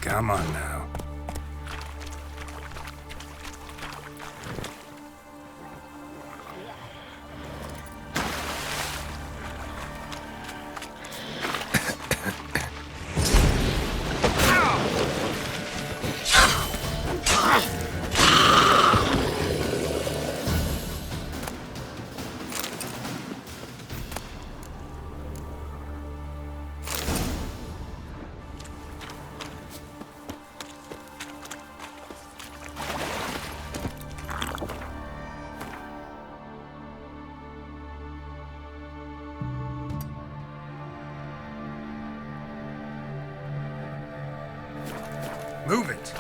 Come on now. Move it!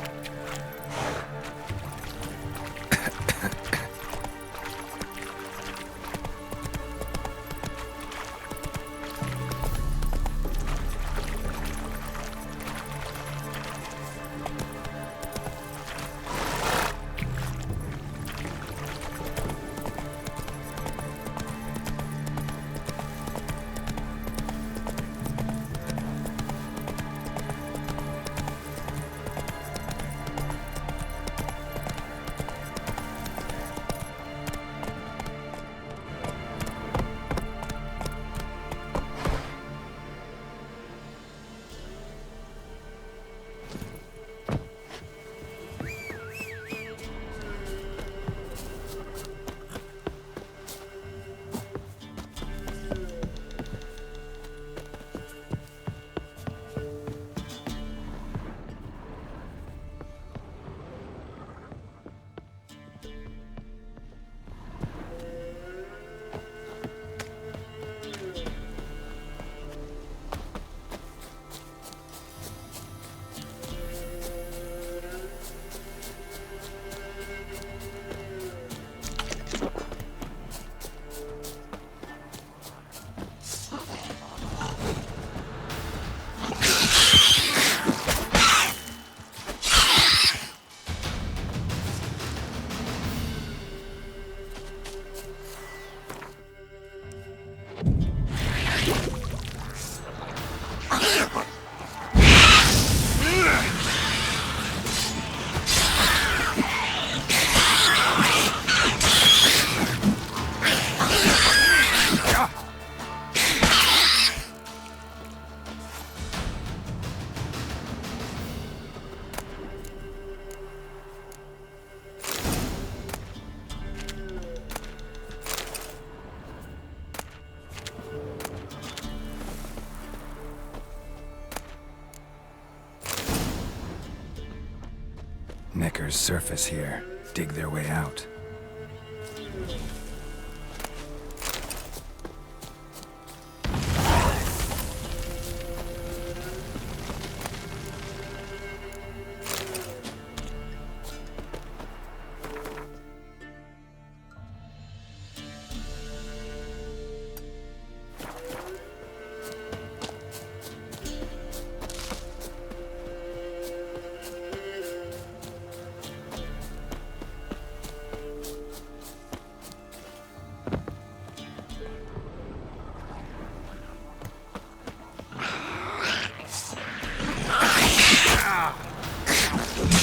Necker's surface here. Dig their way out.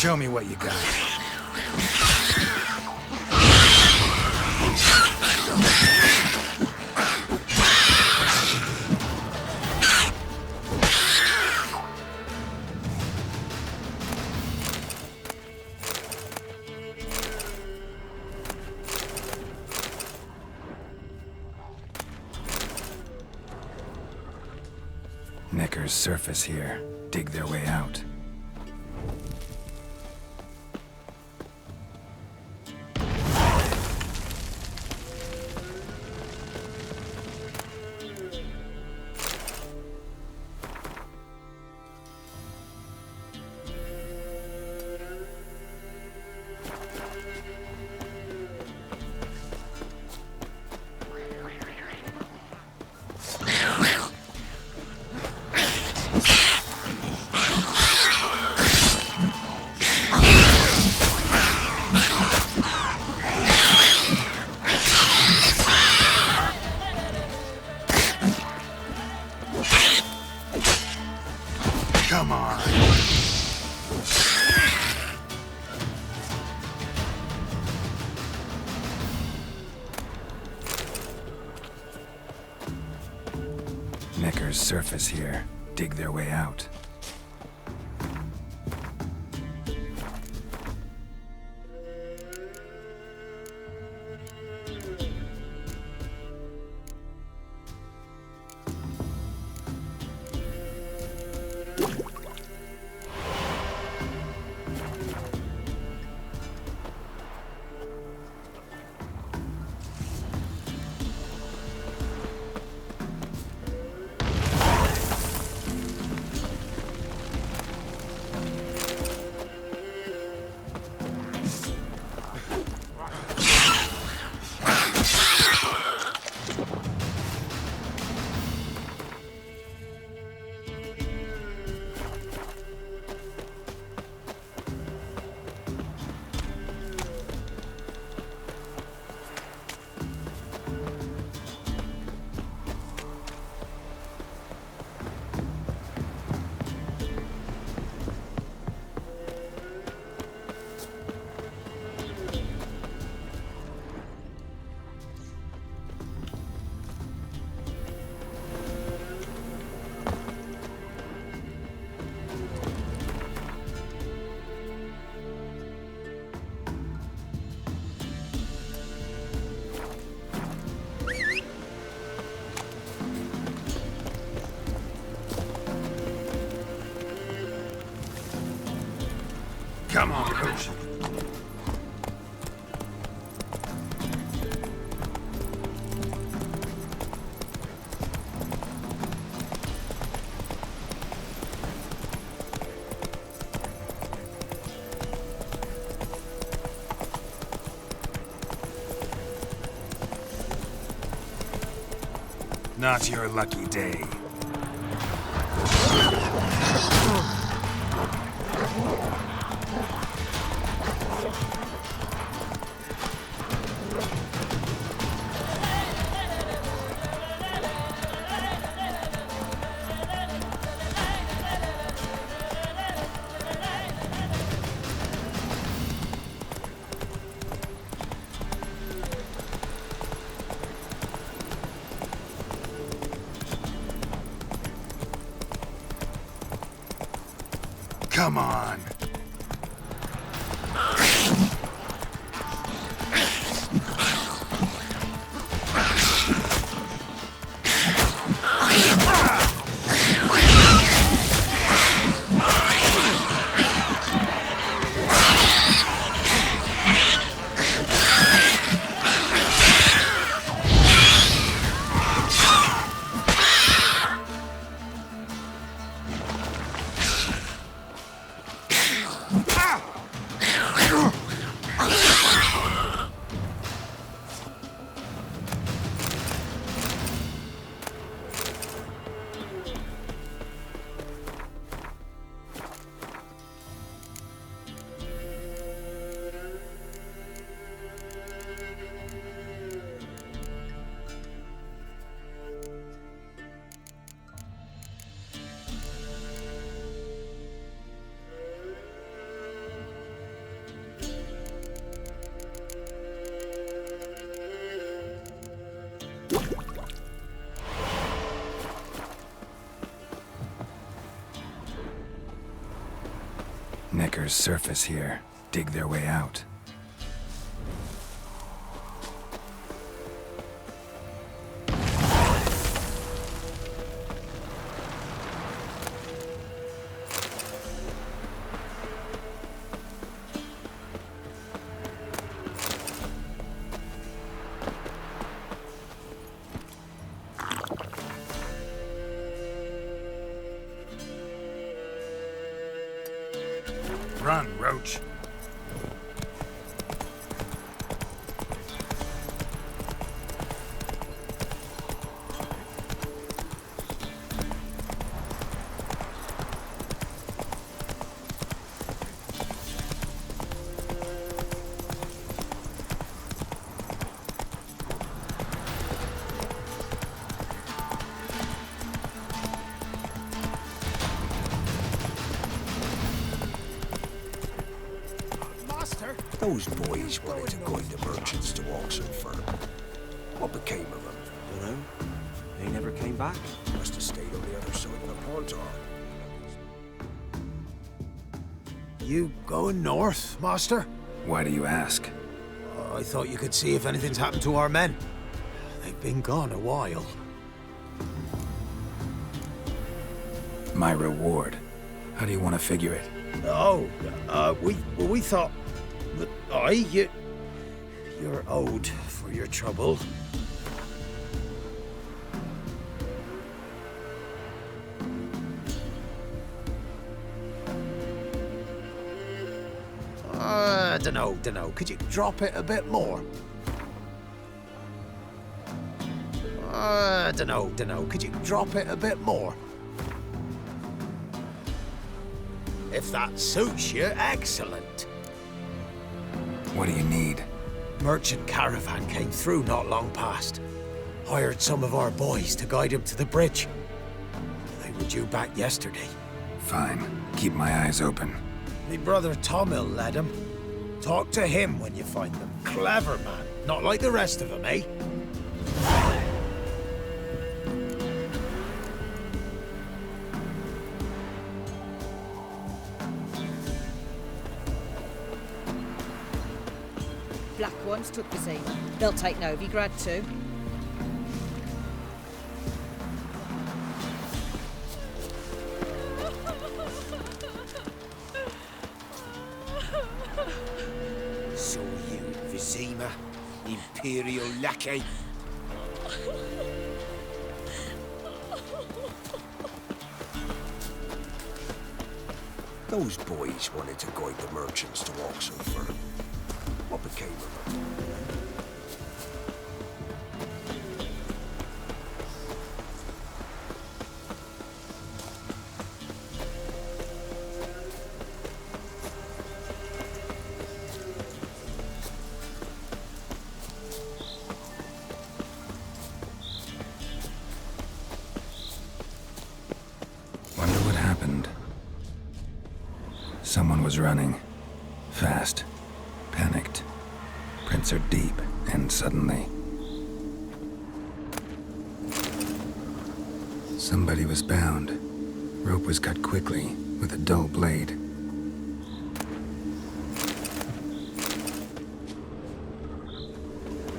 Show me what you got. Necker's surface here. Dig their way out. Come on. surface here, dig their way out. Come on, coach. Not your lucky day. Come on. Necker's surface here. Dig their way out. Run, Roach. Those boys wanted to go into merchants to Oxenford. What became of them? Dunno. They never came back? Must have stayed on the other side of the pond. You going north, Master? Why do you ask? I thought you could see if anything's happened to our men. They've been gone a while. My reward. How do you want to figure it? Oh, we thought that you're owed for your trouble. Dunno. Could you drop it a bit more? Dunno. Could you drop it a bit more? If that suits you, excellent. What do you need? Merchant caravan came through not long past. Hired some of our boys to guide him to the bridge. They were due back yesterday. Fine. Keep my eyes open. Me brother Tomil led him. Talk to him when you find them. Clever man. Not like the rest of them, eh? Black ones took Vizima. They'll take Novigrad too. So you, Vizima, Imperial lackey. Those boys wanted to guide the merchants to Oxenford. What became of them? Wonder what happened. Someone was running. Fast. Panicked. Prints are deep, and suddenly... Somebody was bound. Rope was cut quickly, with a dull blade.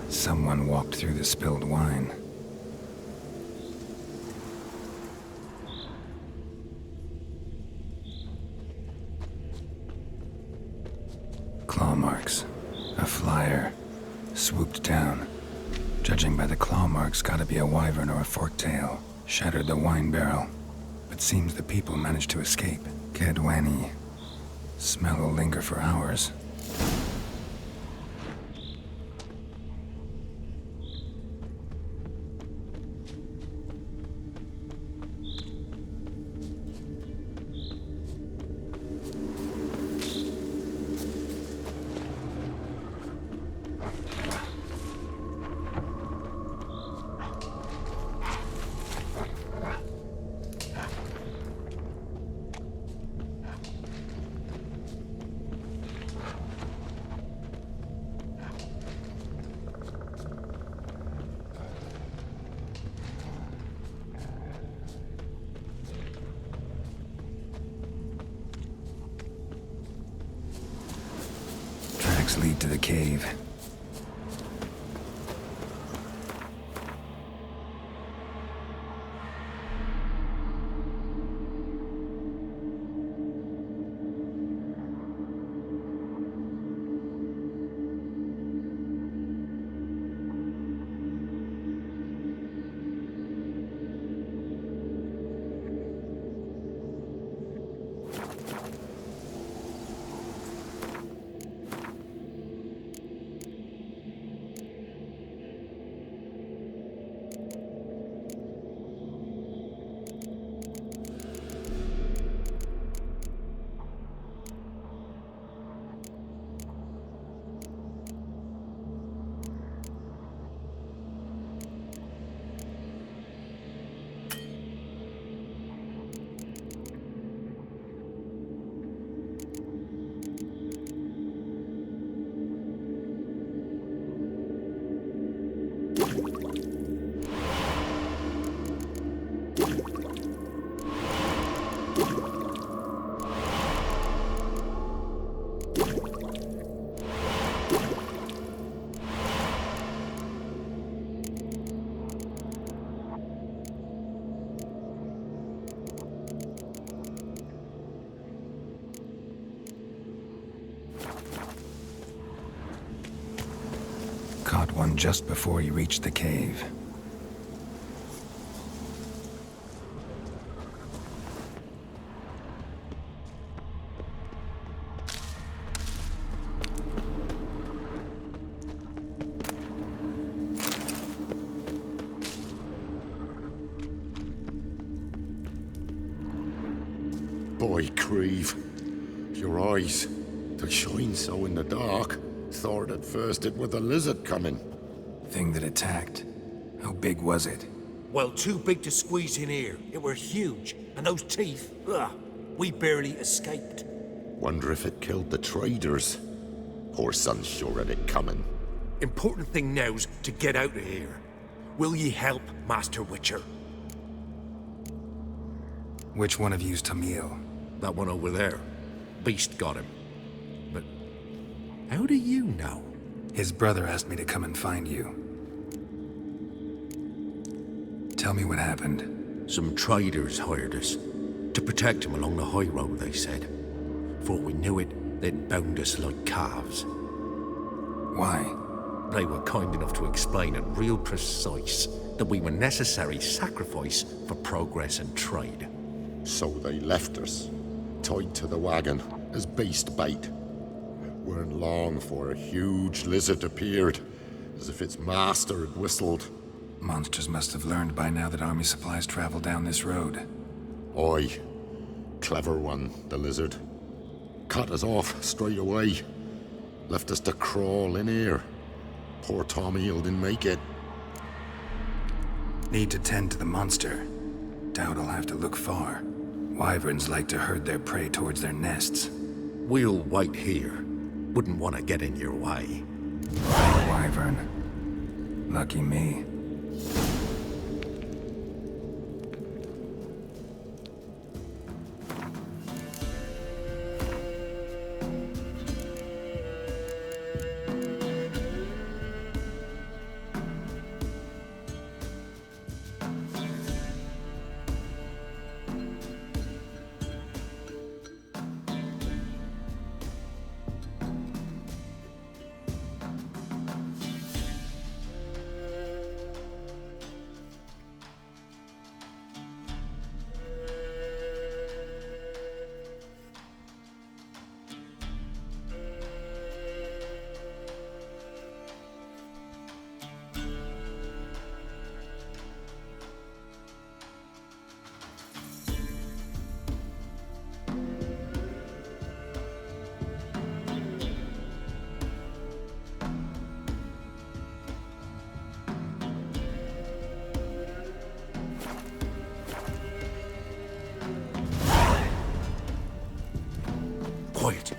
Someone walked through the spilled wine. Claw marks. A flyer. Swooped down. Judging by the claw marks, gotta be a wyvern or a forktail. Shattered the wine barrel. But seems the people managed to escape. Kedwani. Smell will linger for hours. Tracks lead to the cave. last one just before you reached the cave. Boy, Creve, your eyes, they shine so in the dark. Thought at first it were the lizard coming. Thing that attacked. How big was it? Well, too big to squeeze in here. It were huge. And those teeth, ugh, we barely escaped. Wonder if it killed the traders. Poor son's sure at it coming. Important thing now's to get out of here. Will ye help, Master Witcher? Which one of you's Tamil? That one over there. Beast got him. But how do you know? His brother asked me to come and find you. Tell me what happened. Some traders hired us. To protect him along the high road, they said. Before we knew it, they'd bound us like calves. Why? They were kind enough to explain it real precise, that we were necessary sacrifice for progress and trade. So they left us, tied to the wagon, as beast bait. Weren't long for a huge lizard appeared, as if its master had whistled. Monsters must have learned by now that army supplies travel down this road. Oi, clever one, the lizard. Cut us off straight away. Left us to crawl in here. Poor Tommy didn't make it. Need to tend to the monster. Doubt I'll have to look far. Wyverns like to herd their prey towards their nests. We'll wait here. Wouldn't want to get in your way. Wyvern. Lucky me. Quiet.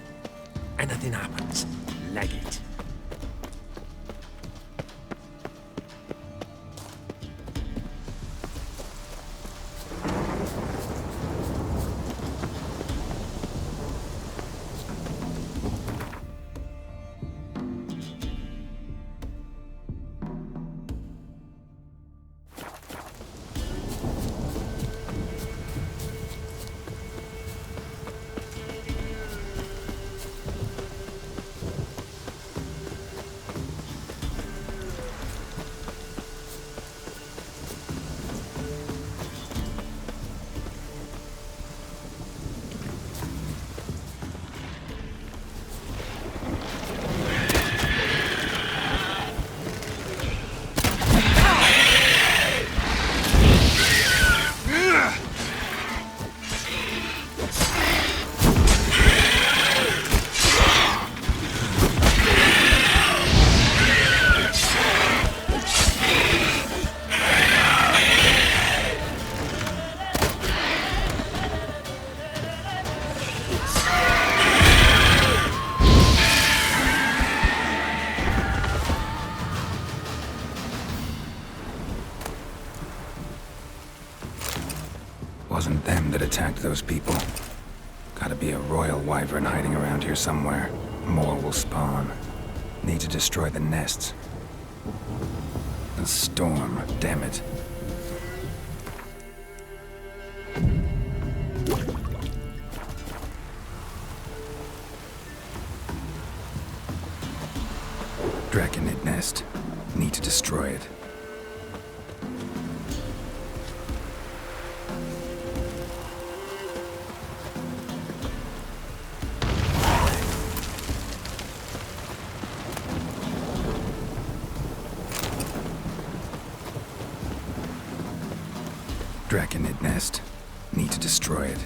Anything happens, leg it. Wasn't them that attacked those people. Gotta be a royal wyvern hiding around here somewhere. More will spawn. Need to destroy the nests. The storm, damn it. Draconid nest. Need to destroy it. Draconid nest. Need to destroy it.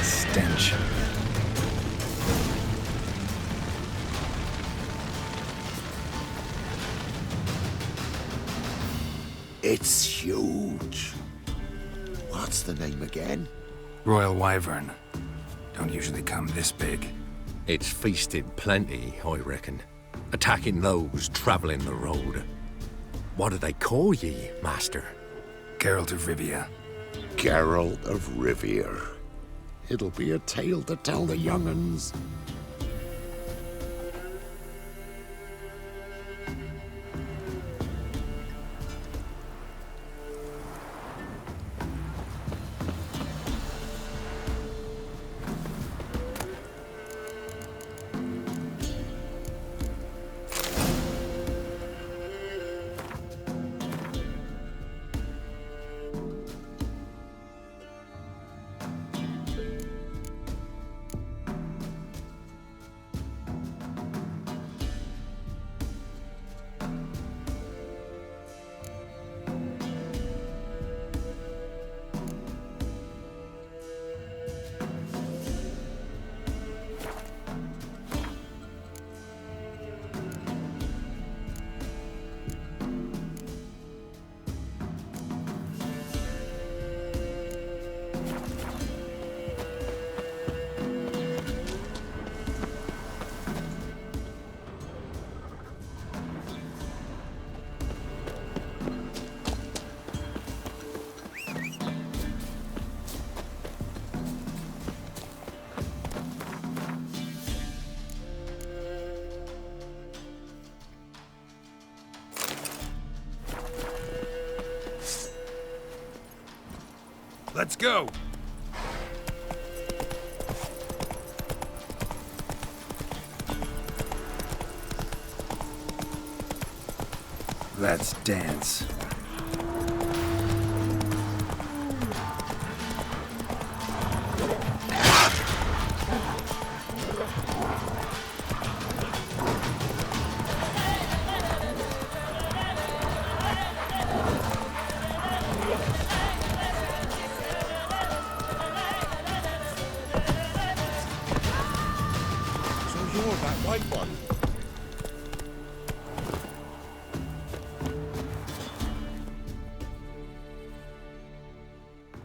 Stench. It's huge. What's the name again? Royal Wyvern. Don't usually come this big. It's feasted plenty, I reckon. Attacking those travelling the road. What do they call ye, master? Geralt of Rivia. Geralt of Rivia. It'll be a tale to tell the young'uns. Let's go! Let's dance.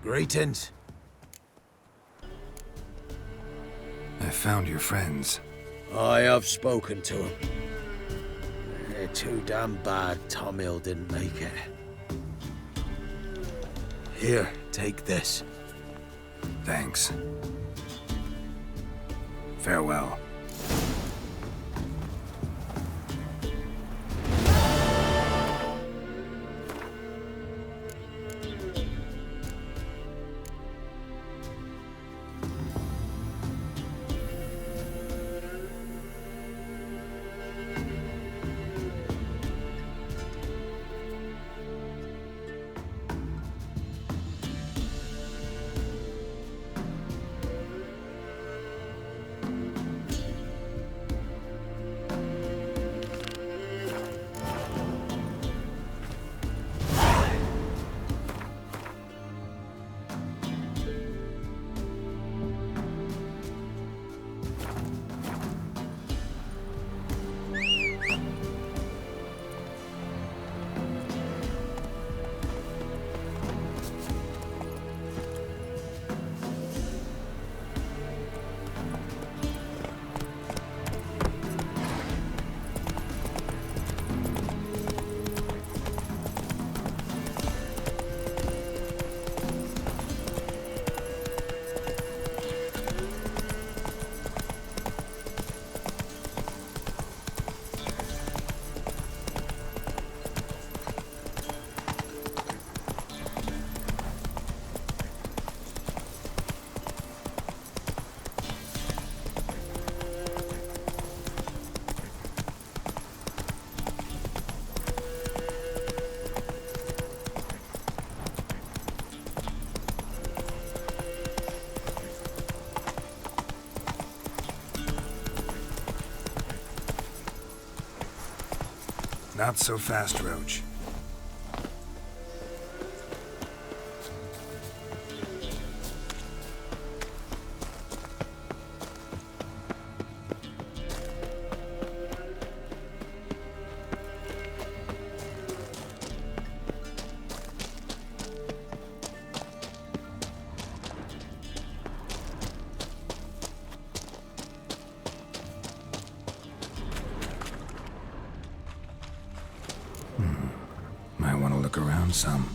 Greetings. I found your friends. I have spoken to them. They're too damn bad Tomil didn't make it. Here, take this. Thanks. Farewell. Not so fast, Roach. Might want to look around some.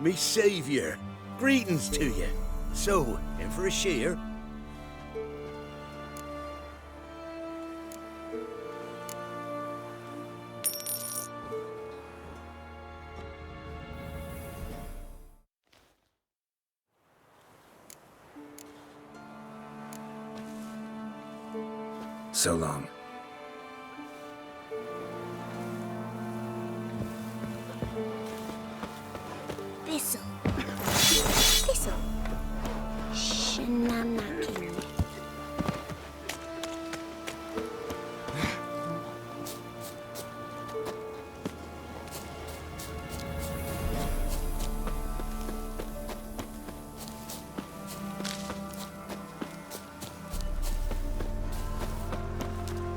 me saviour. Greetings to you. So, in for a share? So long. Thistle. Thistle. Shenanakin.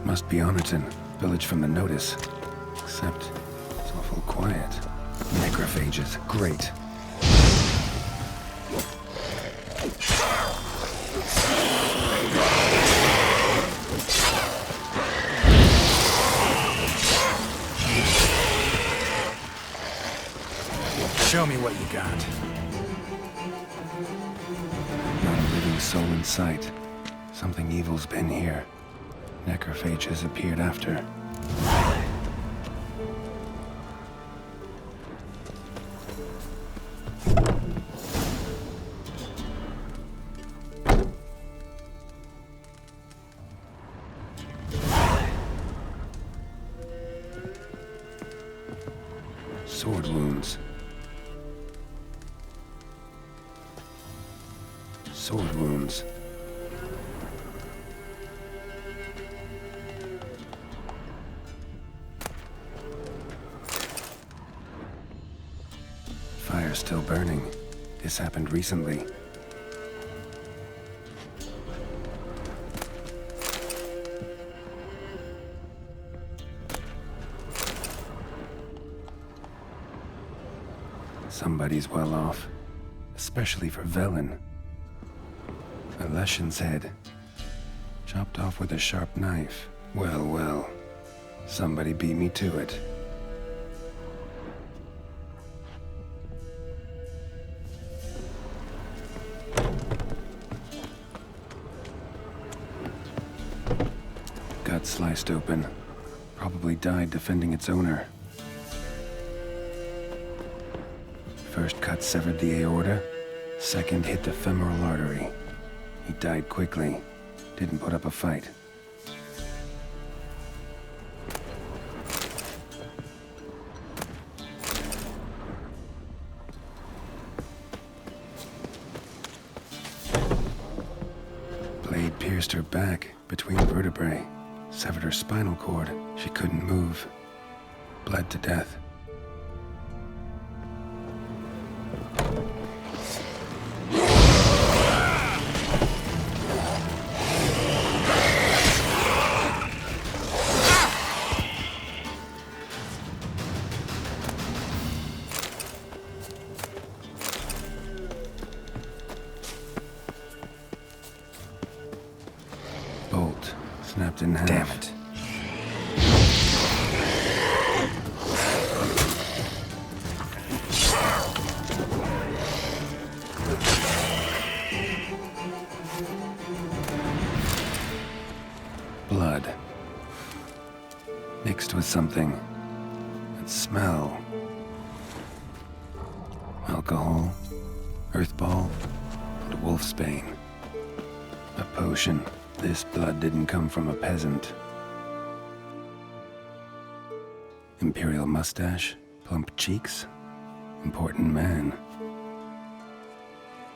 Must be Oniton, village from the notice. Except it's awful quiet. Necrophages, great. Show me what you got. Not a living soul in sight. Something evil's been here. Necrophages appeared after. Sword wounds. Sword wounds. Fire still burning. This happened recently. Somebody's well off, especially for Velen. A Leshen's head, chopped off with a sharp knife. Well, well, somebody beat me to it. Gut sliced open, probably died defending its owner. First cut severed the aorta, second hit the femoral artery. He died quickly, didn't put up a fight. Blade pierced her back between vertebrae, severed her spinal cord. She couldn't move, bled to death. Bolt snapped in half. Damn it. Blood. Mixed with something. And smell. Alcohol, earthball, and wolfsbane. A potion. This blood didn't come from a peasant. Imperial mustache, plump cheeks, important man.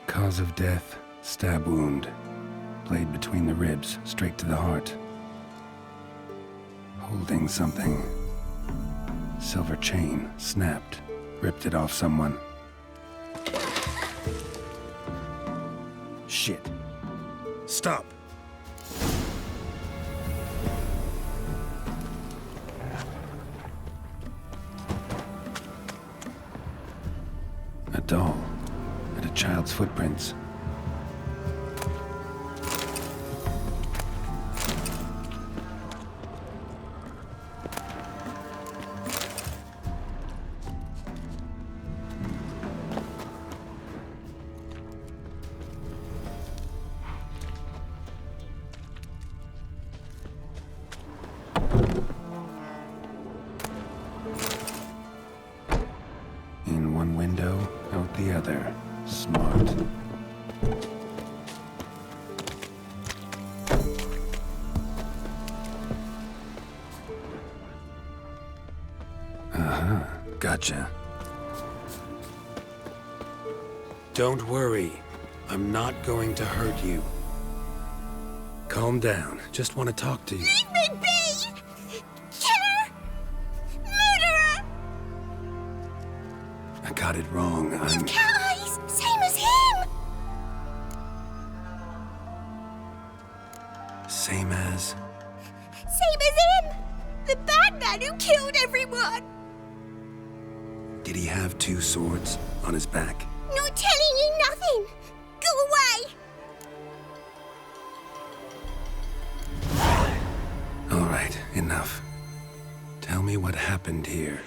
Cause of death, stab wound. Blade between the ribs, straight to the heart. Holding something. Silver chain, snapped, ripped it off someone. Shit. Stop. A doll, and a child's footprints. Smart. Gotcha. Don't worry. I'm not going to hurt you. Calm down. Just want to talk to you. Leave me be! Killer! Murderer! I got it wrong. I'm... Cat eyes! Same as him! Same as... Same as him! The bad man who killed everyone! Did he have two swords on his back? Not telling you nothing! Go away! All right, enough. Tell me what happened here.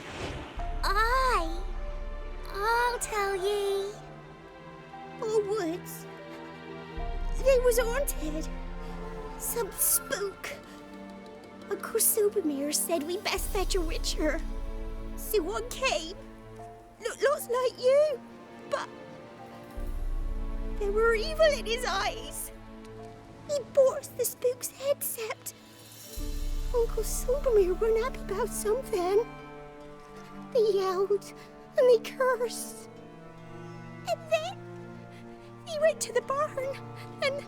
I'll tell ye. Our woods. They was haunted. Some spook. Uncle Supermere said we best fetch a witcher. So one came. Looked lots like you, but there were evil in his eyes. He bore us the spook's head, except Uncle Silvermere weren't happy about something. They yelled and they cursed. And then he went to the barn and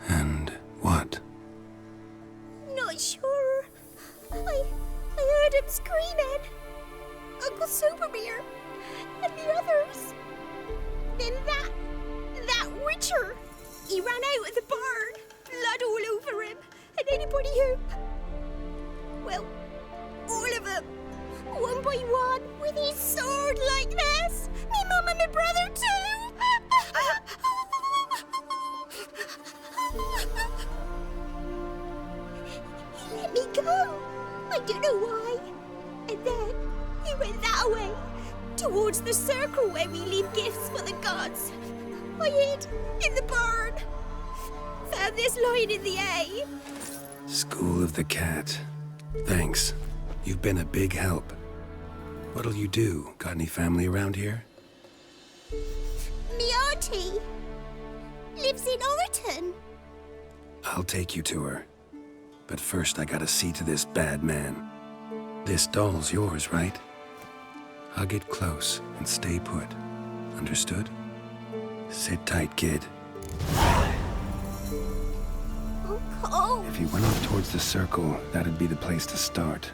And what? Not sure. I heard him screaming. Uncle Supermere and the others. Then that witcher. He ran out of the barn, blood all over him, and anybody who... Well, all of them, one by one, with his sword like this. Me mum and my brother too. He let me go. I don't know why. And then he went that way, towards the circle where we leave gifts for the gods. I hid in the barn. Found this line in the A. School of the Cat. Thanks. You've been a big help. What'll you do? Got any family around here? Me auntie lives in Orton. I'll take you to her. But first I gotta see to this bad man. This doll's yours, right? Hug it close and stay put. Understood? Sit tight, kid. Oh, If you went off towards the circle, that'd be the place to start.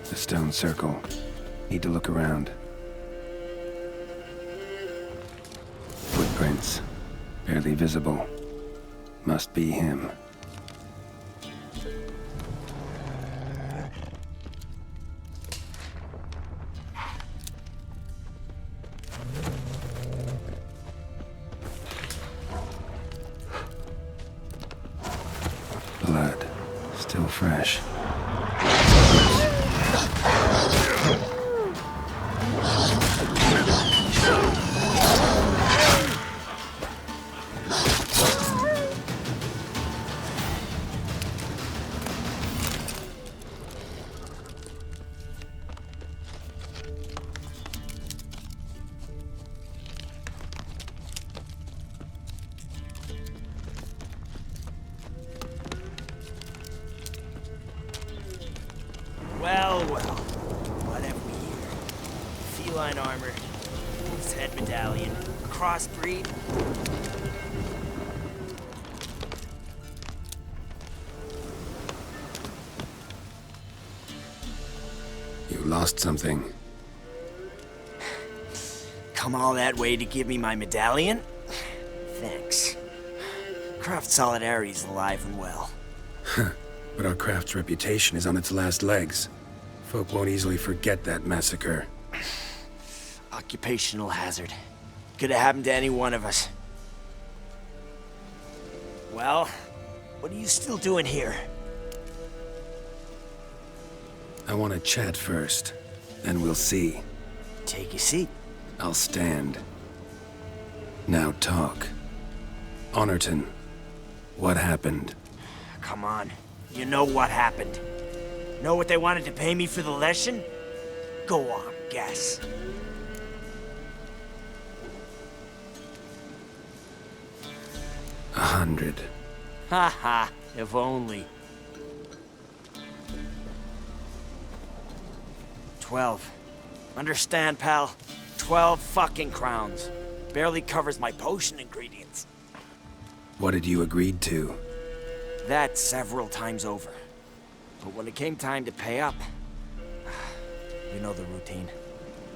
The stone circle. Need to look around. Footprints. Barely visible. Must be him. Blood. Still fresh. Well, what have we here? Feline armor, wolf's head medallion, crossbreed. You lost something. Come all that way to give me my medallion? Thanks. Craft Solidarity's alive and well. but our craft's reputation is on its last legs. Folk won't easily forget that massacre. Occupational hazard. Could have happened to any one of us. Well, what are you still doing here? I want to chat first, then we'll see. Take a seat. I'll stand. Now talk. Honorton, what happened? Come on. You know what happened. Know what they wanted to pay me for the lesson? Go on, guess. $100. Haha, if only. 12. Understand, pal? 12 fucking crowns. Barely covers my potion ingredients. What had you agreed to? That several times over. But when it came time to pay up, you know the routine.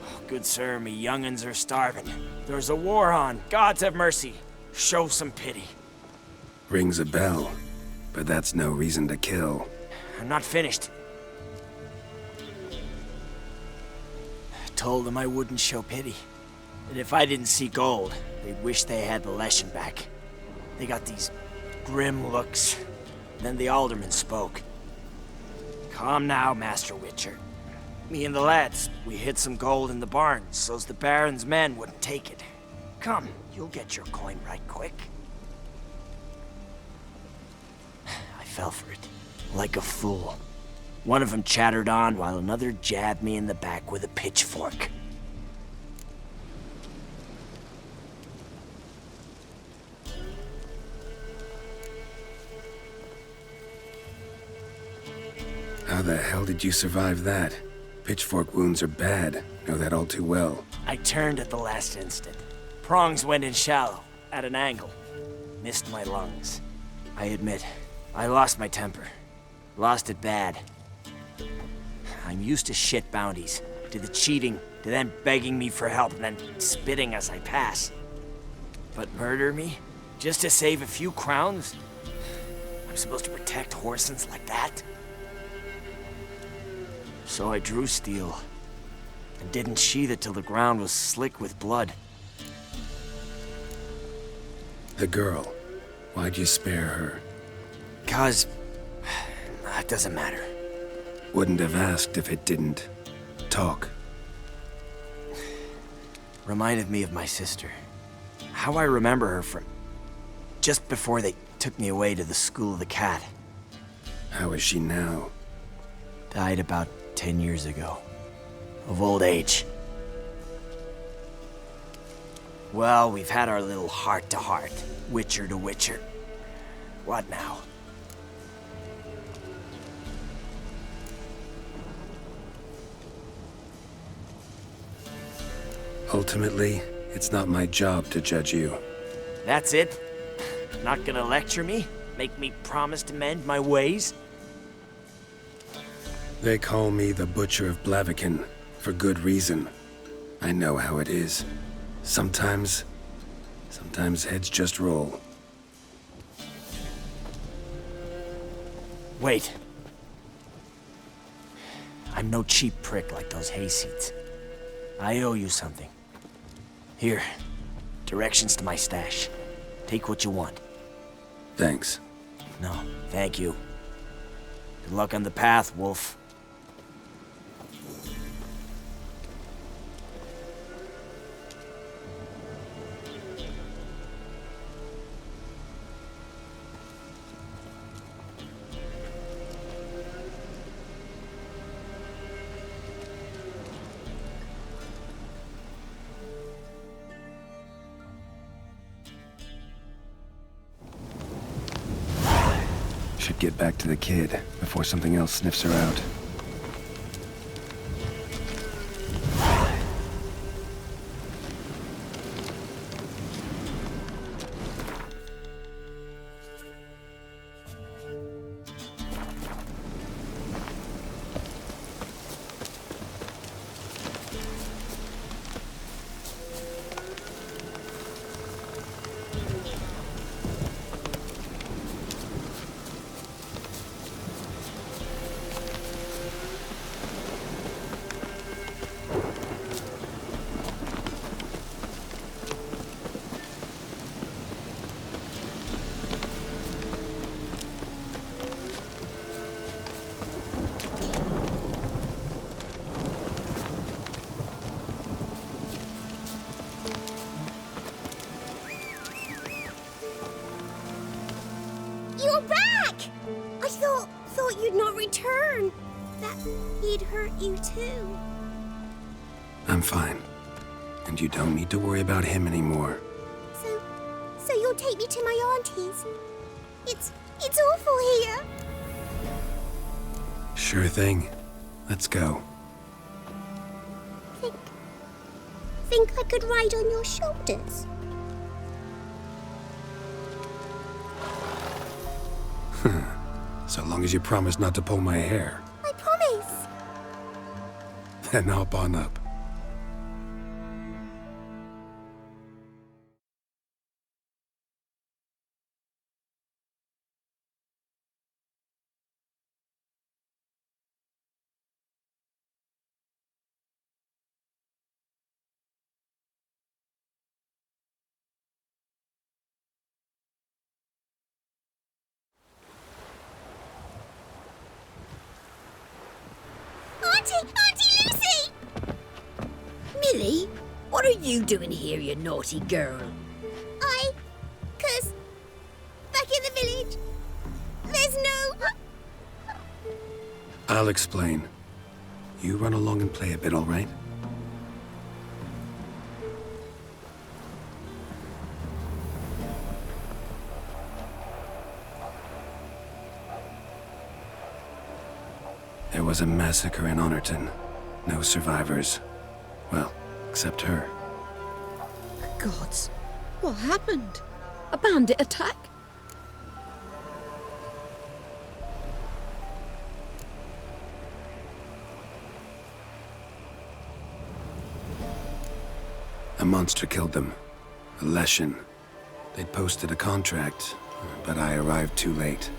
Oh, good sir, me young'uns are starving. There's a war on. Gods have mercy. Show some pity. Rings a bell, but that's no reason to kill. I'm not finished. Told them I wouldn't show pity. That if I didn't see gold, they'd wish they had the lesson back. They got these grim looks. Then the alderman spoke. Come now, Master Witcher. Me and the lads, we hid some gold in the barn so's the Baron's men wouldn't take it. Come, you'll get your coin right quick. I fell for it, like a fool. One of them chattered on while another jabbed me in the back with a pitchfork. How the hell did you survive that? Pitchfork wounds are bad. Know that all too well. I turned at the last instant. Prongs went in shallow, at an angle. Missed my lungs. I admit, I lost my temper. Lost it bad. I'm used to shit bounties, to the cheating, to them begging me for help and then spitting as I pass. But murder me? Just to save a few crowns? I'm supposed to protect Horsens like that? So I drew steel, and didn't sheathe it till the ground was slick with blood. The girl. Why'd you spare her? 'Cause... it doesn't matter. Wouldn't have asked if it didn't. Talk. Reminded me of my sister. How I remember her from... just before they took me away to the School of the Cat. How is she now? Died about 10 years ago. Of old age. Well, we've had our little heart-to-heart. Witcher to Witcher. What now? Ultimately, it's not my job to judge you. That's it? Not gonna lecture me? Make me promise to mend my ways? They call me the Butcher of Blaviken, for good reason. I know how it is. Sometimes heads just roll. Wait. I'm no cheap prick like those hayseeds. I owe you something. Here, directions to my stash. Take what you want. Thanks. No, thank you. Good luck on the path, Wolf. Should get back to the kid before something else sniffs her out. he'd hurt you too. I'm fine. And you don't need to worry about him anymore. So you'll take me to my auntie's? It's awful here. Sure thing. Let's go. Think I could ride on your shoulders? So long as you promise not to pull my hair. I promise. Then hop on up. Auntie Lucy! Millie, what are you doing here, you naughty girl? 'Cause back in the village, there's no... I'll explain. You run along and play a bit, all right? There was a massacre in Honorton. No survivors. Well, except her. The gods, what happened? A bandit attack? A monster killed them. A Leshen. They'd posted a contract, but I arrived too late.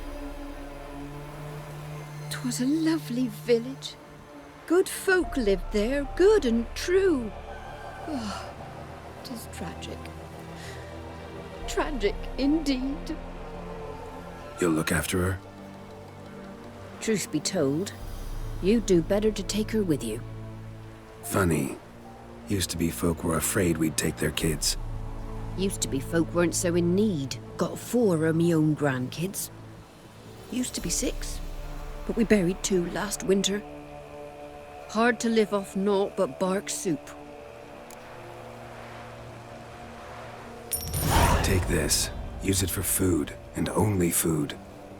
'Twas a lovely village. Good folk lived there, good and true. Oh, 'tis tragic. Tragic indeed. You'll look after her? Truth be told, you'd do better to take her with you. Funny. Used to be folk were afraid we'd take their kids. Used to be folk weren't so in need. Got 4 of me own grandkids. Used to be 6, but we buried 2 last winter. Hard to live off naught but bark soup. Take this. Use it for food, and only food.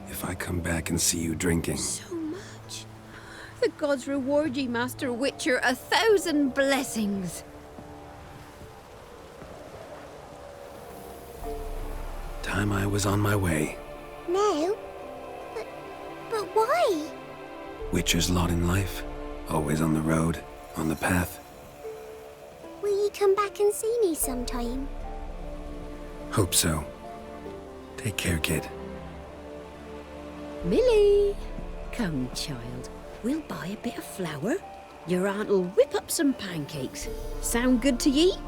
If I come back and see you drinking. So much. The gods reward ye, Master Witcher, 1,000 blessings. Time I was on my way. No. But why? Witcher's lot in life. Always on the road, on the path. Will you come back and see me sometime? Hope so. Take care, kid. Millie! Come, child. We'll buy a bit of flour. Your aunt'll whip up some pancakes. Sound good to ye?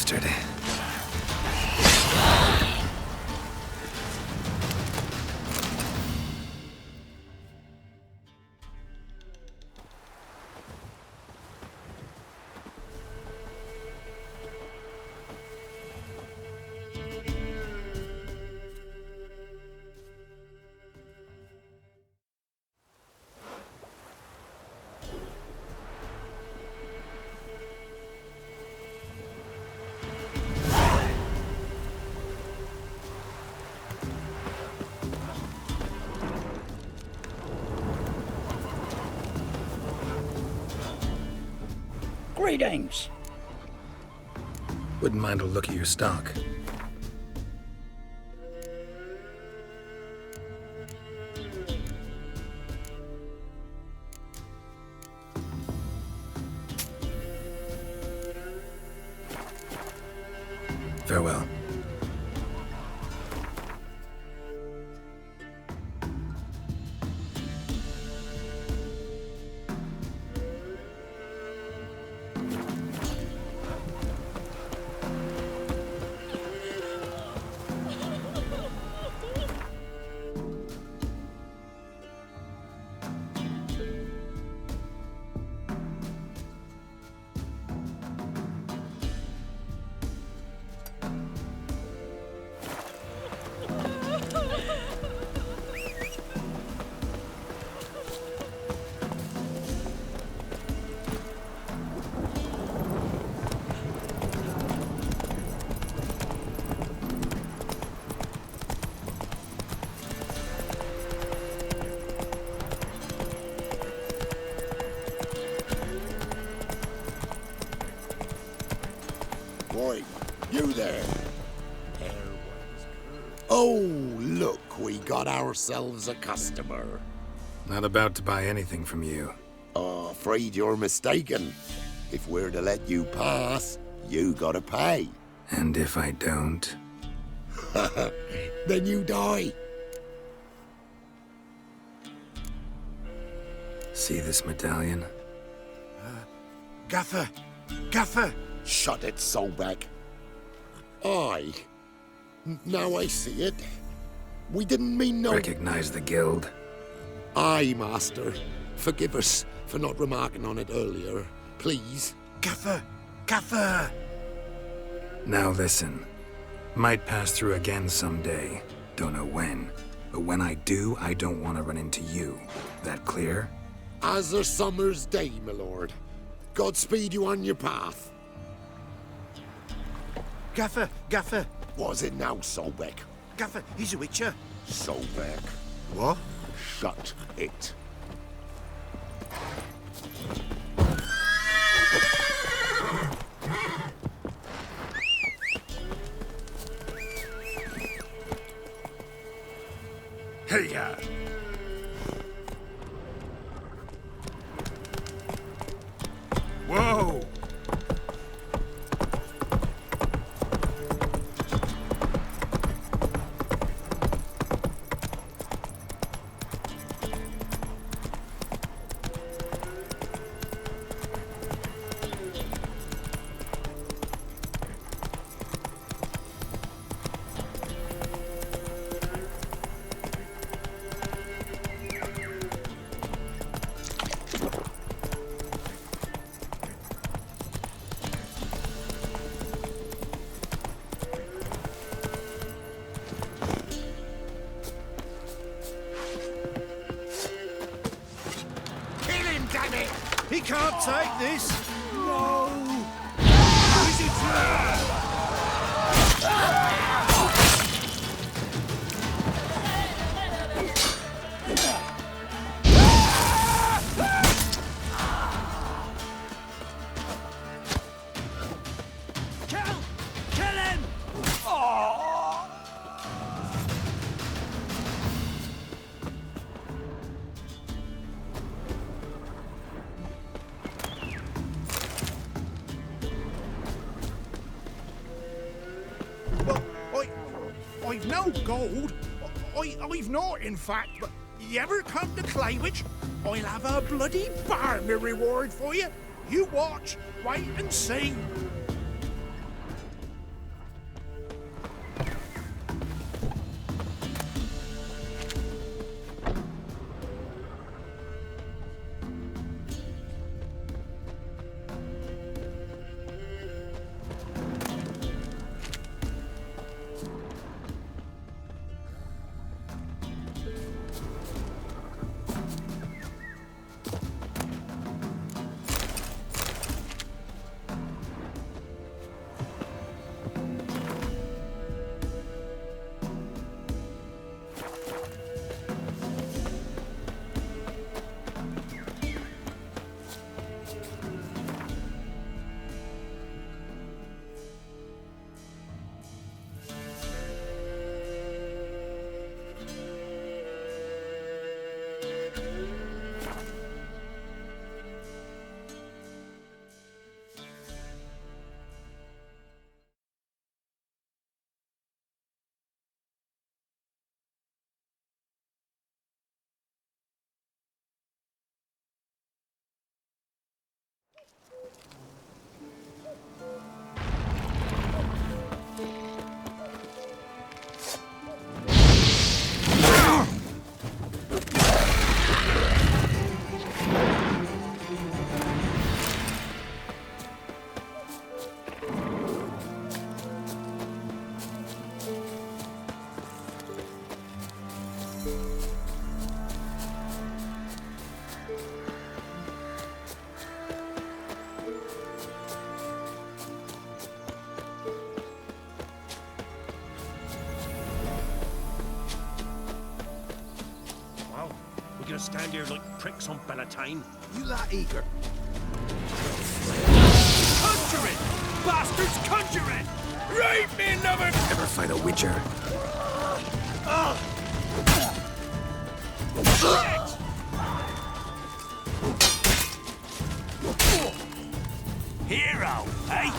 bastard. Greetings. Wouldn't mind a look at your stock. Farewell. Boy, you there. Oh, look, we got ourselves a customer. Not about to buy anything from you. Afraid you're mistaken. If we're to let you pass, you gotta pay. And if I don't? Then you die. See this medallion? Gaffer! Gaffer! Shut it, Solbeck. Aye. Now I see it. We didn't mean no... Recognize the guild? Aye, Master. Forgive us for not remarking on it earlier. Please. Gaffer! Gaffer! Now listen. Might pass through again someday. Don't know when. But when I do, I don't want to run into you. That clear? As a summer's day, my lord. Godspeed you on your path. Gaffer! Gaffer! Was it now, Solbeck? Gaffer, he's a witcher. Solbeck. What? Shut it. Hey, ya! Whoa! He can't take this! No! Is it true? Kill him! Oh! I've no gold. I've not, in fact, but you ever come to Claywich, I'll have a bloody barmy reward for you. You watch, wait and see. stand here like pricks on Bellatane. You that eager? Conjuring! Bastards conjuring! Right, me lover! Ever fight a witcher? Hero, eh?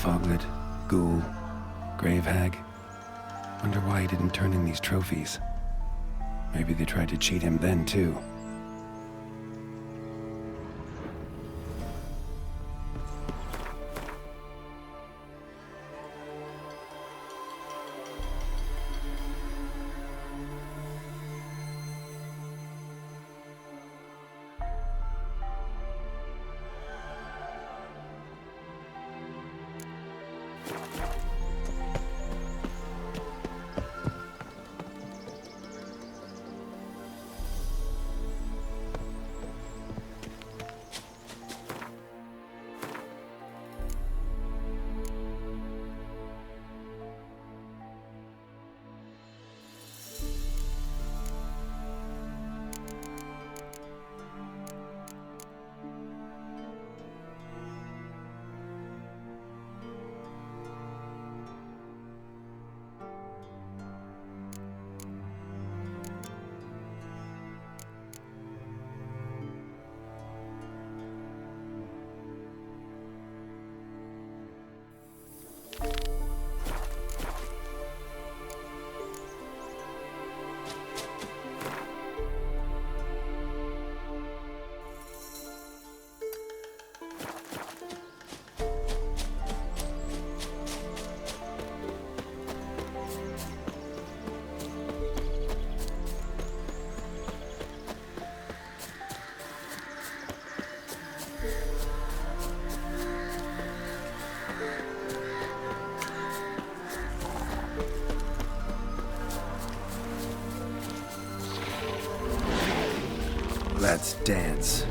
Foglet, ghoul, grave hag. Wonder why he didn't turn in these trophies. Maybe they tried to cheat him then, too. Let's dance.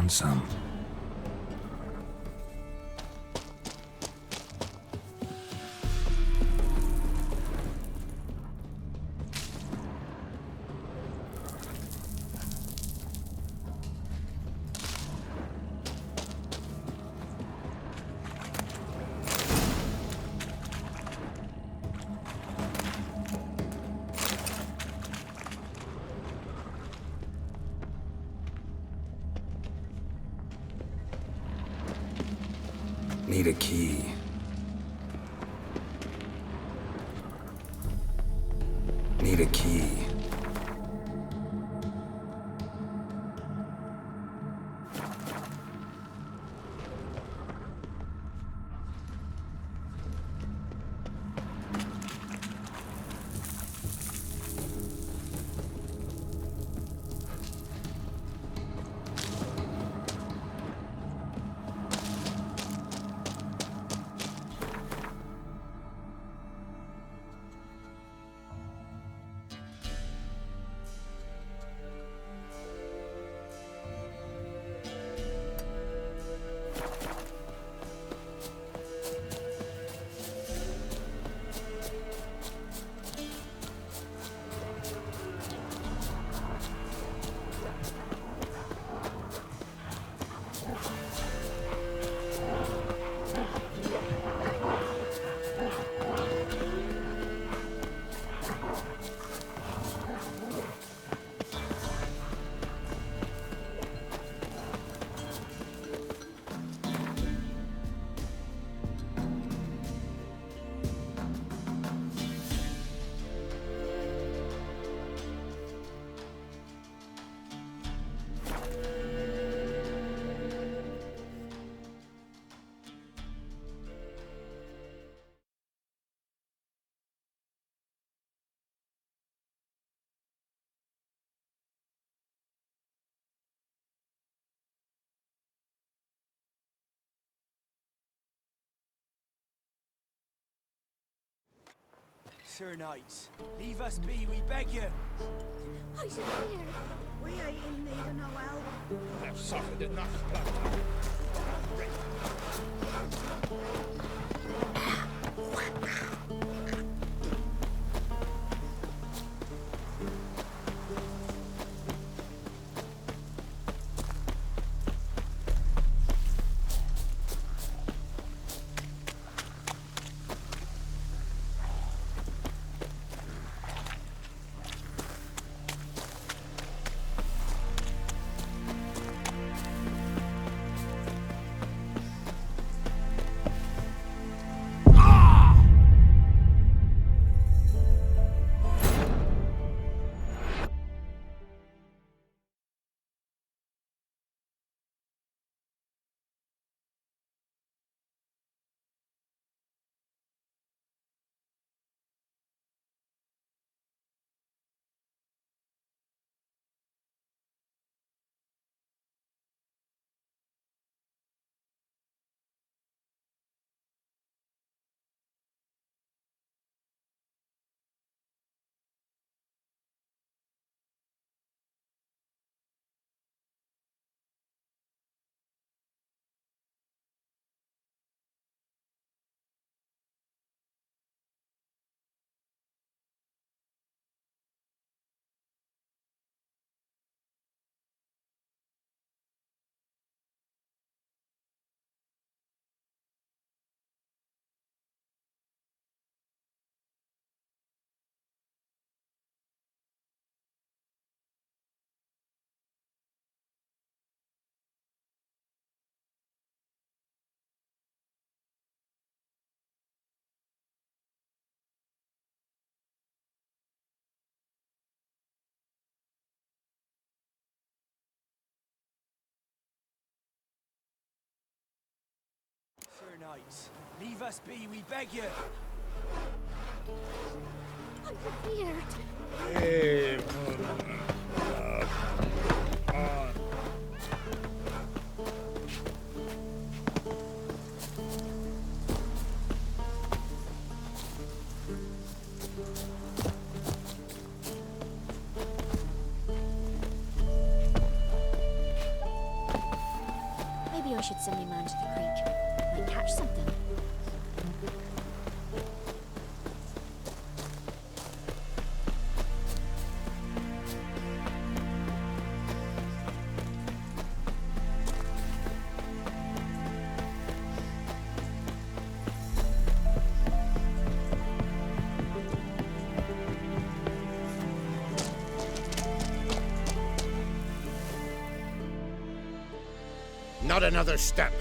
found some. Need a key. Need a key. Sir Knights, leave us be, we beg you. I should hear. We ain't in need of no help. They've suffered enough blood. Sir Knights, leave us be, we beg you. I'm prepared. should send me man to the creek. Might catch something. Not another step,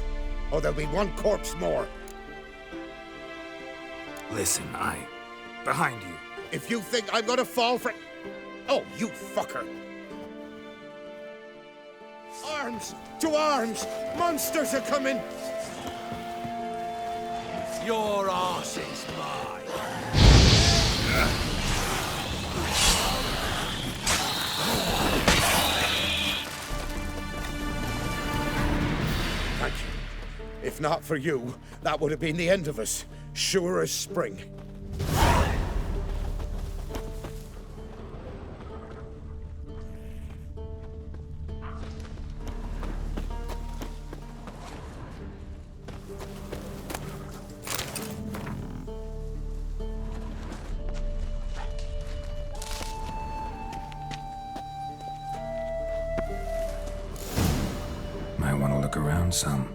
or there'll be one corpse more. Listen, behind you. If you think I'm gonna fall for... Oh, you fucker! Arms! To arms! Monsters are coming! Your arse is mine. Thank you. If not for you, that would have been the end of us. Sure as spring. Might want to look around some.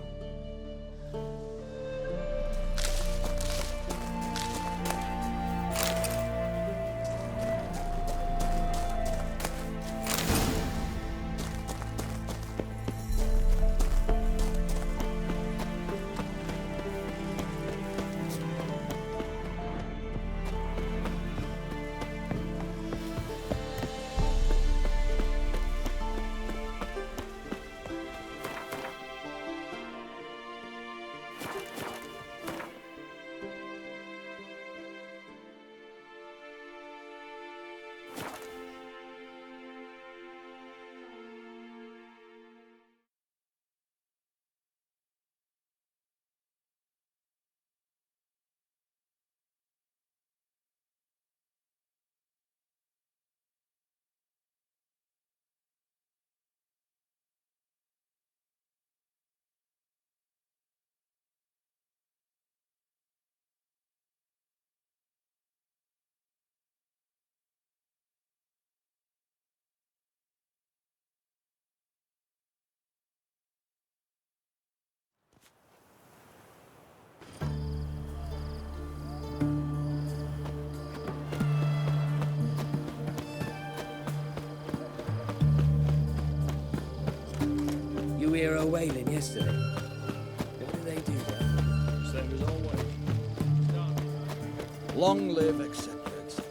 You hear her wailing yesterday? What do they do there? Same as always. Long live, etc., etc.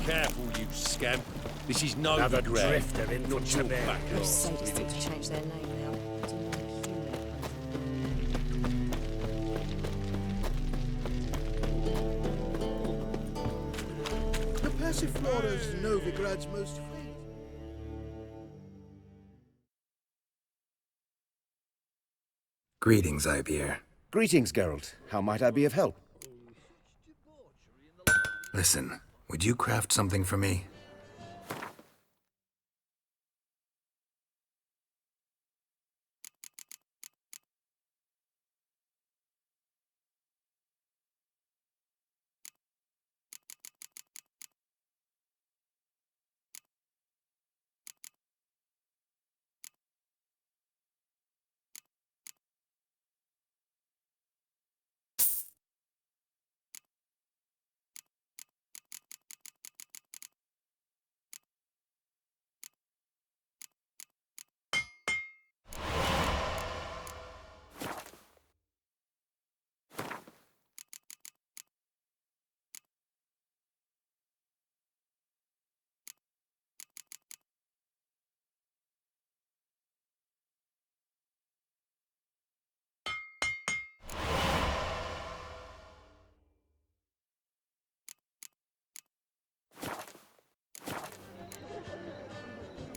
Careful, you scamp. This is no Another regret. drifter in Not your Tibet. back. Those sailors need to change their name now. The Passiflora's Novigrad's most famous. Greetings, Ibeer. Greetings, Geralt. How might I be of help? Listen, would you craft something for me?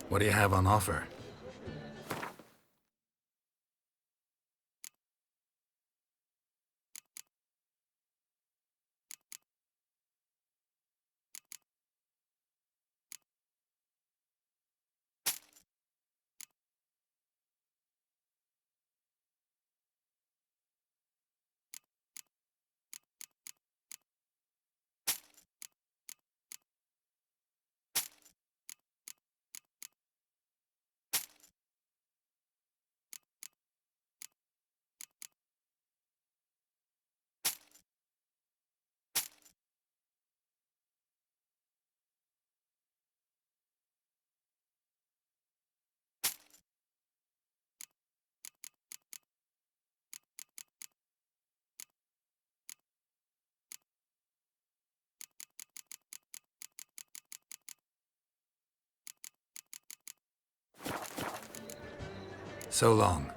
What do you have on offer? So long.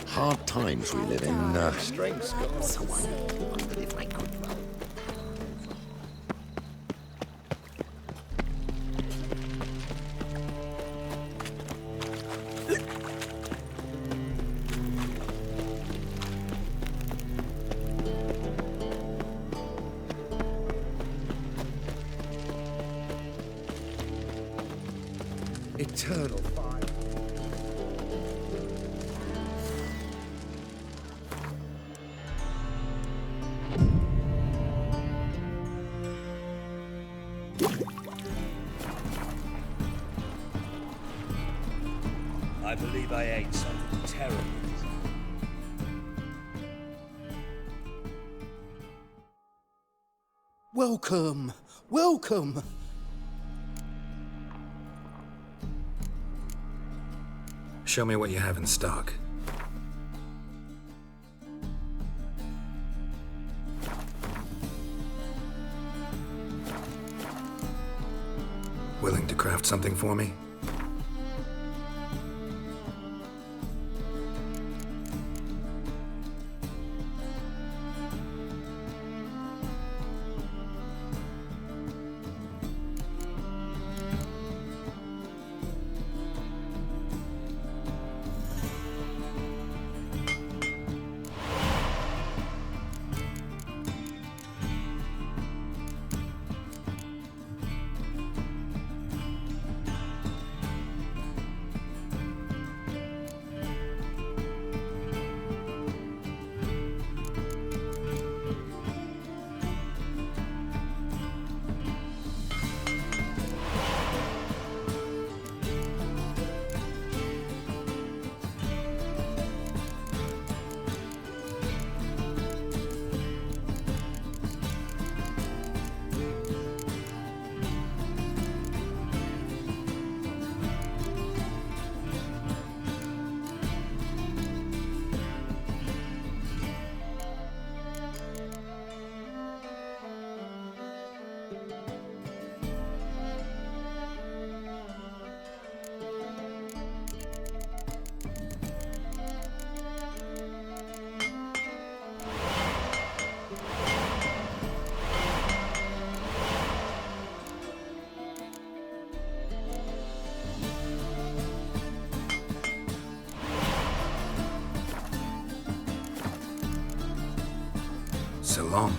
Hard times we live in. Strengths go. So I wondered if I could. Eternal fire. I believe I ate something terrible. Welcome, welcome. show me what you have in stock. Willing to craft something for me? So long.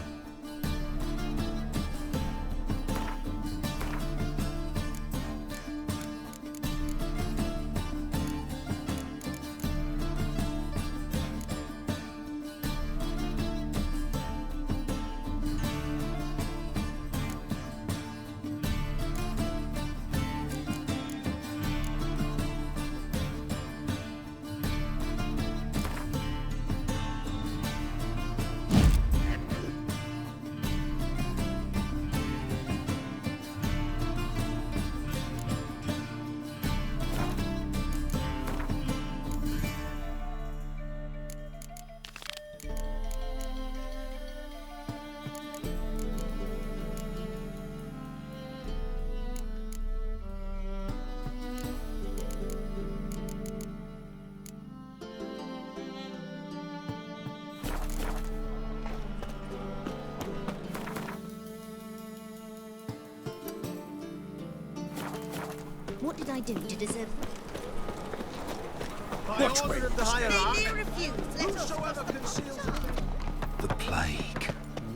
What did I do to deserve... Watch me. They refused. Let us... The plague.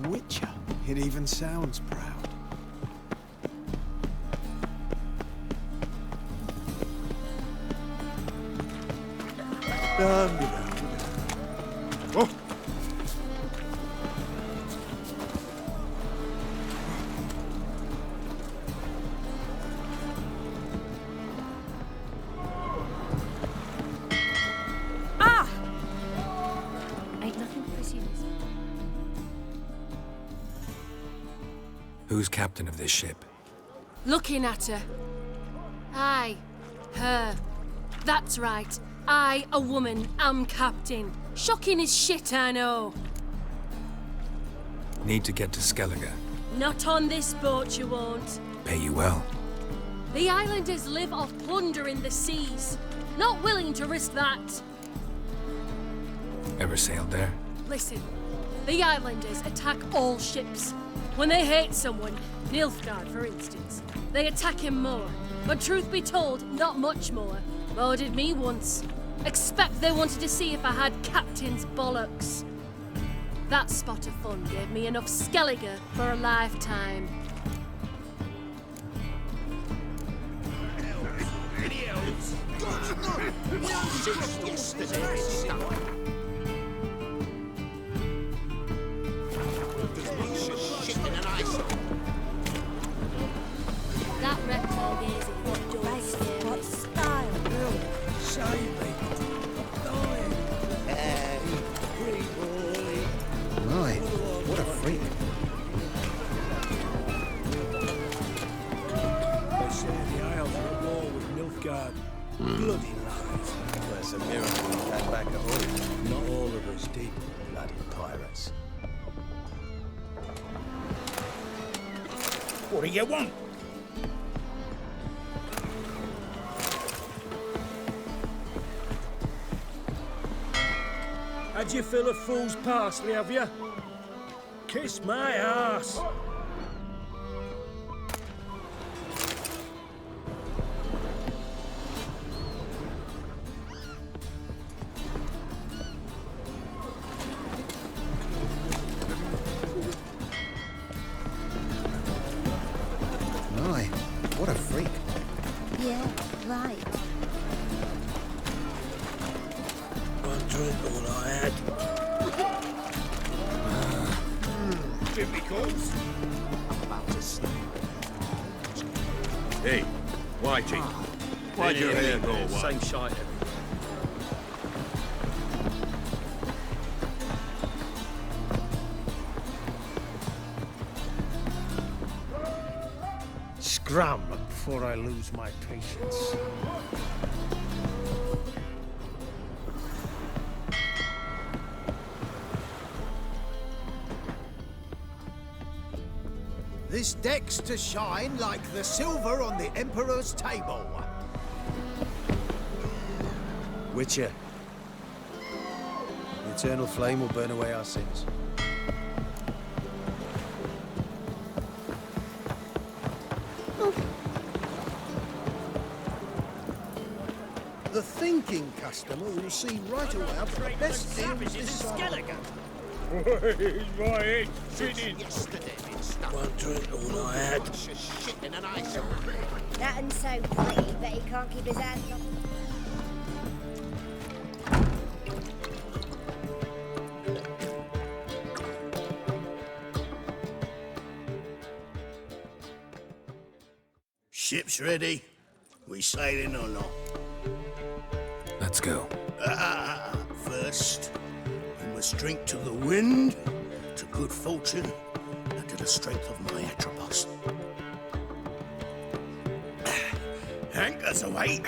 Witcher. It even sounds proud. Oh. Who's captain of this ship? Looking at her. Aye, her. That's right. I, a woman, am captain. Shocking as shit, I know. Need to get to Skellige. Not on this boat, you won't. Pay you well. The islanders live off plunder in the seas. Not willing to risk that. Ever sailed there? Listen, the islanders attack all ships. When they hate someone, Nilfgaard for instance, they attack him more. But truth be told, not much more. More did me once. Expect they wanted to see if I had captain's bollocks. That spot of fun gave me enough Skellige for a lifetime. That reptile gazing what don't scare What style? My, what a freak. They say the Isles are at war with Nilfgaard. Bloody lies. Well, it's a miracle we came back at all. Not all of us did, bloody pirates. What do you want? Had you fill a fool's parsley, have you? Kiss my ass! My, what a freak. Yeah, right. One drink all I had. Chemicals? About to sleep. Hey, Whitey. Why'd your hair go white? Same shite. Scram before I lose my patience. This deck's to shine like the silver on the Emperor's table. Witcher. The eternal flame will burn away our sins. The thinking customer will see right away I've got the best deal with this side. Is my head spinning? One drink all I had. That one's so pretty, but he can't keep his hands off. Ship's ready. We sailing or not? Let's go. First, we must drink to the wind, to good fortune, and to the strength of my Atropos. Anchors away.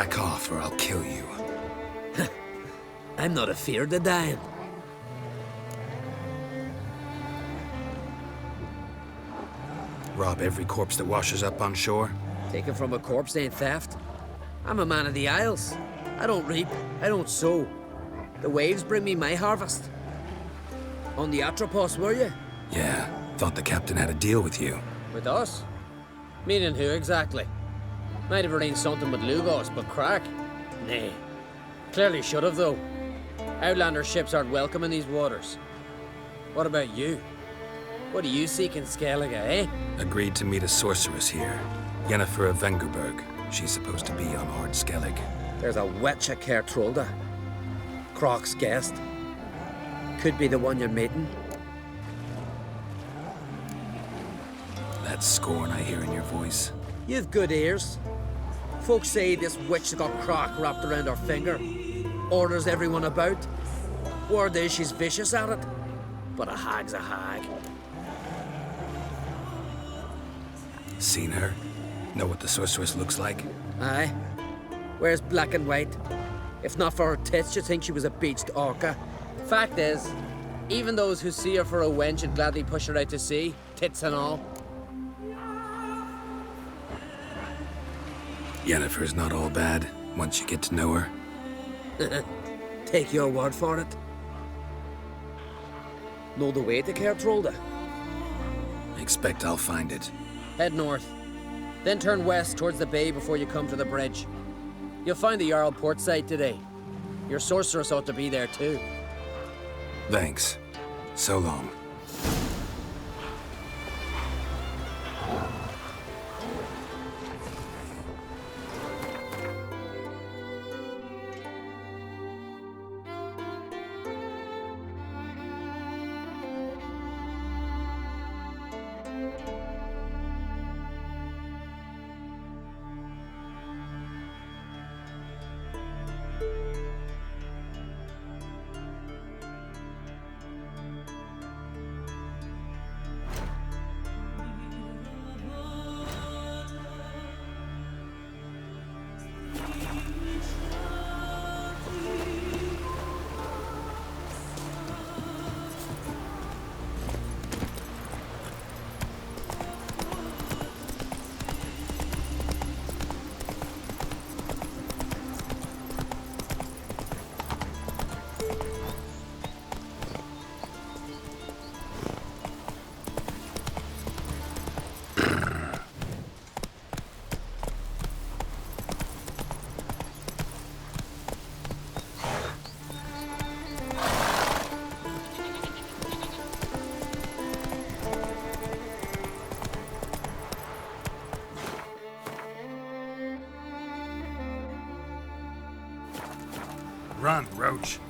Back off or I'll kill you. I'm not afeard of dying. Rob every corpse that washes up on shore? Taken from a corpse ain't theft. I'm a man of the Isles. I don't reap, I don't sow. The waves bring me my harvest. On the Atropos, were you? Yeah, thought the captain had a deal with you. With us? Meaning who exactly? Might have arranged something with Lugos, but crack? Nay. Clearly should have, though. Outlander ships aren't welcome in these waters. What about you? What do you seek in Skellige, eh? Agreed to meet a sorceress here. Yennefer of Vengerberg. She's supposed to be on Hord Skellig. There's a witch at Kertrolda. Croc's guest. Could be the one you're meeting. That scorn I hear in your voice. You've good ears. Folks say this witch got Croc wrapped around her finger. Orders everyone about. Word is she's vicious at it. But a hag's a hag. Seen her? Know what the sorceress looks like? Aye. Wears black and white. If not for her tits, you'd think she was a beached orca. Fact is, even those who see her for a wench would gladly push her out to sea, tits and all. Yennefer's not all bad, once you get to know her. Take your word for it. Know the way to Kertrolda? Expect I'll find it. Head north. Then turn west towards the bay before you come to the bridge. You'll find the Jarl port side today. Your sorceress ought to be there too. Thanks. So long. Run, Roach.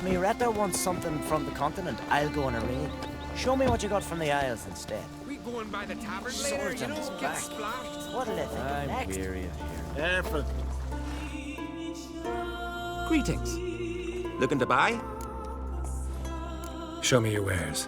Miretta wants something from the continent, I'll go on a raid. Show me what you got from the Isles instead. We going by the tavern later, Swords you on his know, get back. splashed. What'll it think I'm next? weary of here. Careful. Greetings. Looking to buy? Show me your wares.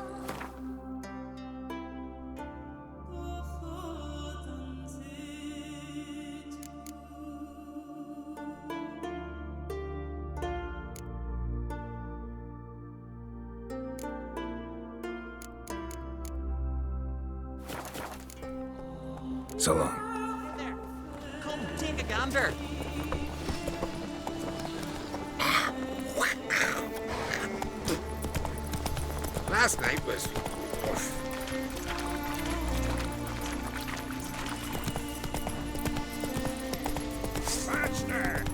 So long. There. Come take a gander. Last night was... Faster!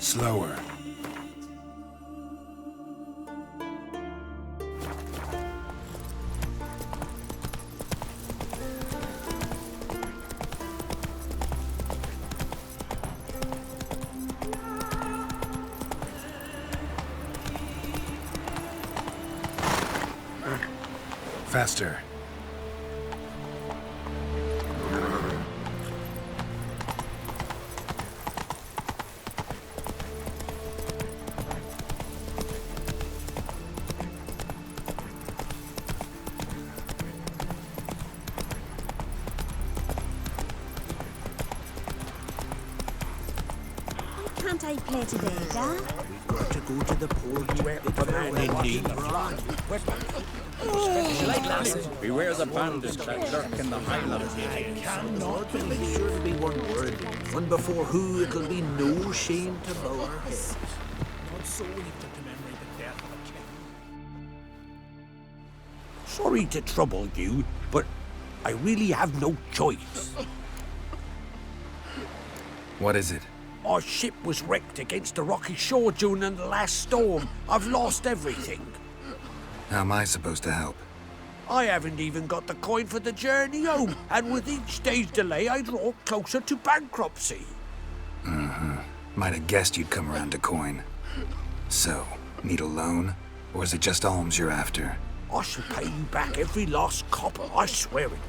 Slower. Faster. Can't I play today, Dad? We've got to go to the port. It's a man in need. Beware the bandits that lurk in the highlands. I cannot believe sure to be one word. One before who it'll be no shame to bow our heads. Not so we to commemorate the death of a king. Sorry to trouble you, but I really have no choice. What is it? Our ship was wrecked against a rocky shore during the last storm. I've lost everything. How am I supposed to help? I haven't even got the coin for the journey home, and with each day's delay, I draw closer to bankruptcy. Might have guessed you'd come around to coin. So, need a loan? Or is it just alms you're after? I shall pay you back every lost copper, I swear it.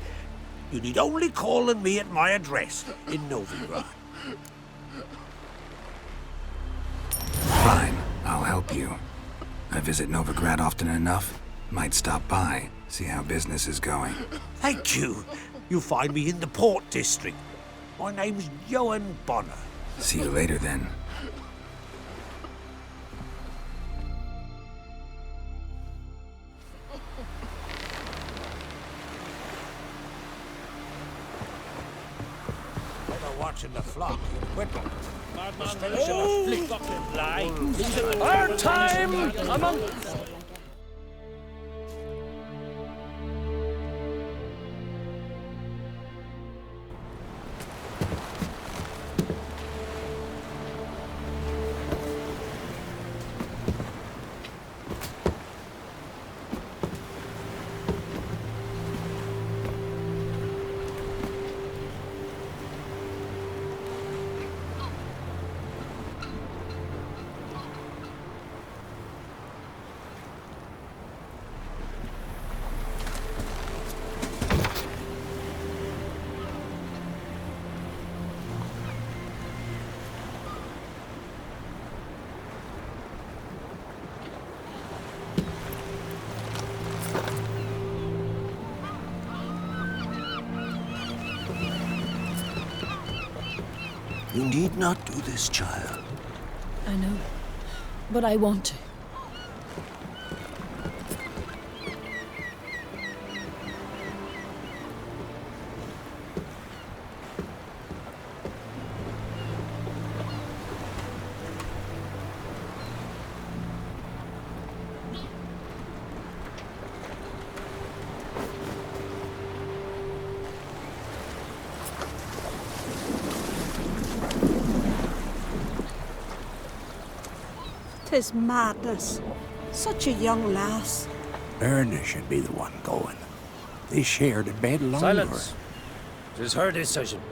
You need only call on me at my address in Novigrad. Fine, I'll help you. I visit Novigrad often enough. Might stop by, see how business is going. Thank you. You'll find me in the Port District. My name's Johan Bonner. See you later then. Better watching the flock. Whittle. Our time among... You need not do this, child. I know, but I want to. Tis madness. Such a young lass. Erna should be the one going. They shared a bed long Silence. It is her decision.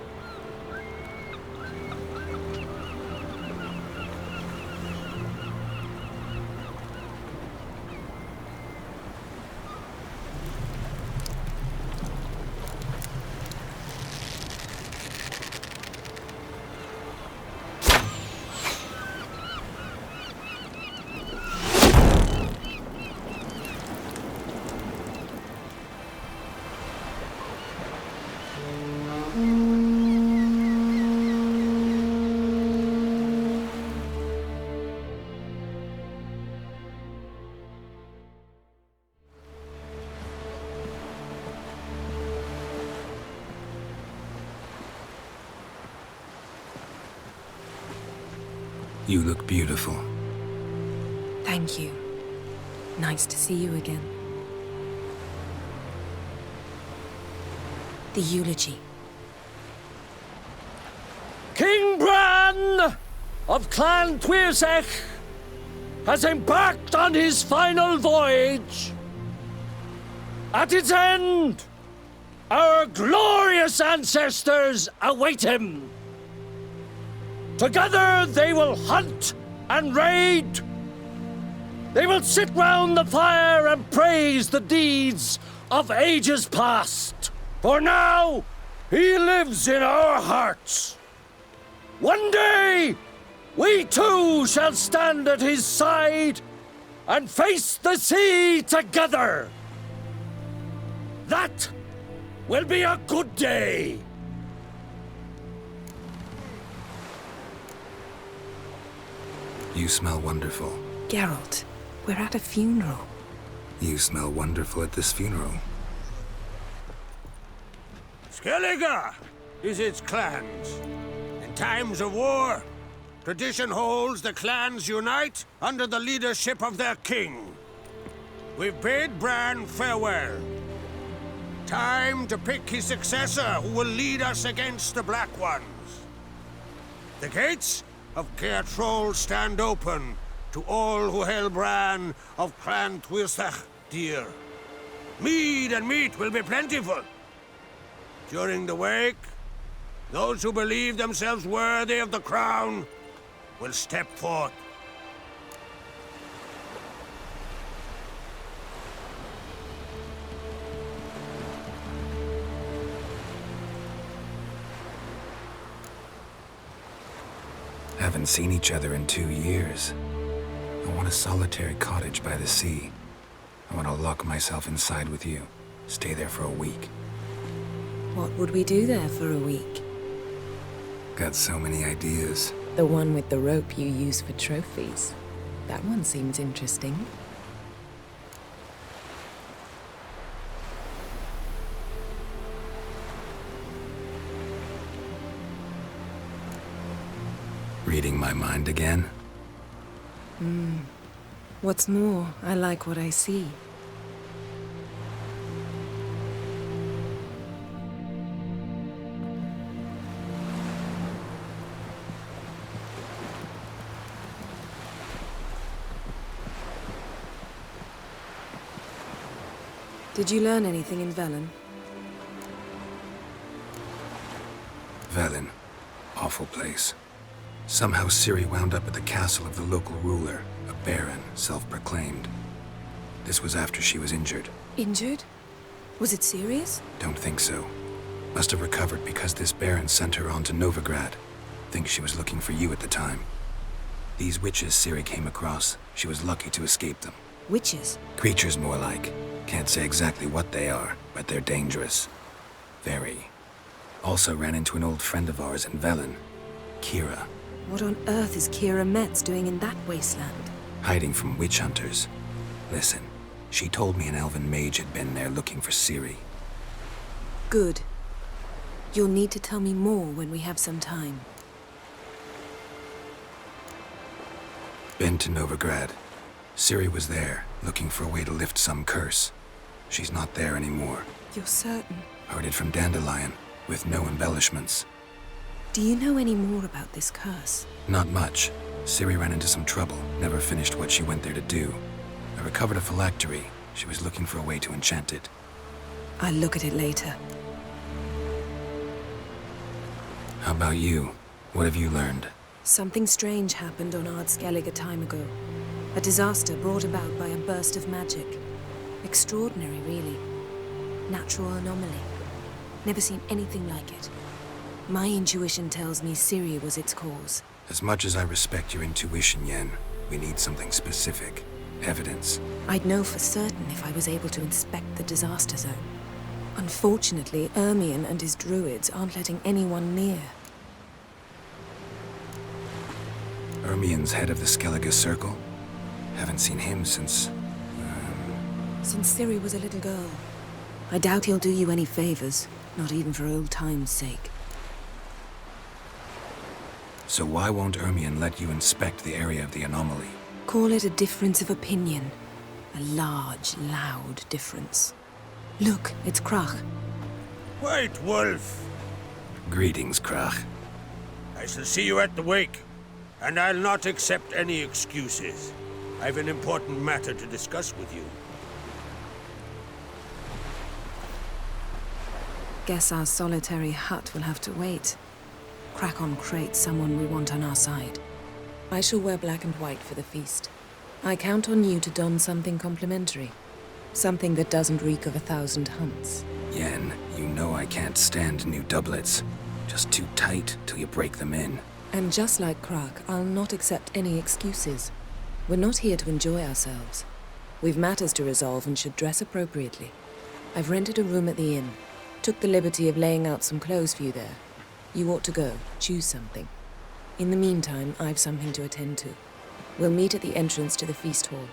You look beautiful. Thank you. Nice to see you again. The eulogy. King Bran of Clan Tuirsech has embarked on his final voyage. At its end, our glorious ancestors await him. Together they will hunt and raid. They will sit round the fire and praise the deeds of ages past. For now, he lives in our hearts. One day, we too shall stand at his side and face the sea together. That will be a good day. You smell wonderful. Geralt, we're at a funeral. You smell wonderful at this funeral. Skellige is its clans. In times of war, tradition holds the clans unite under the leadership of their king. We've bid Bran farewell. Time to pick his successor who will lead us against the Black Ones. The gates of Caer Troll stand open to all who held Bran of Clan Tuirsech dear. Mead and meat will be plentiful. During the wake, those who believe themselves worthy of the crown will step forth. Haven't seen each other in 2 years. I want a solitary cottage by the sea. I want to lock myself inside with you. Stay there for a week. What would we do there for a week? Got so many ideas. The one with the rope you use for trophies. That one seems interesting. Reading my mind again? What's more, I like what I see. Did you learn anything in Velen? Velen. Awful place. Somehow Ciri wound up at the castle of the local ruler, a baron, self-proclaimed. This was after she was injured. Injured? Was it serious? Don't think so. Must have recovered because this baron sent her on to Novigrad. Think she was looking for you at the time. These witches Ciri came across, she was lucky to escape them. Witches? Creatures more like. Can't say exactly what they are, but they're dangerous. Very. Also ran into an old friend of ours in Velen, Kira. What on earth is Kira Metz doing in that wasteland? Hiding from witch hunters. Listen, she told me an elven mage had been there looking for Ciri. Good. You'll need to tell me more when we have some time. Been to Novigrad. Ciri was there, looking for a way to lift some curse. She's not there anymore. You're certain? Heard it from Dandelion, with no embellishments. Do you know any more about this curse? Not much. Ciri ran into some trouble, never finished what she went there to do. I recovered a phylactery. She was looking for a way to enchant it. I'll look at it later. How about you? What have you learned? Something strange happened on Ardskellig a time ago. A disaster brought about by a burst of magic. Extraordinary, really. Natural anomaly. Never seen anything like it. My intuition tells me Ciri was its cause. As much as I respect your intuition, Yen, we need something specific. Evidence. I'd know for certain if I was able to inspect the disaster zone. Unfortunately, Ermion and his druids aren't letting anyone near. Ermion's head of the Skellige Circle? Haven't seen him since... Since Ciri was a little girl. I doubt he'll do you any favors, not even for old time's sake. So why won't Ermion let you inspect the area of the anomaly? Call it a difference of opinion. A large, loud difference. Look, it's Krach. White Wolf. Greetings, Krach. I shall see you at the wake. And I'll not accept any excuses. I've an important matter to discuss with you. Guess our solitary hut will have to wait. Crack on crate someone we want on our side. I shall wear black and white for the feast. I count on you to don something complimentary. Something that doesn't reek of 1,000 hunts. Yen, you know I can't stand new doublets. Just too tight till you break them in. And just like Krak, I'll not accept any excuses. We're not here to enjoy ourselves. We've matters to resolve and should dress appropriately. I've rented a room at the inn. Took the liberty of laying out some clothes for you there. You ought to go. Choose something. In the meantime, I've something to attend to. We'll meet at the entrance to the feast hall.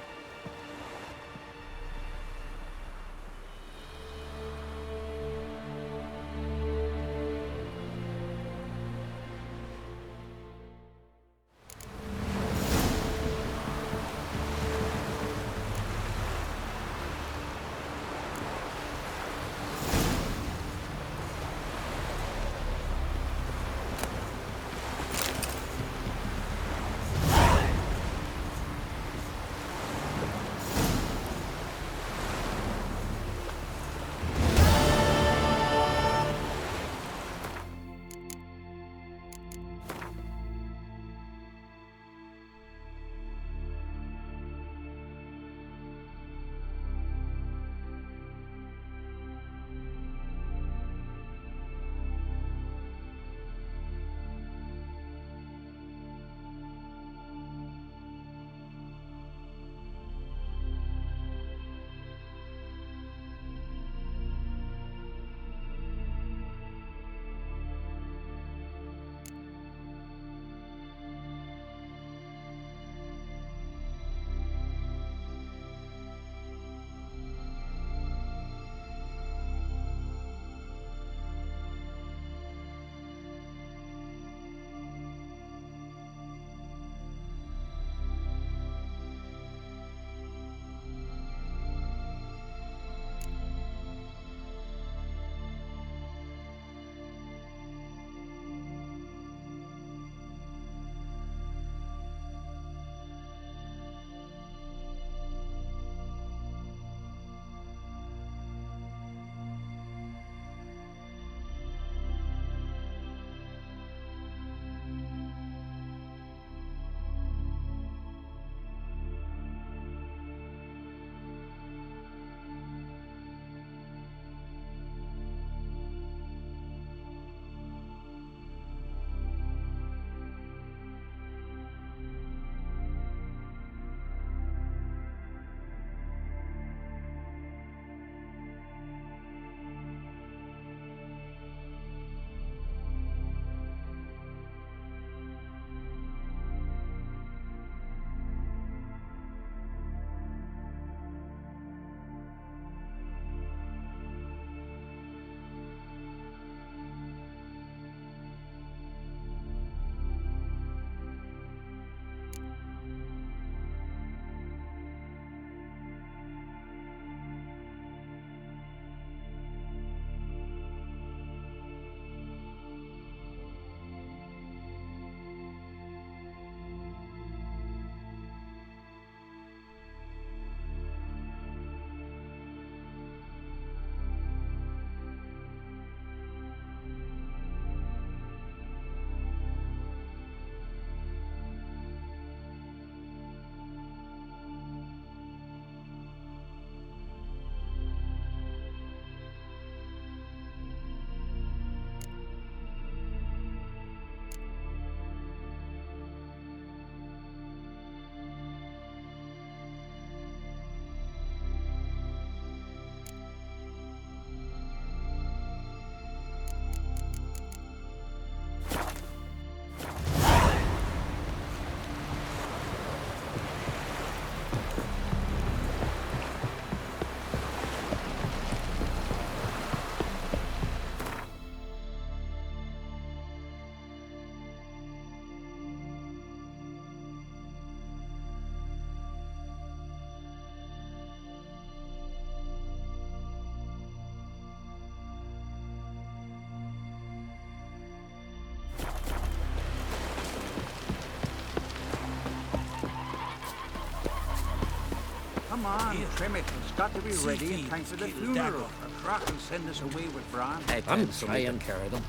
on, trim it. It's got to be ready in time for the funeral. A crack will send us away with Bran. I'm trying to carry them.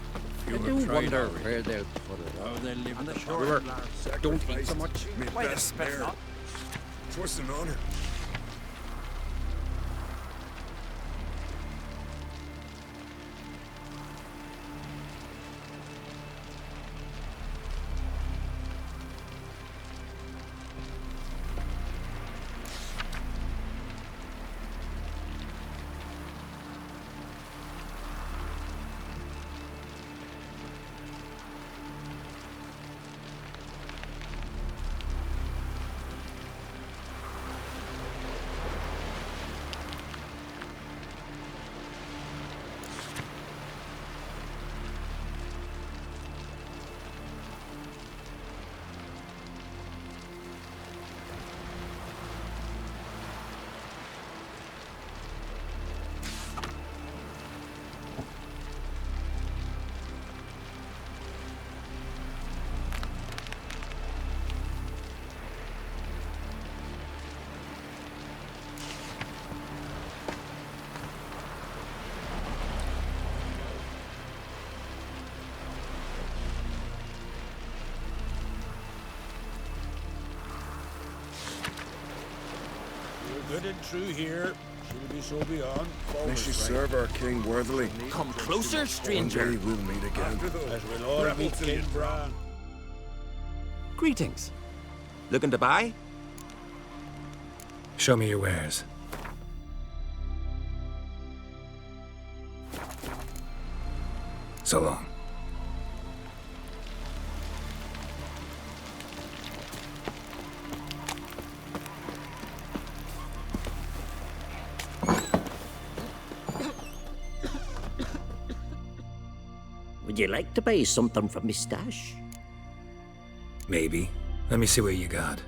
I do wonder where they'll put it. Oh, they live on the shore. River, don't eat so much. Why the spit not? What's an honor? Good and true here. Should we so beyond? May she serve our king worthily. Come closer, stranger. One day we'll meet again. As we'll all meet King Bran. Greetings. Looking to buy? Show me your wares. So long. Would you like to buy something from me stash? Maybe. Let me see what you got.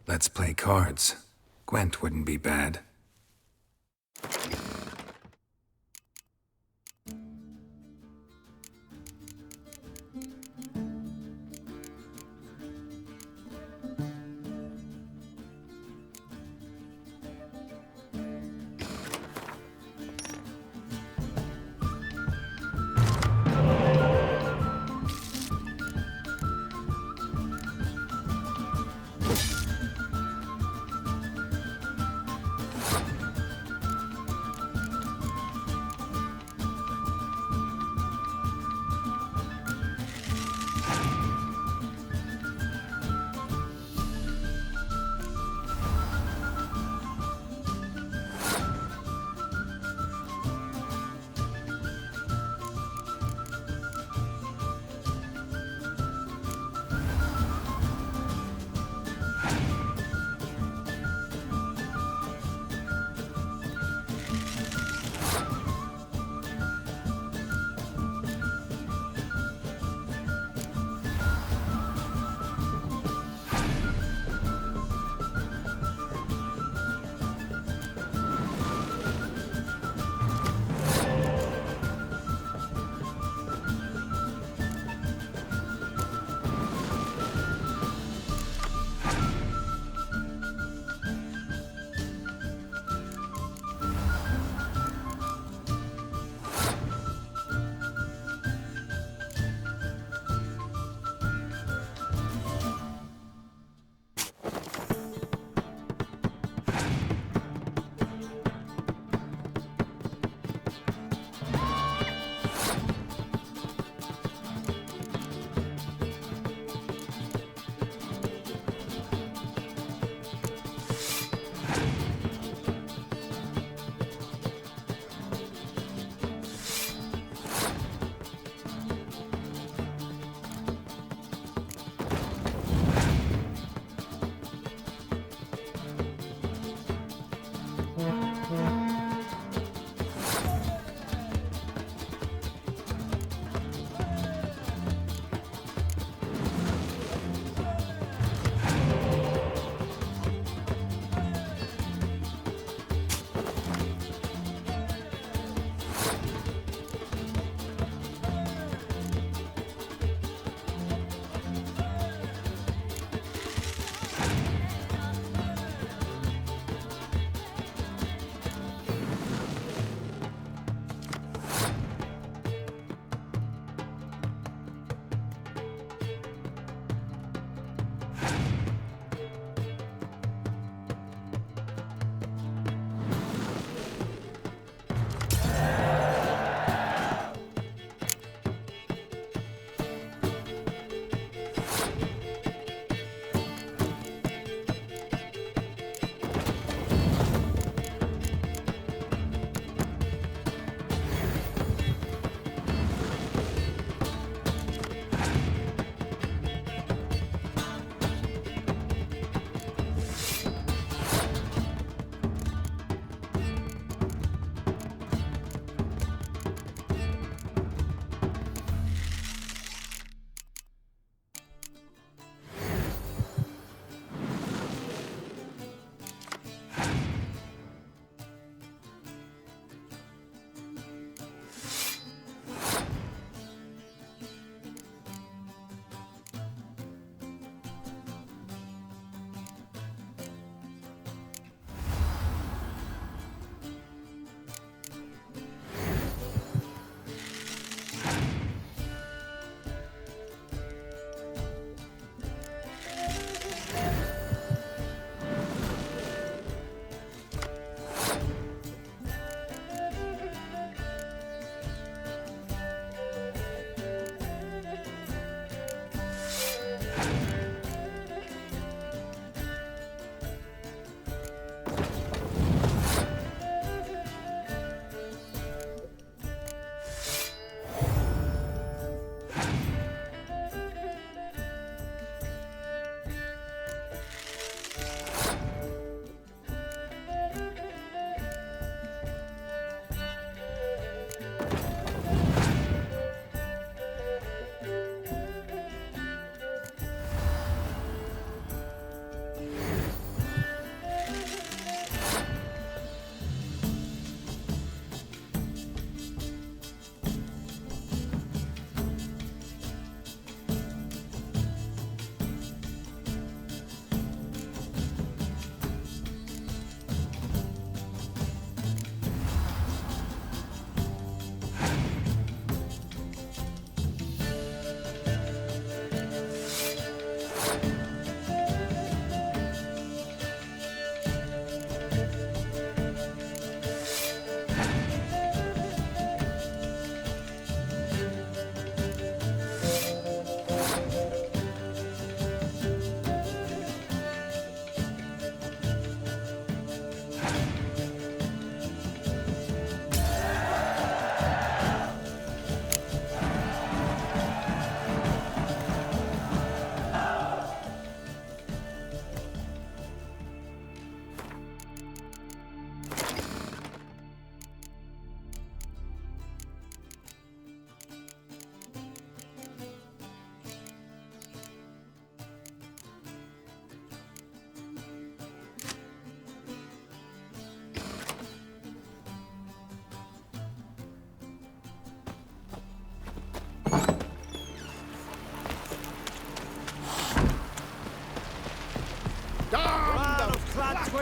Let's play cards. Gwent wouldn't be bad.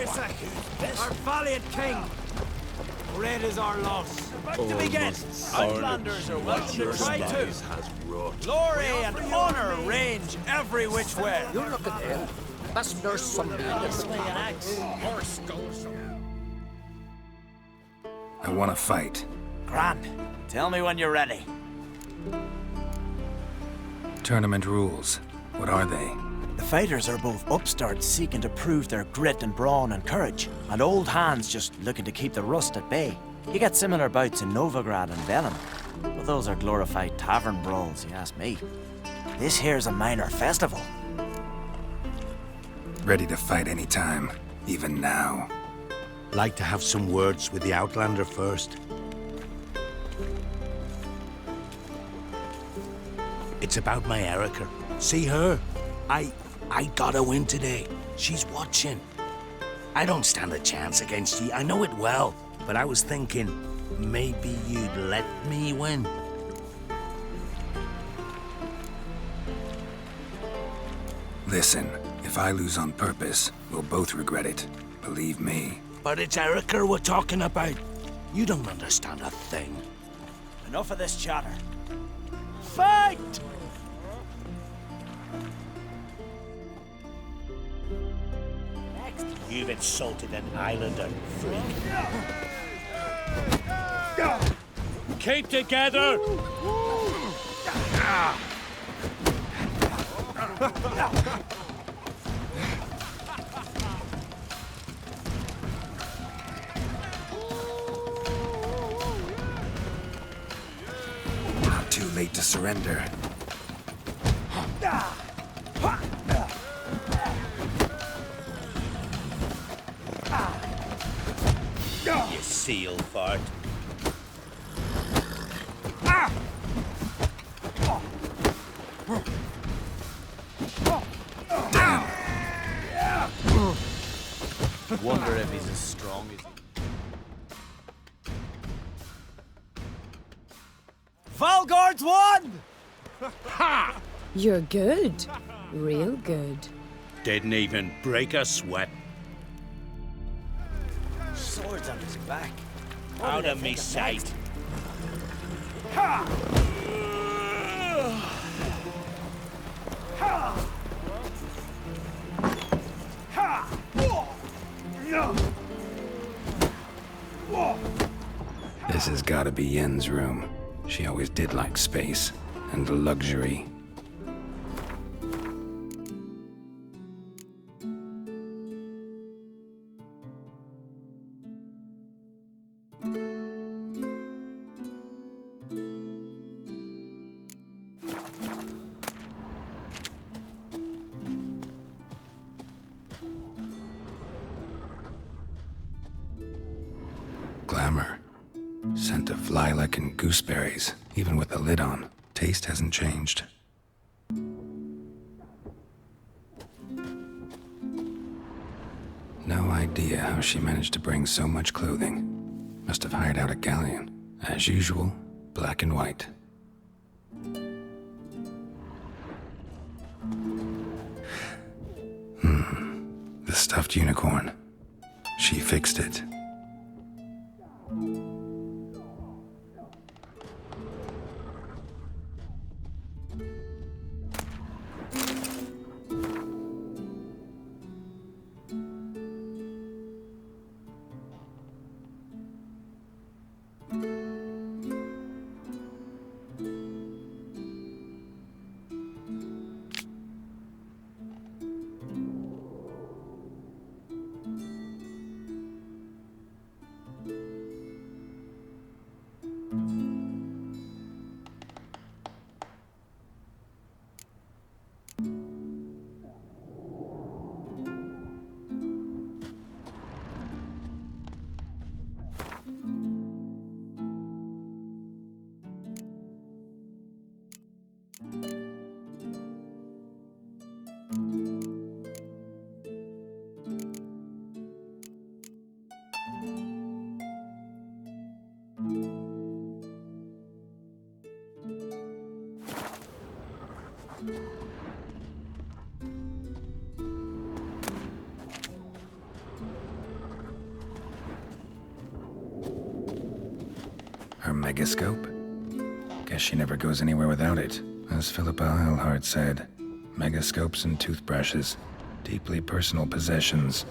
Isaac, our valiant king. Great is our loss. Back to begin. Outlanders are welcome to try too. Glory and honor range every which way. You look at him. That's there's somebody in this I want to fight. Grand. Tell me when you're ready. Tournament rules. What are they? The fighters are both upstarts seeking to prove their grit and brawn and courage, and old hands just looking to keep the rust at bay. You get similar bouts in Novigrad and Velen, but those are glorified tavern brawls, you ask me. This here's a minor festival. Ready to fight anytime, even now. Like to have some words with the Outlander first. It's about my Erica. See her? I got a win today. She's watching. I don't stand a chance against you. I know it well. But I was thinking, maybe you'd let me win. Listen, if I lose on purpose, we'll both regret it. Believe me. But it's Erica we're talking about. You don't understand a thing. Enough of this chatter. Fight! You've insulted an islander, freak. Keep together! Not too late to surrender. You seal fart. Wonder if he's as strong as... Valgard's won! Ha! You're good. Real good. Didn't even break a sweat. Swords on his back. Out of me sight. Ha! Ha! Ha! This has got to be Yen's room. She always did like space and luxury. Glamour. Scent of lilac and gooseberries, even with the lid on. Taste hasn't changed. No idea how she managed to bring so much clothing. Must have hired out a galleon. As usual, black and white. The stuffed unicorn. She fixed it. megascope? Guess she never goes anywhere without it. As Philippa Eilhart said, megascopes and toothbrushes, deeply personal possessions.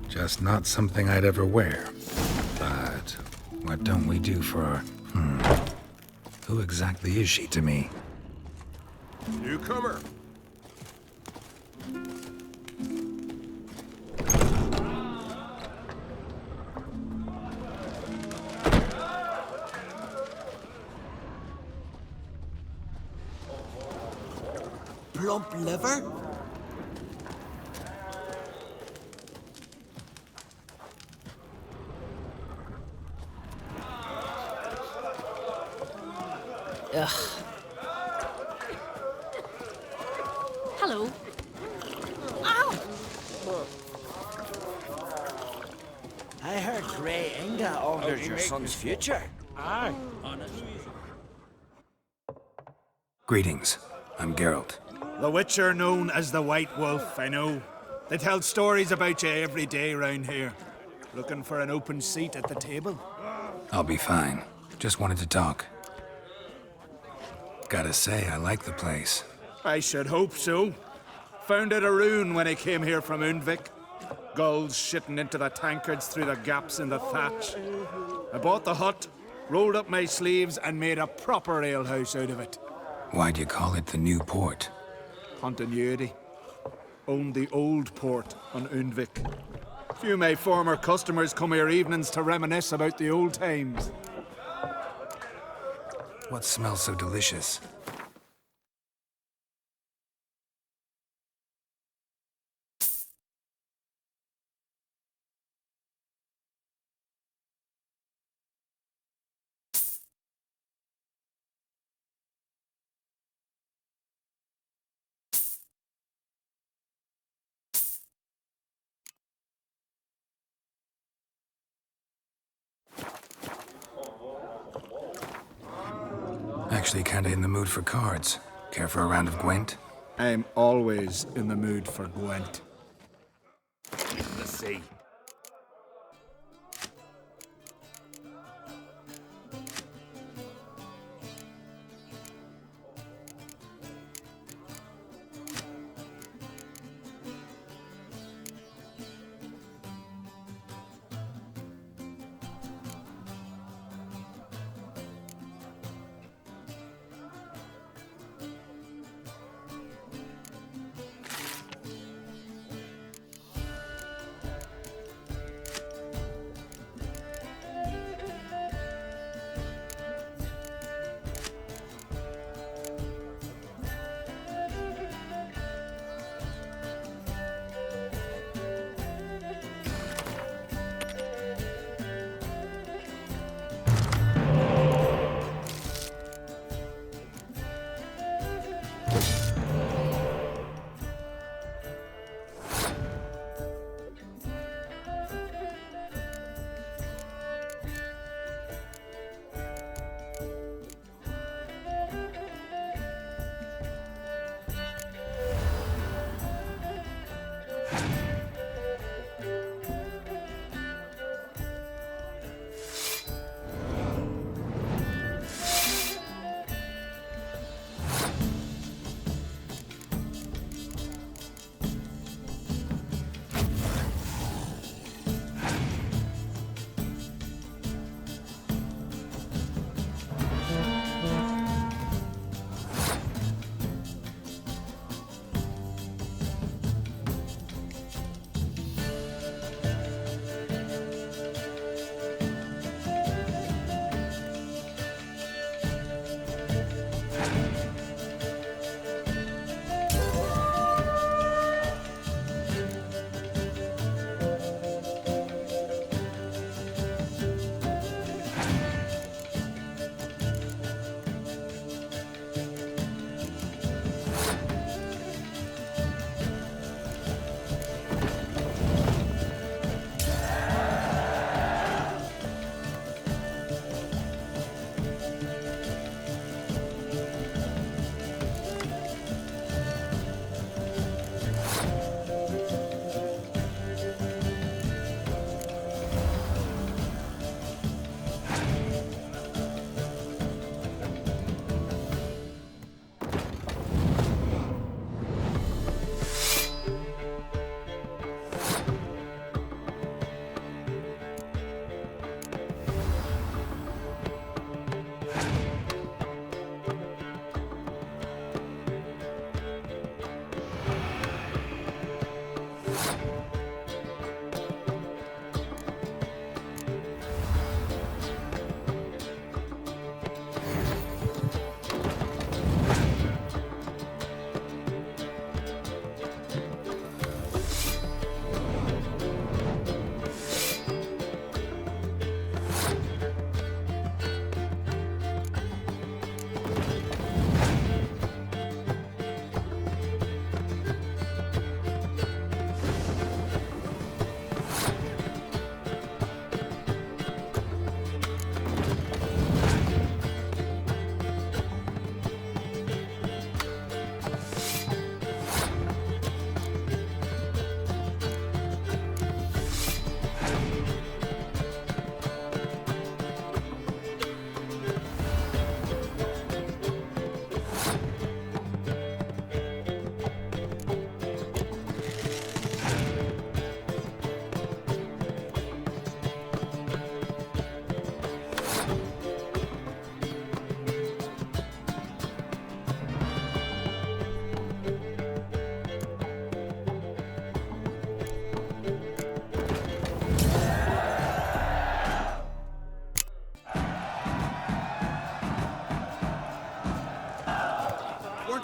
Just not something I'd ever wear. But what don't we do for our... Who exactly is she to me? Newcomer. Plump liver? Ugh. Hello. Ow! I heard Grey Inga orders your son's future. Aye. Greetings. I'm Geralt. The Witcher known as the White Wolf, I know. They tell stories about you every day round here. Looking for an open seat at the table? I'll be fine. Just wanted to talk. Gotta say, I like the place. I should hope so. Found it a ruin when I came here from Undvik. Gulls shitting into the tankards through the gaps in the thatch. I bought the hut, rolled up my sleeves, and made a proper alehouse out of it. Why'd you call it the New Port? Continuity. Owned the old port on Undvik. Few of my former customers come here evenings to reminisce about the old times. What smells so delicious? Actually kinda in the mood for cards. Care for a round of Gwent? I'm always in the mood for Gwent. The sea.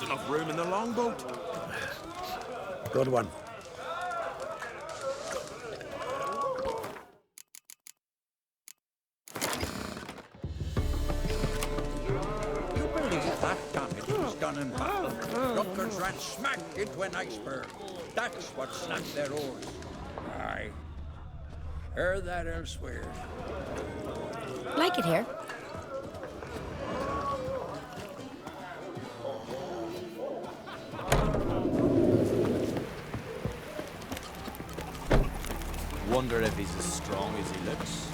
Weren't enough room in the longboat. Good one. You believe that damage was done in battle? Rutgers ran smack into an iceberg. That's what snapped their oars. Aye. Heard that elsewhere. Like it here. Wonder if he's as strong as he looks.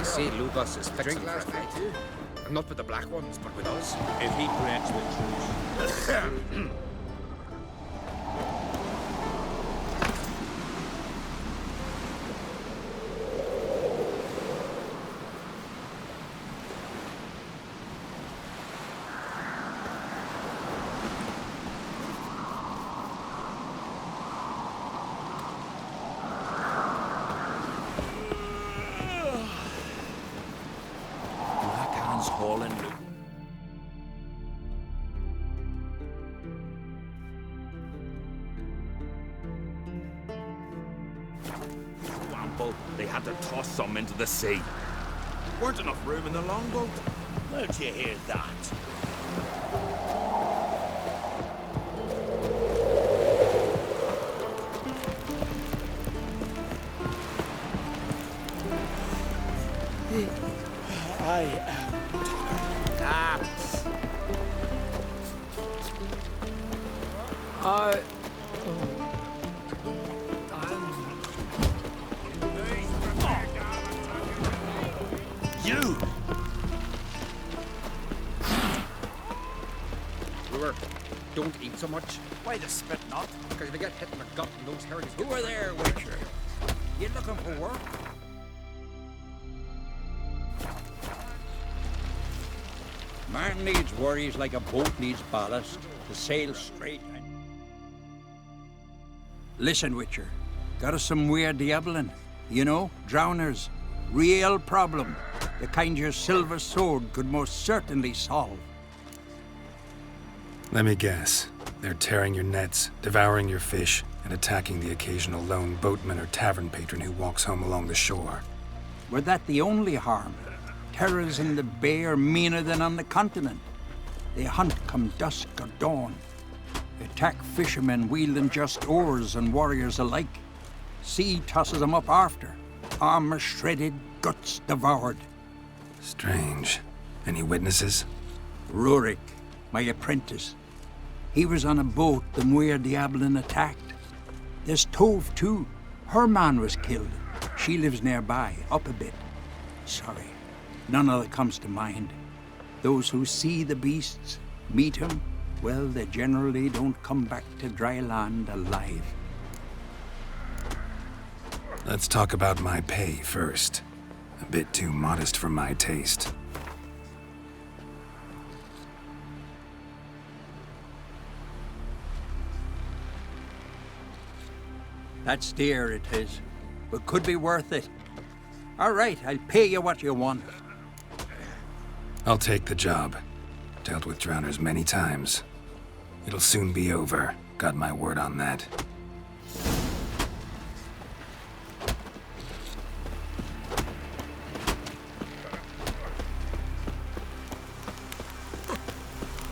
See, Lugos is fixing for a fight. Not with the black ones, but with us. If he protects with truth. Hauling loot. Wamble, they had to toss some into the sea. Weren't enough room in the longboat. Where'd you hear that? I am You! Brewer, don't eat so much. Why the spit not? Because if you get hit in the gut and those herds... Who are there, Witcher? You looking for work? Man needs worries like a boat needs ballast to sail straight. Listen, Witcher. Got us some weird diabling. You know, drowners. Real problem. The kind your silver sword could most certainly solve. Let me guess. They're tearing your nets, devouring your fish, and attacking the occasional lone boatman or tavern patron who walks home along the shore. Were that the only harm? Terrors in the bay are meaner than on the continent. They hunt come dusk or dawn. Attack fishermen wielding just oars and warriors alike. Sea tosses them up after. Armor shredded, guts devoured. Strange. Any witnesses? Rurik, my apprentice. He was on a boat the Muir Diablin attacked. There's Tove, too. Her man was killed. She lives nearby, up a bit. Sorry, none other comes to mind. Those who see the beasts, meet him, well, they generally don't come back to dry land alive. Let's talk about my pay first. A bit too modest for my taste. That's dear, it is, but could be worth it. All right, I'll pay you what you want. I'll take the job. Dealt with drowners many times. It'll soon be over. Got my word on that.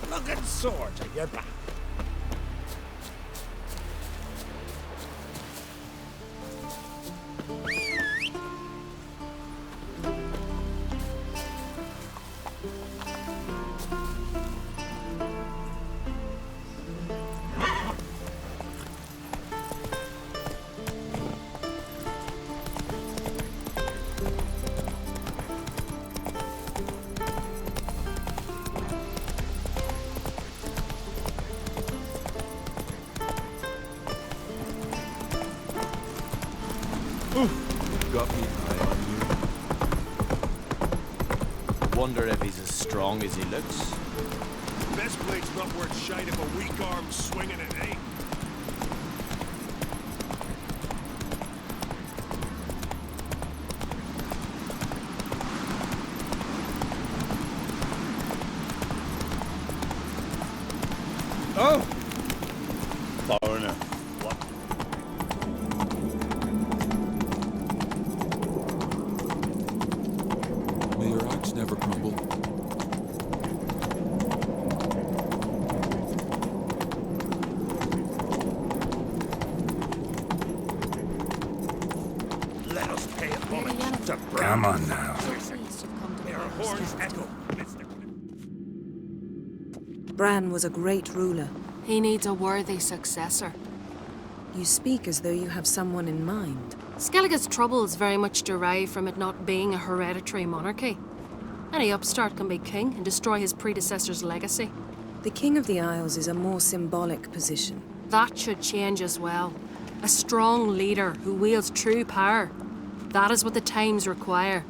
Looking swords at your back. Got me eye on you. Wonder if he's as strong as he looks. Best blade's not worth shite if a weak arm's swinging it, eh? Oh! Foreigner. What? May your axe never crumble. Let us pay a homage to Come on now. Their horns echo. Bran was a great ruler. He needs a worthy successor. You speak as though you have someone in mind. Skellige's troubles very much derive from it not being a hereditary monarchy. Any upstart can be king and destroy his predecessor's legacy. The King of the Isles is a more symbolic position. That should change as well. A strong leader who wields true power. That is what the times require.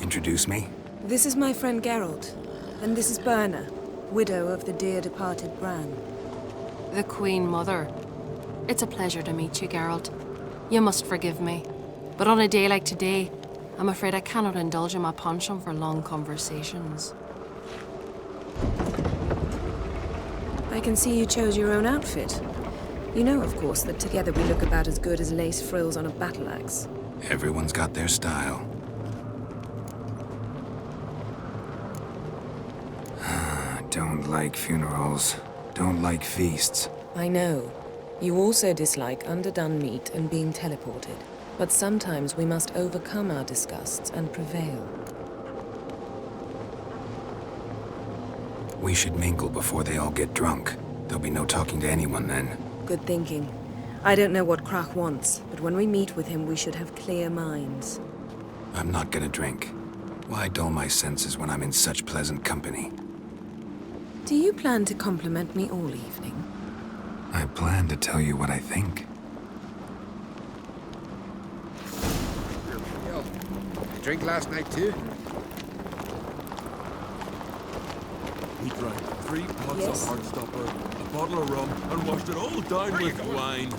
Introduce me? This is my friend Geralt, and this is Birna, widow of the dear departed Bran. The Queen Mother. It's a pleasure to meet you, Geralt. You must forgive me, but on a day like today, I'm afraid I cannot indulge in my penchant for long conversations. I can see you chose your own outfit. You know, of course, that together we look about as good as lace frills on a battle axe. Everyone's got their style. Don't like funerals. Don't like feasts. I know. You also dislike underdone meat and being teleported. But sometimes we must overcome our disgusts and prevail. We should mingle before they all get drunk. There'll be no talking to anyone then. Good thinking. I don't know what Krach wants, but when we meet with him, we should have clear minds. I'm not gonna drink. Why dull my senses when I'm in such pleasant company? Do you plan to compliment me all evening? I plan to tell you what I think. Yo, you drink last night too? We drank 3 pots Yes. of Heartstopper, a bottle of rum, and washed it all down with wine.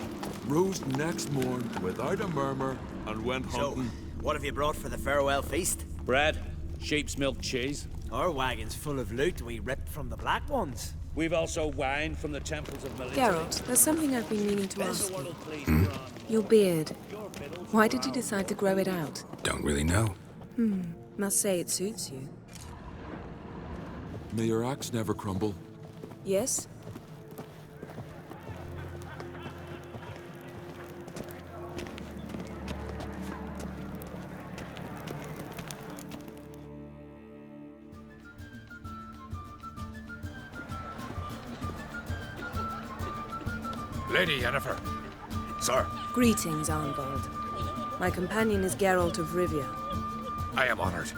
Rose next morn without a murmur and went hunting. What have you brought for the farewell feast? Bread, sheep's milk cheese. Our wagon's full of loot we ripped from the Black Ones. We've also wine from the temples of Military. Geralt, there's something I've been meaning to ask you. Your beard. Why did you decide to grow it out? Don't really know. Must say it suits you. May your axe never crumble. Yes? Lady Yennefer. Sir, Greetings, Arnvald. My companion is Geralt of Rivia. I am honored.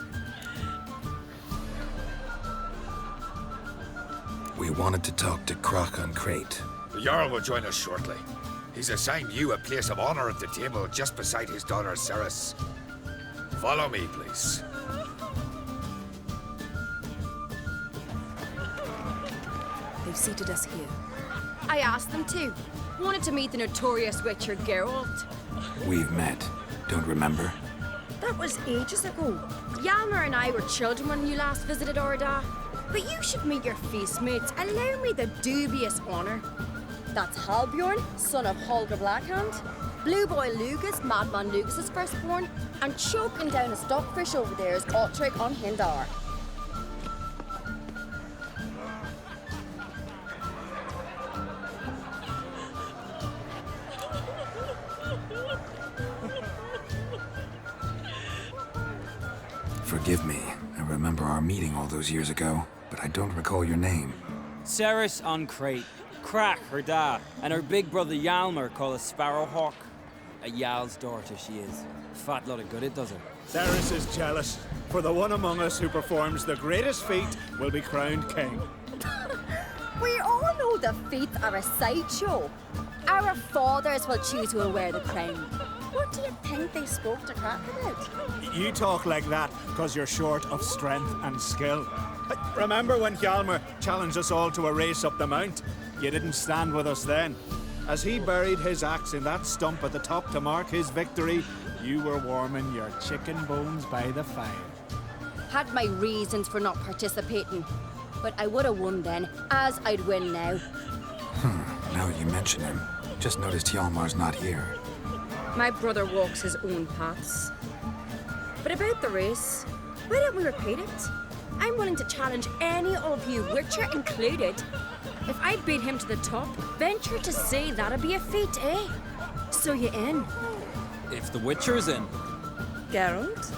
We wanted to talk to Krach on Crate. The Jarl will join us shortly. He's assigned you a place of honor at the table just beside his daughter Ceres. Follow me, please. They've seated us here. I asked them to. Wanted to meet the notorious witcher Geralt. We've met. Don't remember? That was ages ago. Hjalmar and I were children when you last visited Orda. But you should meet your feast mates. Allow me the dubious honor. That's Halbjorn, son of Holger Blackhand. Blue Boy Lucas, Madman Lucas's firstborn. And choking down a stockfish over there is Otric on Hindar. Forgive me. I remember our meeting all those years ago, but I don't recall your name. Ceres on Crate, Krach her da, and her big brother Hjalmar called a Sparrowhawk. A Jarl's daughter she is. Fat lot of good it does her. Ceres is jealous, for the one among us who performs the greatest feat will be crowned king. We all know the feats are a sideshow. Our fathers will choose who will wear the crown. What do you think they spoke to Crack about? You talk like that because you're short of strength and skill. Remember when Hjalmar challenged us all to a race up the mount? You didn't stand with us then. As he buried his axe in that stump at the top to mark his victory, you were warming your chicken bones by the fire. Had my reasons for not participating, but I would have won then, as I'd win now. Now that you mention him, just noticed Hjalmar's not here. My brother walks his own paths. But about the race, why don't we repeat it? I'm willing to challenge any of you, Witcher included. If I beat him to the top, venture to say that'd be a feat, eh? So you in? If the Witcher's in. Geralt?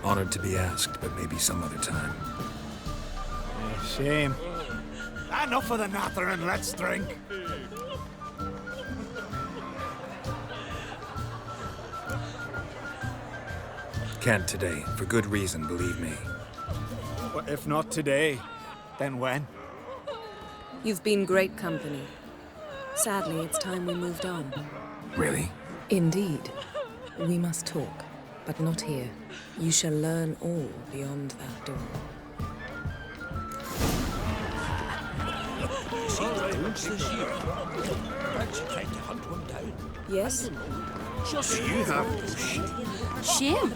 Honored to be asked, but maybe some other time. Shame. Enough of the natter and let's drink. Can't today, for good reason, believe me. Well, if not today, then when? You've been great company. Sadly, it's time we moved on. Really? Indeed. We must talk, but not here. You shall learn all beyond that door. Yes? Do you have Shame.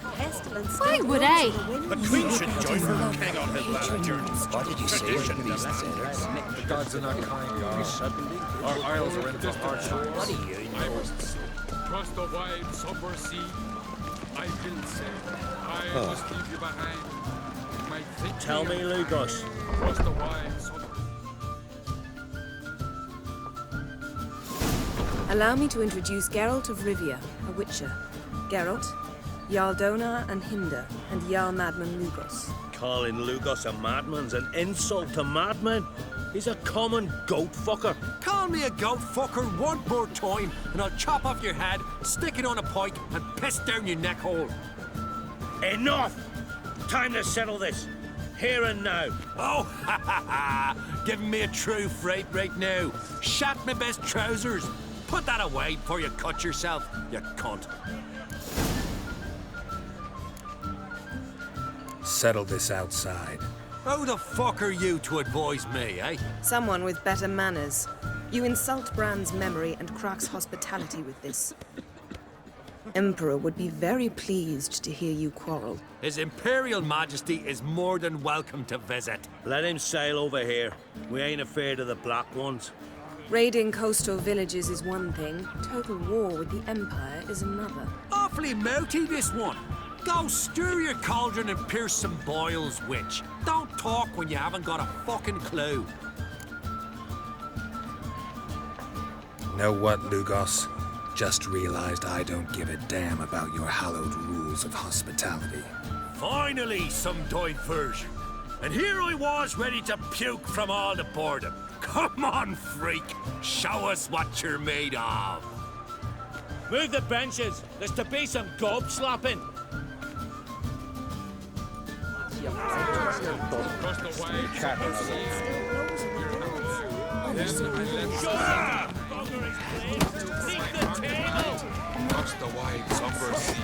Why would I? the Queen should join her king on his last journey. What did you say? The gods are not kind, Jarl. Our isles are in for hard times. What do you I know? must cross the wide somber sea. I will say, I must leave you behind. My thinking Tell me, Lugos. Cross the wide somber. Allow me to introduce Geralt of Rivia, a Witcher. Geralt, Jarl Donar and Hinder, and Jarl Madman Lugos. Calling Lugos a madman's an insult to madmen. He's a common goat fucker. Call me a goat fucker one more time, and I'll chop off your head, stick it on a pike, and piss down your neck hole. Enough! Time to settle this. Here and now. Oh, ha ha ha! Giving me a true fright right now. Shat my best trousers. Put that away before you cut yourself, you cunt. Settle this outside. Who the fuck are you to advise me, eh? Someone with better manners. You insult Bran's memory and Krak's hospitality with this. Emperor would be very pleased to hear you quarrel. His Imperial Majesty is more than welcome to visit. Let him sail over here. We ain't afraid of the black ones. Raiding coastal villages is one thing. Total war with the Empire is another. Awfully mouty, this one. Go stir your cauldron and pierce some boils, witch. Don't talk when you haven't got a fucking clue. Know what, Lugos? Just realized I don't give a damn about your hallowed rules of hospitality. Finally, some diversion. And here I was ready to puke from all the boredom. Come on, freak. Show us what you're made of. Move the benches. There's to be some gob slapping. Cross the wide Cross the wide somber sea.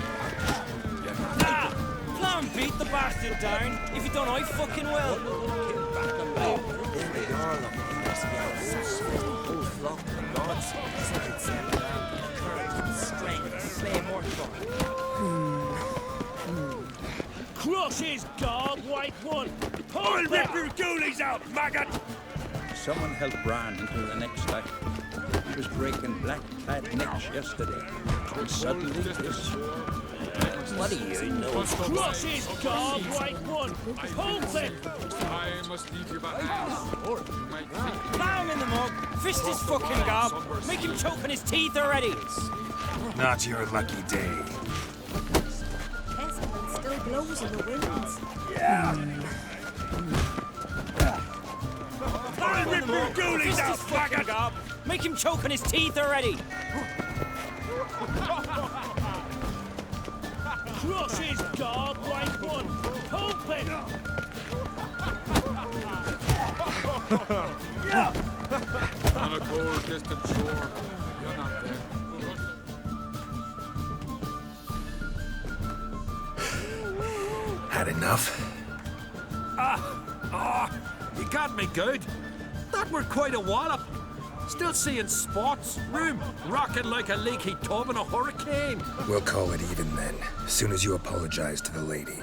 Plan beat the bastard down. If you don't, I fucking will. Crush his gob, white one. I'll rip your ghoulies out, maggot. Someone helped Bran into the next life. He was breaking black-clad necks yesterday. And suddenly this... What do you know? Crush his gob, white one. Hold it. I must leave you behind. Or you might think. Plow him in the mug. Fist his fucking gob. Make him choke on his teeth already. Not your lucky day. Pestilence still blows in the winds. I'll rip your ghoulies out, maggot. Gob. Make him choke on his teeth already. Crush his gob, white one. Hold it. On a cold, distant shore. You're not there. Had enough? You got me good. That were quite a wallop. Still seeing spots, room, rocking like a leaky tub in a hurricane. We'll call it even then, as soon as you apologize to the lady.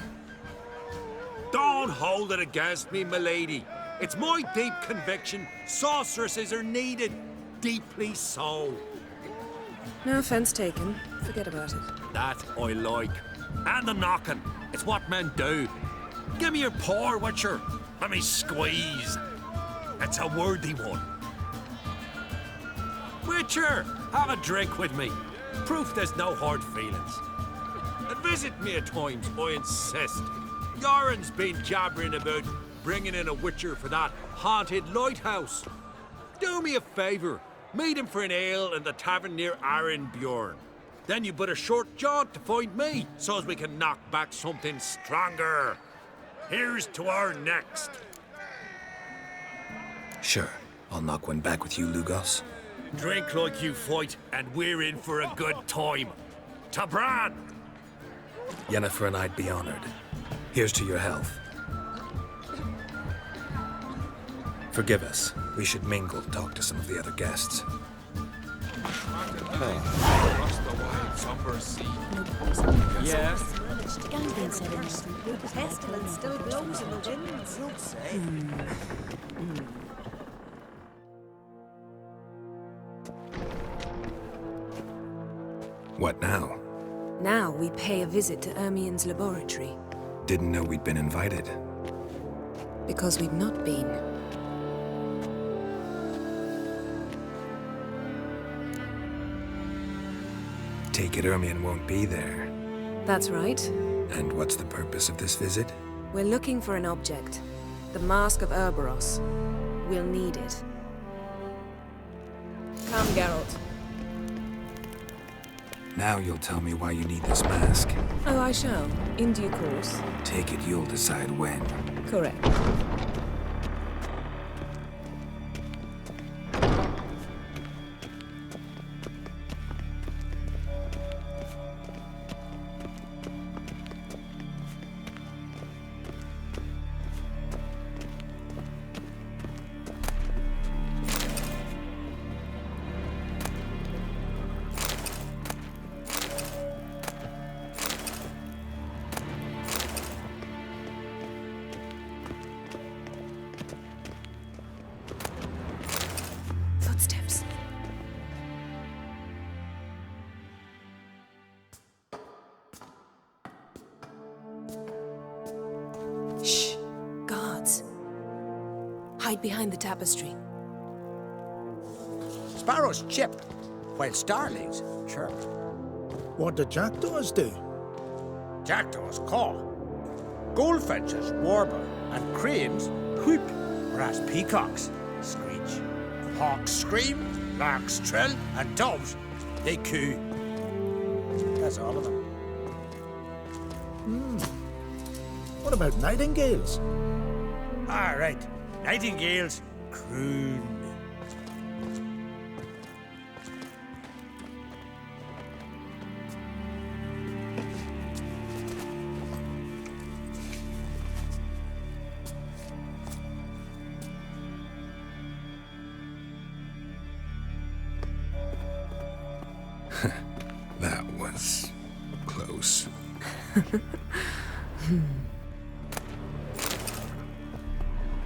Don't hold it against me, milady. It's my deep conviction sorceresses are needed. Deeply so. No offense taken. Forget about it. That I like. And the knocking. It's what men do. Give me your paw, Witcher. Let me squeeze. It's a worthy one. Witcher, have a drink with me. Proof there's no hard feelings. And visit me at times, I insist. Yoren's been jabbering about bringing in a Witcher for that haunted lighthouse. Do me a favour. Meet him for an ale in the tavern near Arenbjorn. Then you but a short jaunt to find me, so as we can knock back something stronger. Here's to our next. Sure. I'll knock one back with you, Lugos. Drink like you fight, and we're in for a good time. To Bran! Yennefer and I'd be honored. Here's to your health. Forgive us. We should mingle, talk to some of the other guests. Across the wide, somber sea. Yeah. Pestilence still blows in the winds. What now? Now we pay a visit to Ermien's laboratory. Didn't know we'd been invited. Because we've not been. Take it Ermien won't be there. That's right. And what's the purpose of this visit? We're looking for an object. The Mask of Ouroboros. We'll need it. Come, Geralt. Now you'll tell me why you need this mask. Oh, I shall. In due course. Take it you'll decide when. Correct. Footsteps. Shh. Guards. Hide behind the tapestry. Sparrows chip, while starlings chirp. What do jackdaws do? Jackdaws caw. Goldfinches warble, and cranes whoop, whereas peacocks screech. Hawks scream, larks trill, and doves, they coo. That's all of them. What about nightingales? All right, nightingales croon. That was close.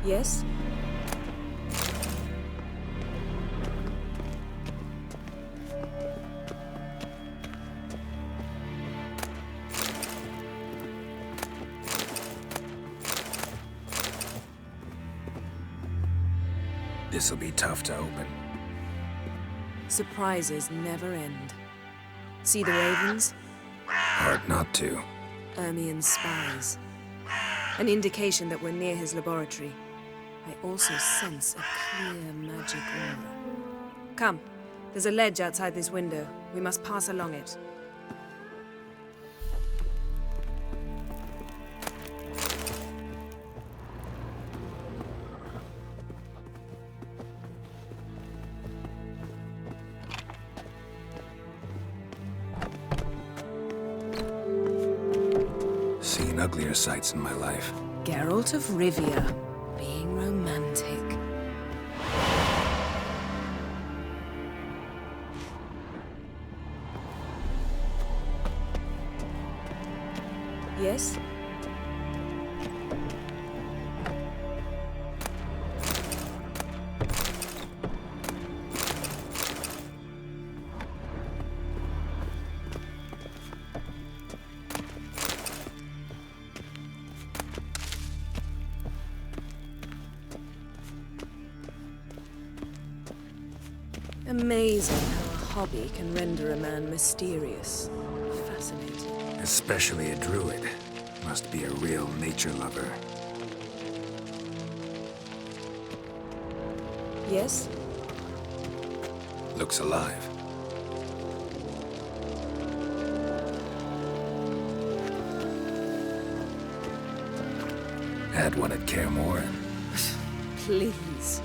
Yes? This'll be tough to open. Surprises never end. See the ravens? Hard not to. Ermien's spies. An indication that we're near his laboratory. I also sense a clear magic aura. Come, there's a ledge outside this window. We must pass along it. uglier sights in my life. Geralt of Rivia, being romantic. Yes? Amazing how a hobby can render a man mysterious. Fascinating. Especially a druid. Must be a real nature lover. Yes? Looks alive. Had one at Kaer Morhen. Please.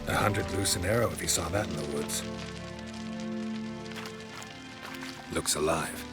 $100 loose an arrow if he saw that in the woods. Looks alive.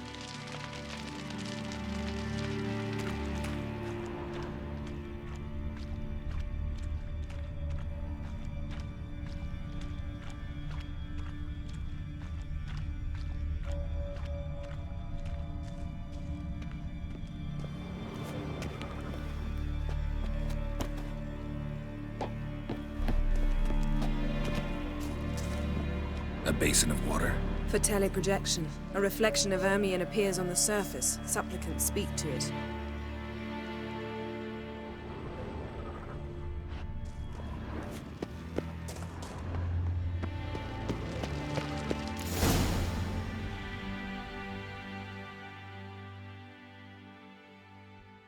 A basin of water. For teleprojection, a reflection of Ermion appears on the surface. Supplicants speak to it.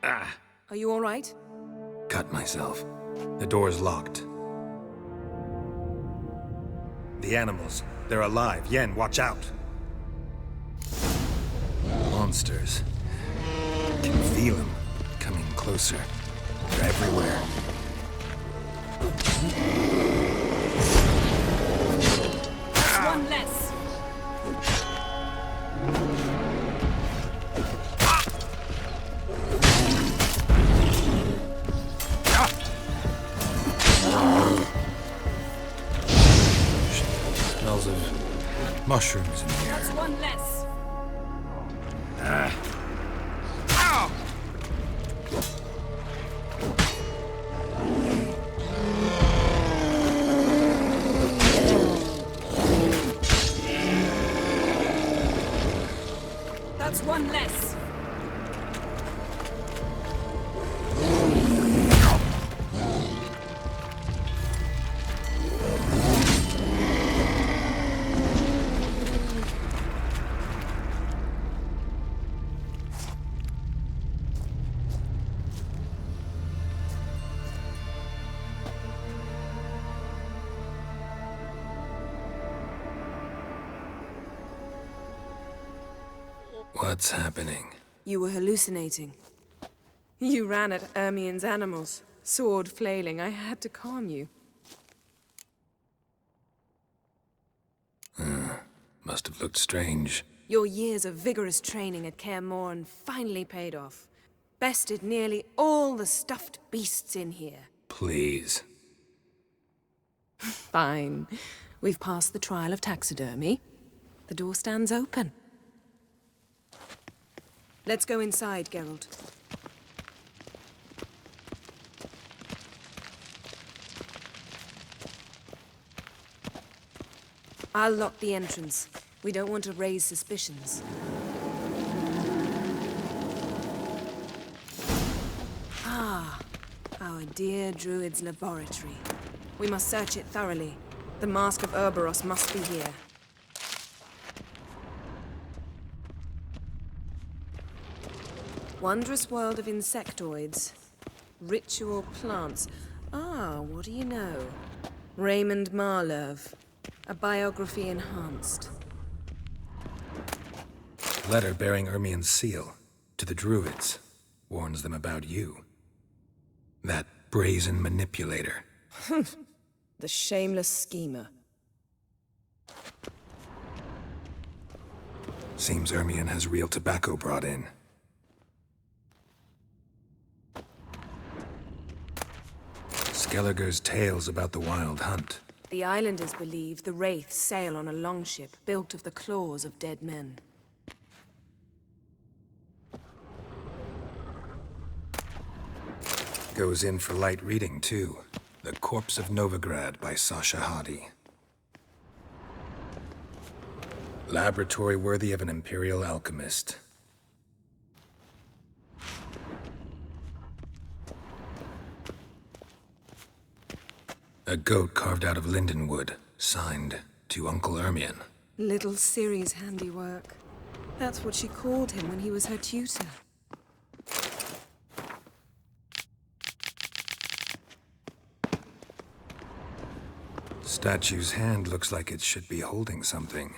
Ah! Are you all right? Cut myself. The door's locked. The animals. They're alive. Yen, watch out. Monsters. Can feel them. Coming closer. They're everywhere. That's one less. Smells of mushrooms in the air. That's one less. That's one less. What's happening? You were hallucinating. You ran at Ermion's animals, sword flailing. I had to calm you. Must have looked strange. Your years of vigorous training at Kaer Morhen finally paid off. Bested nearly all the stuffed beasts in here. Please. Fine. We've passed the trial of taxidermy. The door stands open. Let's go inside, Geralt. I'll lock the entrance. We don't want to raise suspicions. Ah, our dear druid's laboratory. We must search it thoroughly. The Mask of Ouroboros must be here. Wondrous world of insectoids. Ritual plants. Ah, what do you know? Raymond Marlove. A biography enhanced. Letter bearing Ermion's seal. To the druids. Warns them about you. That brazen manipulator. The shameless schemer. Seems Ermion has real tobacco brought in. Skelliger's tales about the wild hunt. The islanders believe the wraiths sail on a longship built of the claws of dead men. Goes in for light reading, too. The Corpse of Novigrad by Sasha Hadi. Laboratory worthy of an imperial alchemist. A goat carved out of lindenwood, signed to Uncle Ermion. Little Ciri's handiwork. That's what she called him when he was her tutor. Statue's hand looks like it should be holding something.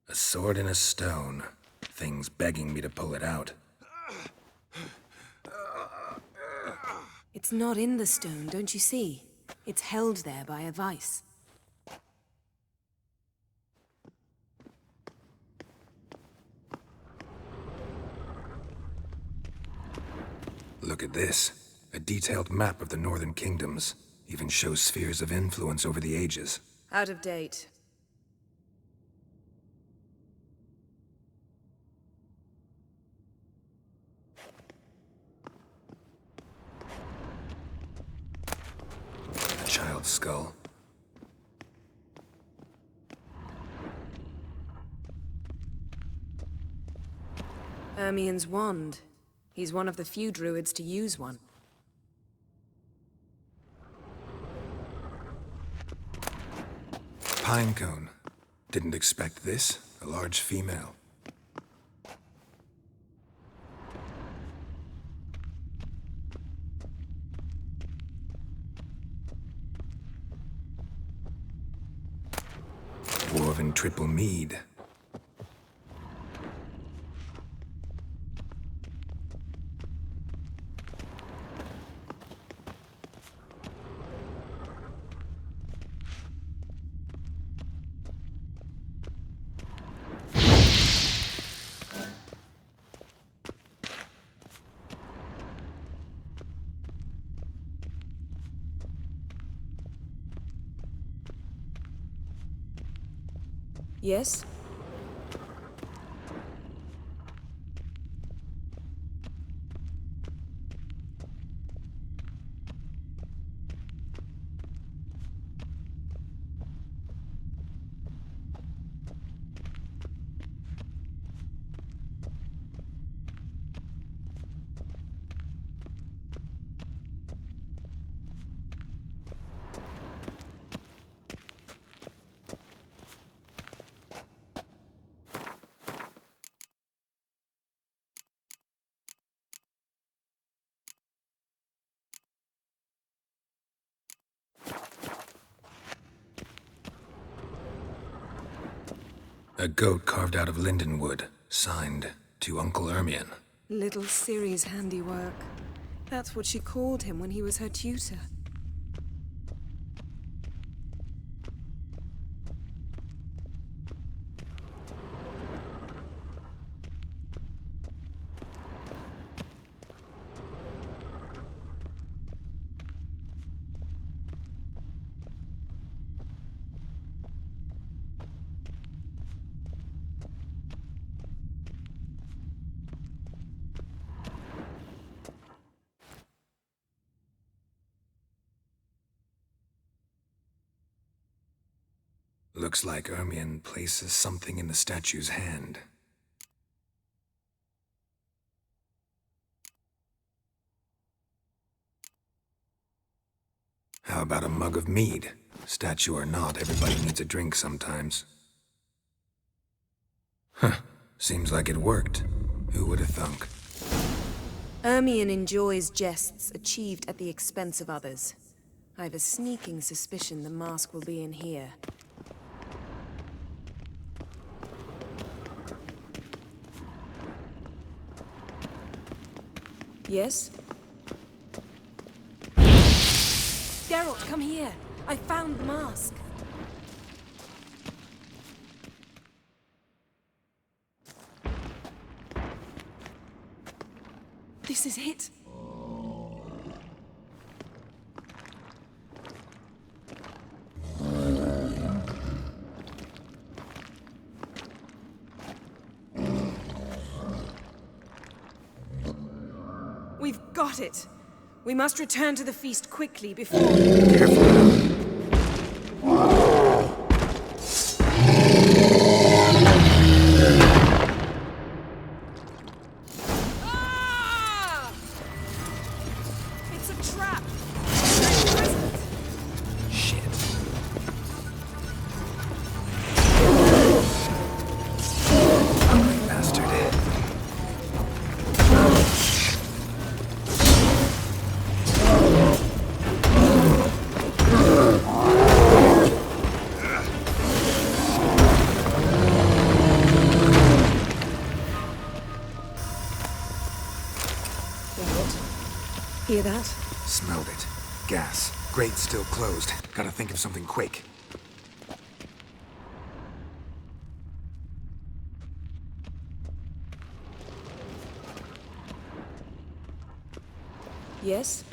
A sword in a stone. Thing's begging me to pull it out. It's not in the stone, don't you see? It's held there by a vice. Look at this. A detailed map of the northern kingdoms. Even shows spheres of influence over the ages. Out of date. A child's skull. Ermion's wand. He's one of the few druids to use one. Pinecone. Didn't expect this. A large female. Dwarven triple mead. Yes? A goat carved out of lindenwood, signed to Uncle Ermion. Little Ciri's handiwork. That's what she called him when he was her tutor. Looks like Ermion places something in the statue's hand. How about a mug of mead? Statue or not, everybody needs a drink sometimes. Huh. Seems like it worked. Who would have thunk? Ermion enjoys jests achieved at the expense of others. I've a sneaking suspicion the mask will be in here. Yes? Geralt, Geralt, come here. I found the mask. This is it. We've got it. We must return to the feast quickly before... Careful. It's a trap! Shit. Ugly bastard. Hear that? Smelled it. Gas. Grate's still closed. Gotta think of something quick. Yes?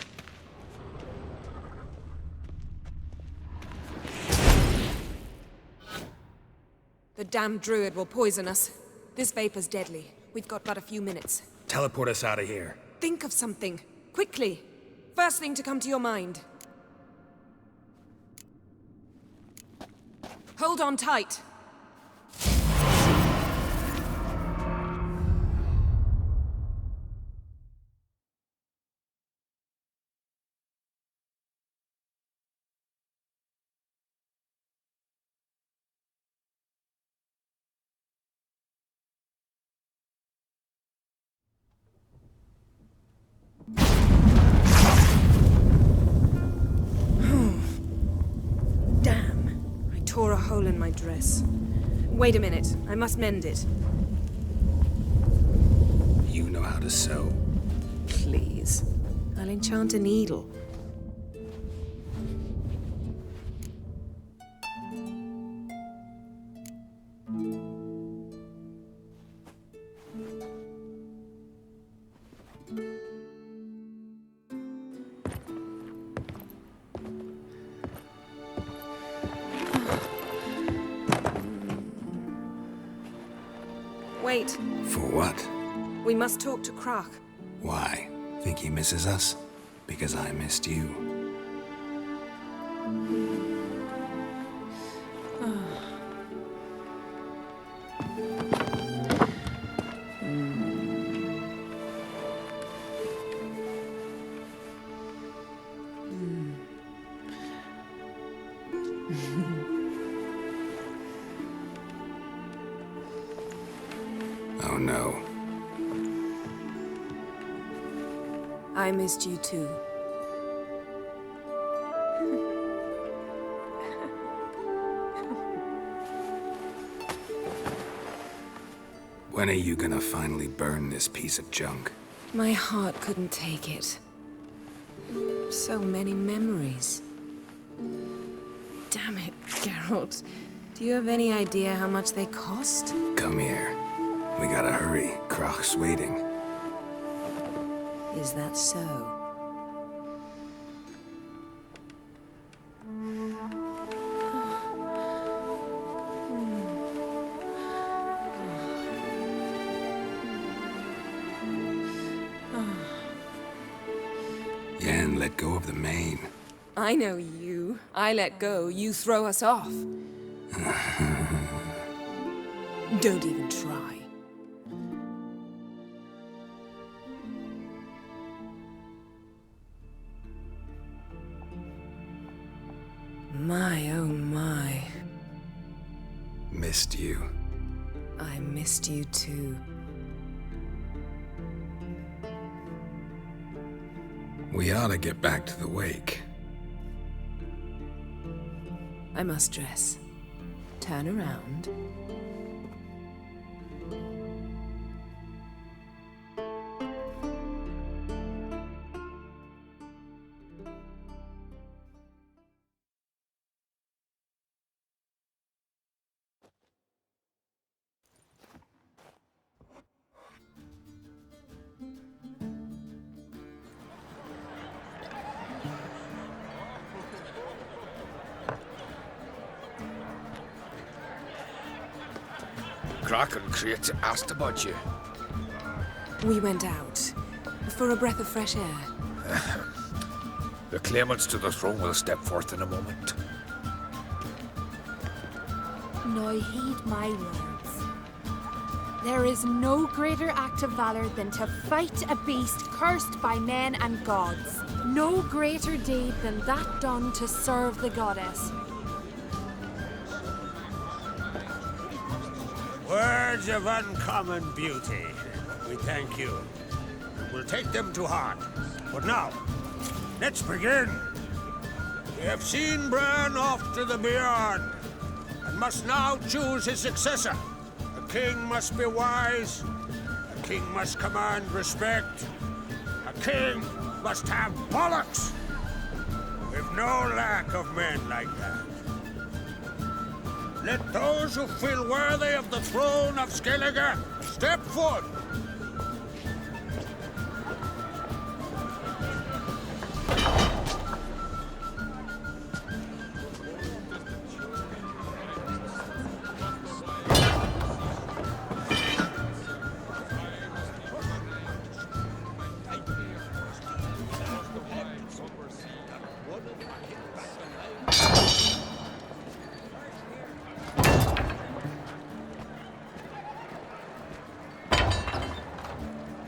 The damned druid will poison us. This vapor's deadly. We've got but a few minutes. Teleport us out of here. Think of something. Quickly. First thing to come to your mind. Hold on tight. Damn. I tore a hole in my dress. Wait a minute. I must mend it. You know how to sew. Please. I'll enchant a needle. Wait. For what? We must talk to Krach. Why? Think he misses us? Because I missed you. Oh no. I missed you too. When are you gonna finally burn this piece of junk? My heart couldn't take it. So many memories. Damn it, Geralt. Do you have any idea how much they cost? Come here. We gotta hurry. Krach's waiting. Is that so? Yen, let go of the mane. I know you. I let go, you throw us off. Don't even try. My, oh my. Missed you. I missed you too. We ought to get back to the wake. I must dress. Turn around. Kraken crate asked about you. We went out for a breath of fresh air. The claimants to the throne will step forth in a moment. Now heed my words. There is no greater act of valor than to fight a beast cursed by men and gods. No greater deed than that done to serve the goddess. Words of uncommon beauty. We thank you. We'll take them to heart. But now, let's begin. We have seen Bran off to the beyond, and must now choose his successor. A king must be wise. A king must command respect. A king must have bollocks. We've no lack of men like that. Let those who feel worthy of the throne of Skellige step forth.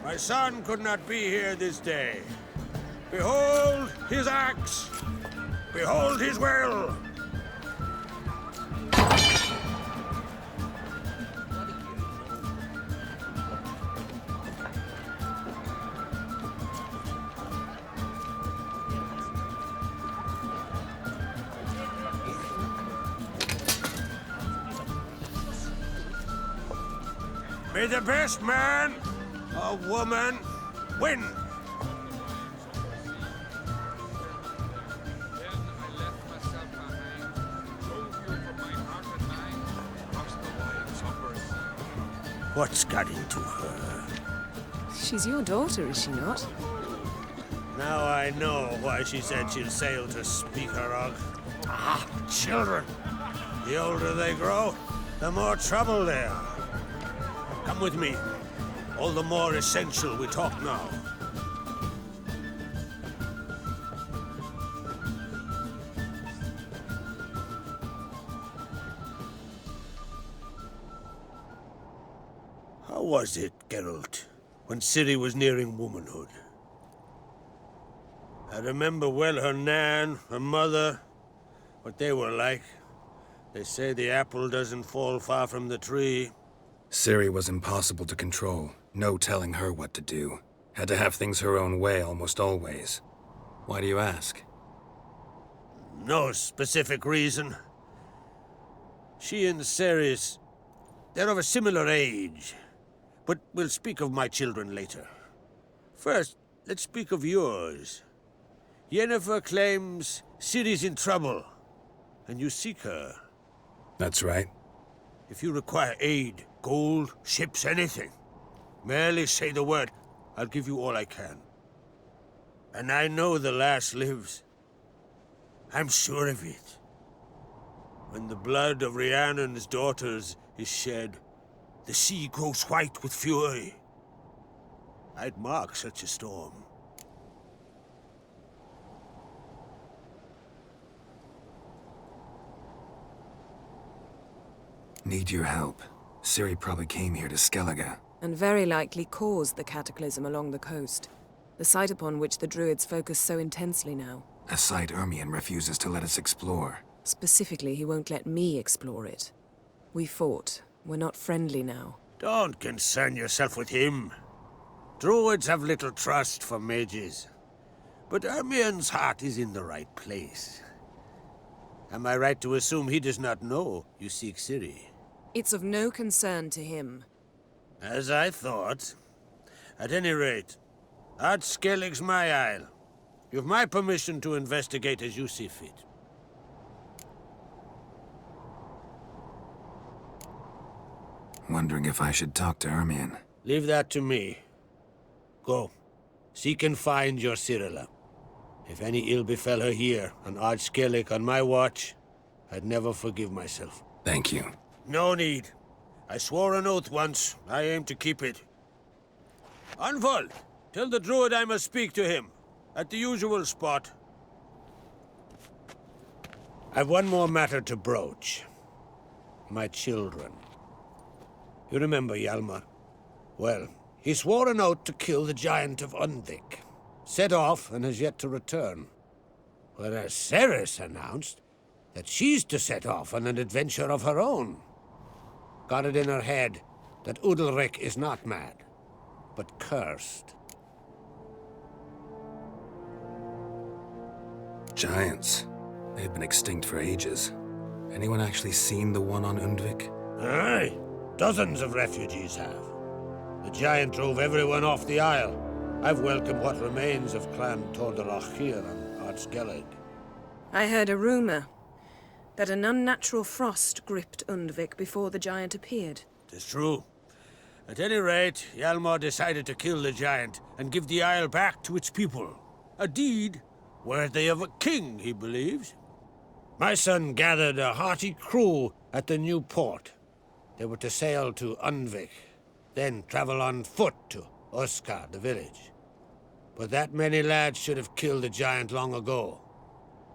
My son could not be here this day. Behold his axe. Behold his will. May the best man or woman win. What's got into her? She's your daughter, is she not? Now I know why she said she'll sail to Speakerog. Ah, children. The older they grow, the more trouble they are. Come with me. All the more essential we talk now. How was it, Geralt, when Ciri was nearing womanhood? I remember well her nan, her mother, what they were like. They say the apple doesn't fall far from the tree. Ciri was impossible to control. No telling her what to do. Had to have things her own way almost always. Why do you ask? No specific reason. She and Ceres, they're of a similar age. But we'll speak of my children later. First, let's speak of yours. Yennefer claims Ciri's in trouble, and you seek her. That's right. If you require aid, gold, ships, anything, merely say the word. I'll give you all I can. And I know the lass lives. I'm sure of it. When the blood of Rhiannon's daughters is shed, the sea grows white with fury. I'd mark such a storm. Need your help. Ciri probably came here to Skellige. And very likely caused the cataclysm along the coast. The site upon which the Druids focus so intensely now. A site Ermion refuses to let us explore. Specifically, he won't let me explore it. We fought. We're not friendly now. Don't concern yourself with him. Druids have little trust for mages. But Ermion's heart is in the right place. Am I right to assume he does not know you seek Ciri? It's of no concern to him. As I thought. At any rate, Ard Skellig's my isle. You've my permission to investigate as you see fit. Wondering if I should talk to Ermion. Leave that to me. Go. Seek and find your Cirilla. If any ill befell her here, on Ard Skellig on my watch, I'd never forgive myself. Thank you. No need. I swore an oath once. I aim to keep it. Unfold! Tell the druid I must speak to him. At the usual spot. I've one more matter to broach. My children. You remember Hjalmar? Well, he swore an oath to kill the giant of Undvik. Set off and has yet to return. Whereas Ceres announced that she's to set off on an adventure of her own. Got it in her head that Udalric is not mad, but cursed. Giants. They've been extinct for ages. Anyone actually seen the one on Undvik? Aye. Dozens of refugees have. The giant drove everyone off the isle. I've welcomed what remains of Clan Tordarach here on Ardskellig. I heard a rumor that an unnatural frost gripped Undvik before the giant appeared. Tis true. At any rate, Hjalmar decided to kill the giant and give the isle back to its people. A deed worthy of a king, he believes. My son gathered a hearty crew at the new port. They were to sail to Undvik, then travel on foot to Oskar, the village. But that many lads should have killed the giant long ago.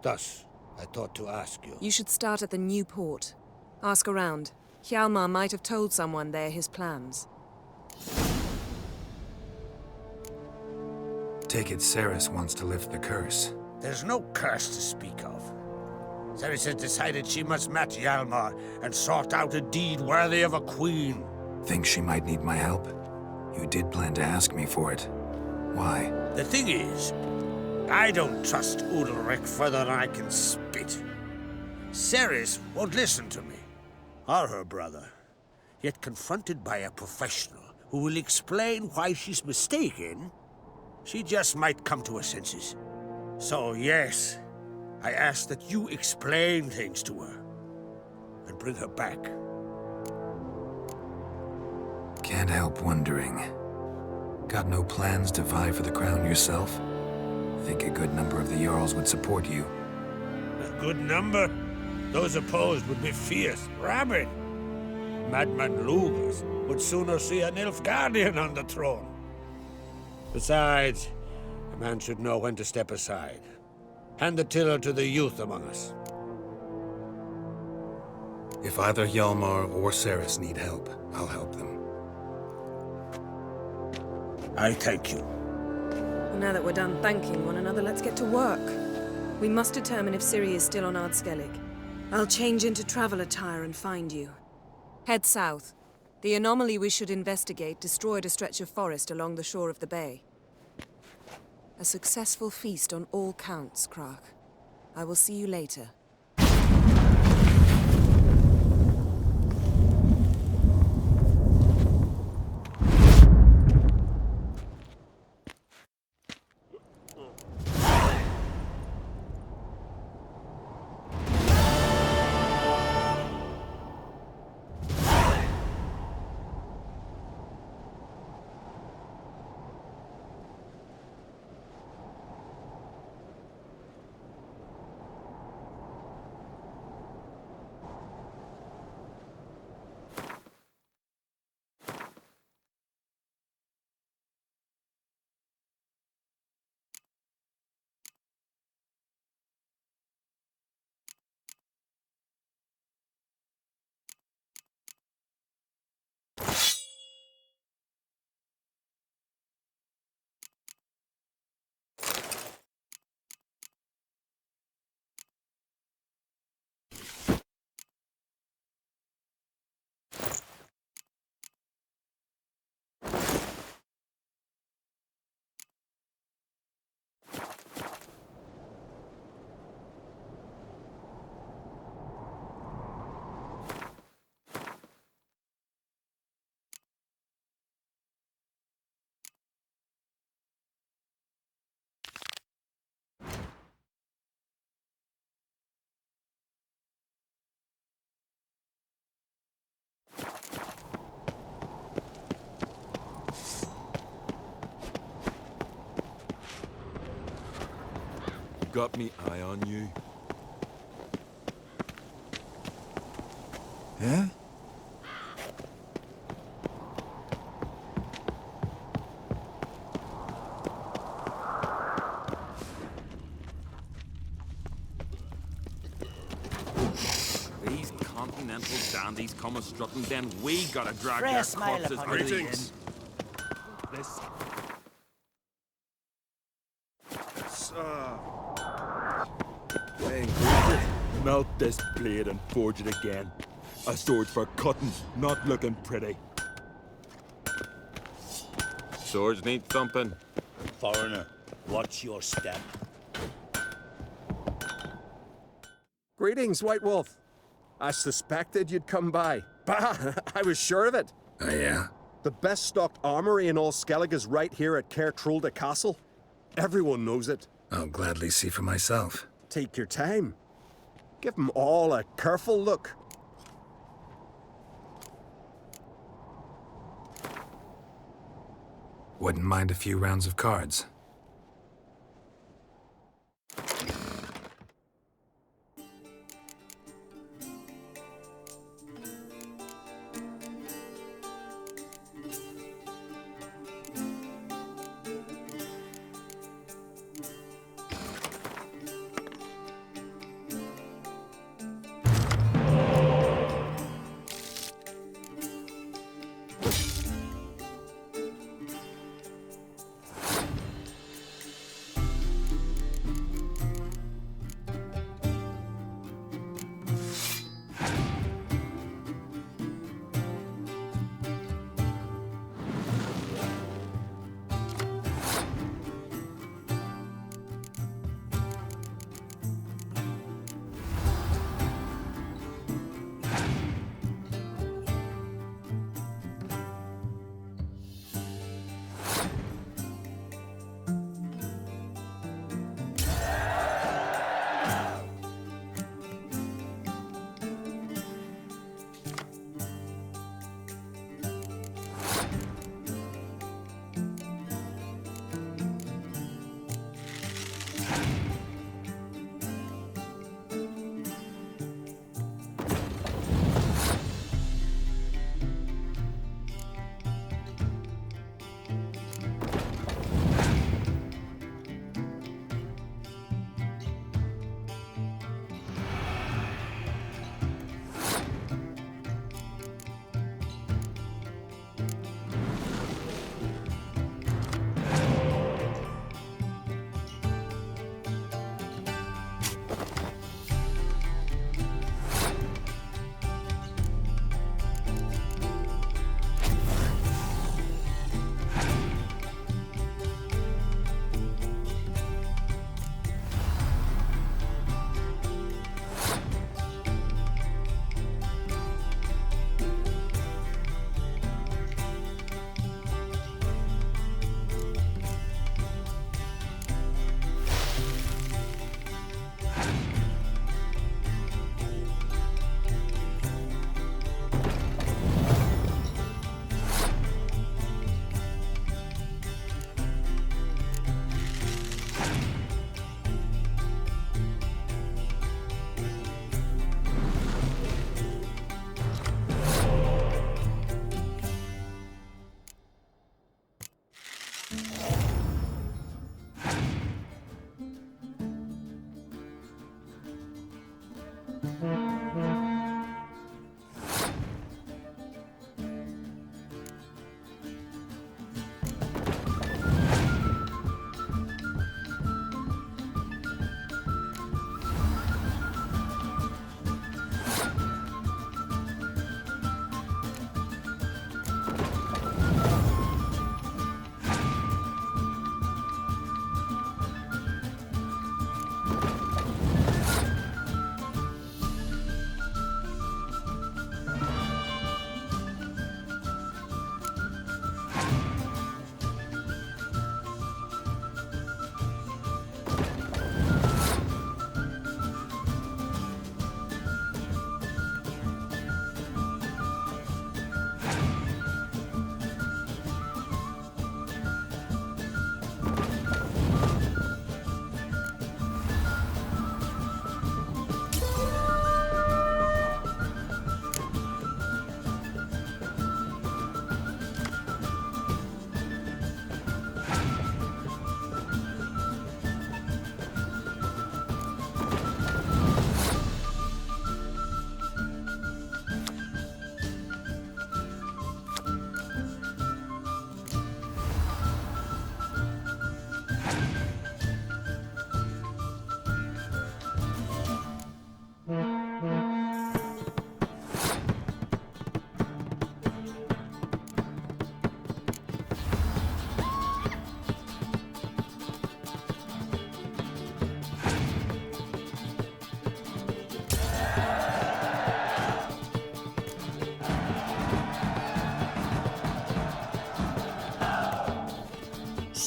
Thus, I thought to ask you. You should start at the new port. Ask around. Hjalmar might have told someone there his plans. Take it Ceres wants to lift the curse. There's no curse to speak of. Ceres has decided she must match Hjalmar and sort out a deed worthy of a queen. Think she might need my help? You did plan to ask me for it. Why? The thing is, I don't trust Udalric further than I can spit. Ceres won't listen to me, or her brother. Yet confronted by a professional who will explain why she's mistaken, she just might come to her senses. So yes, I ask that you explain things to her and bring her back. Can't help wondering. Got no plans to vie for the crown yourself? Think a good number of the Jarls would support you. A good number? Those opposed would be fierce, rabid. Madman Lugas would sooner see a Nilfgaardian on the throne. Besides, a man should know when to step aside. Hand the tiller to the youth among us. If either Hjalmar or Ceres need help, I'll help them. I thank you. Well, now that we're done thanking one another, let's get to work. We must determine if Ciri is still on Ardskellig. I'll change into travel attire and find you. Head south. The anomaly we should investigate destroyed a stretch of forest along the shore of the bay. A successful feast on all counts, Krach. I will see you later. Got me eye on you. Yeah? These continental dandies come a-strutting, then we gotta drag Fresh their smile corpses upon out of the your inn. This... Melt this blade and forge it again. A sword for cutting, not looking pretty. Swords need thumping. Foreigner, watch your step. Greetings, White Wolf. I suspected you'd come by. Bah! I was sure of it. Oh, yeah? The best stocked armory in all Skellig is right here at Caer Trolde Castle. Everyone knows it. I'll gladly see for myself. Take your time. Give them all a careful look. Wouldn't mind a few rounds of cards.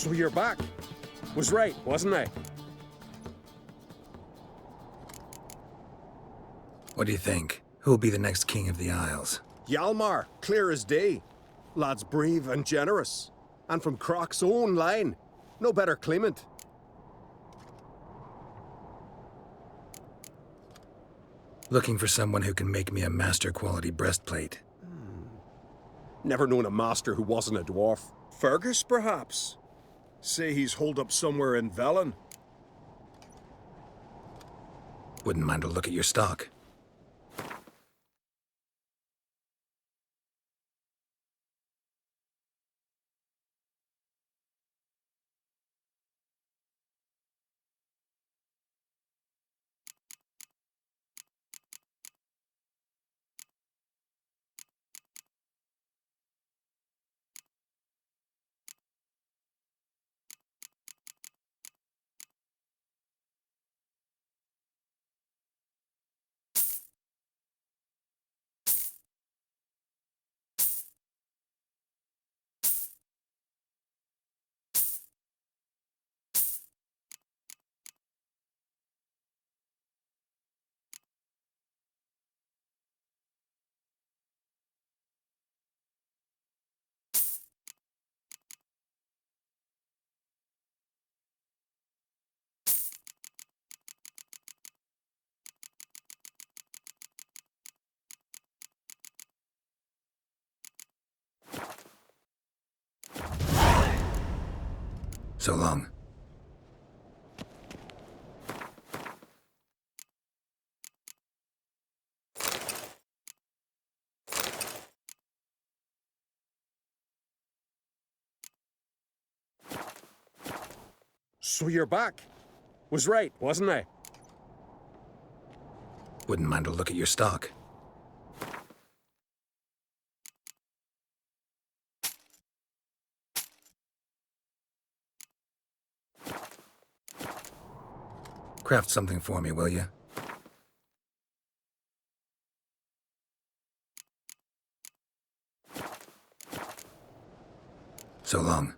So you're back. Was right, wasn't I? What do you think? Who'll be the next king of the Isles? Hjalmar, clear as day. Lad's brave and generous. And from Croc's own line. No better claimant. Looking for someone who can make me a master quality breastplate. Never known a master who wasn't a dwarf. Fergus, perhaps? Say he's holed up somewhere in Velen. Wouldn't mind a look at your stock. So long. So you're back. Was right, wasn't I? Wouldn't mind a look at your stock. Craft something for me, will you? So long.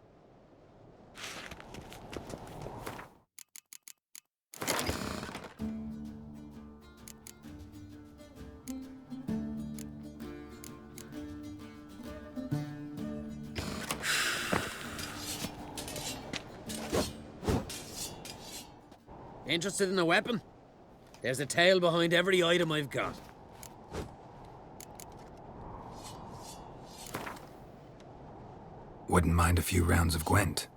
Interested in a weapon? There's a tale behind every item I've got. Wouldn't mind a few rounds of Gwent.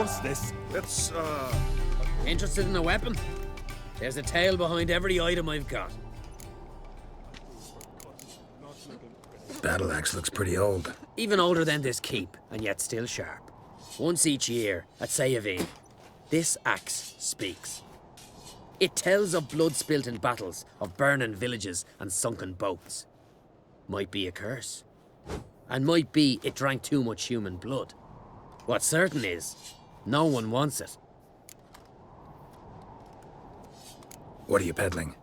What's this? It's, Interested in a weapon? There's a tale behind every item I've got. Battle axe looks pretty old. Even older than this keep, and yet still sharp. Once each year, at Sayavine, this axe speaks. It tells of blood spilt in battles, of burning villages and sunken boats. Might be a curse. And might be it drank too much human blood. What's certain is, no one wants it. What are you peddling?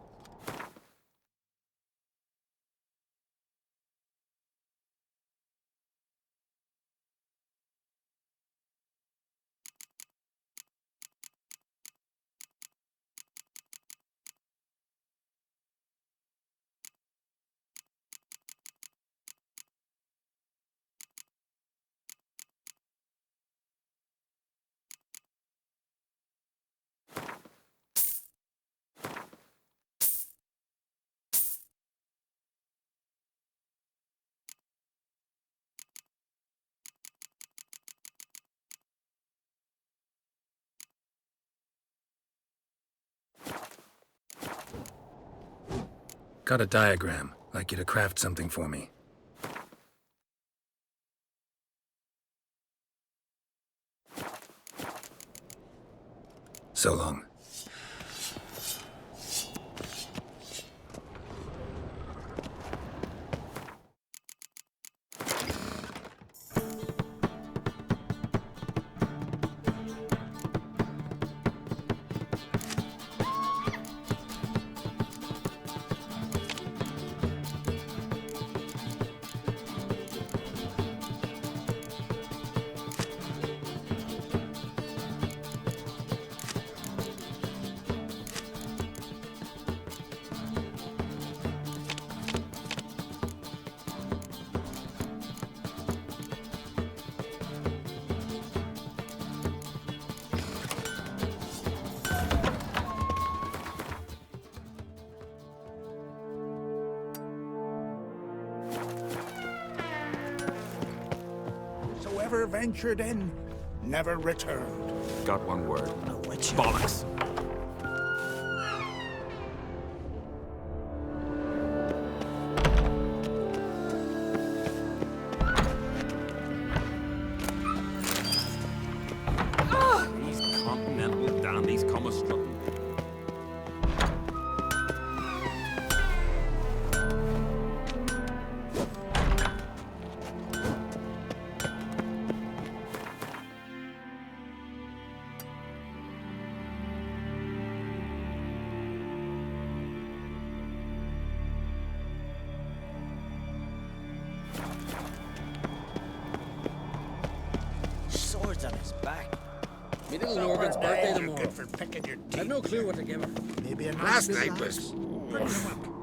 Got a diagram. Like you to craft something for me. So long. Whoever ventured in never returned. Got one word. Bollocks. These continental dandies come a-strutting. Swords on his back. Me little Norgan's birthday tomorrow. Good for picking your teeth. I've no clue what to give her. Maybe a Last nice night was... Bring him up.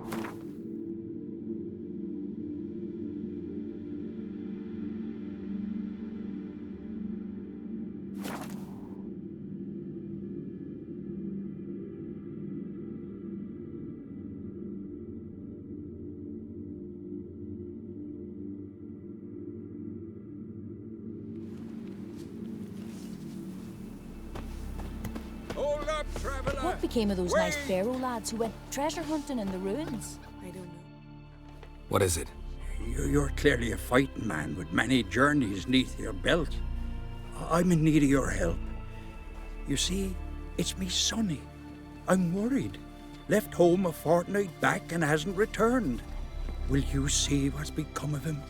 Hold up, traveler! What became of those nice Barrow lads who went treasure hunting in the ruins? I don't know. What is it? You're clearly a fighting man with many journeys neath your belt. I'm in need of your help. You see, it's me sonny. I'm worried. Left home a fortnight back and hasn't returned. Will you see what's become of him?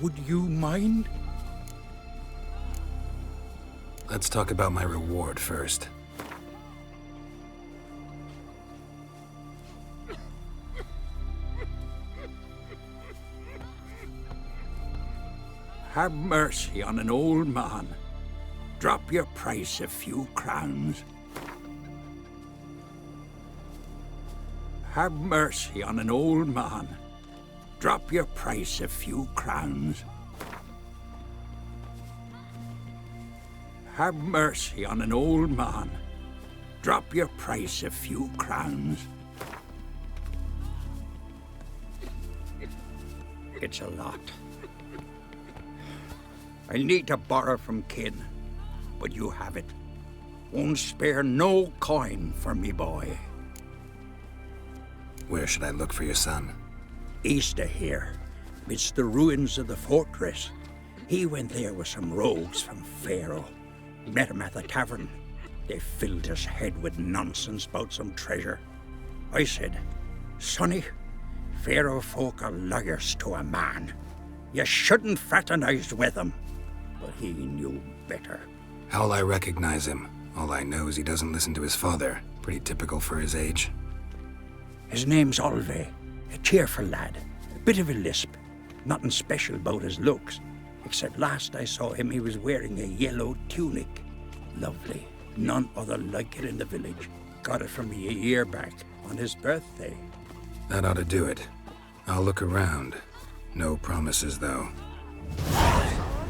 Would you mind? Let's talk about my reward first. Have mercy on an old man. Drop your price a few crowns. Have mercy on an old man. Drop your price a few crowns. Have mercy on an old man. Drop your price a few crowns. It's a lot. I need to borrow from kin. but you have it. Won't spare no coin for me boy. Where should I look for your son? East of here, midst the ruins of the fortress. He went there with some rogues from Pharaoh. Met him at the tavern. They filled his head with nonsense about some treasure. I said, Sonny, Pharaoh folk are lawyers to a man. You shouldn't fraternize with them. But he knew better. How'll I recognize him? All I know is he doesn't listen to his father. Pretty typical for his age. His name's Olve, a cheerful lad. A bit of a lisp. Nothing special about his looks. Except last I saw him, he was wearing a yellow tunic. Lovely. None other like it in the village. Got it from me a year back, on his birthday. That ought to do it. I'll look around. No promises, though.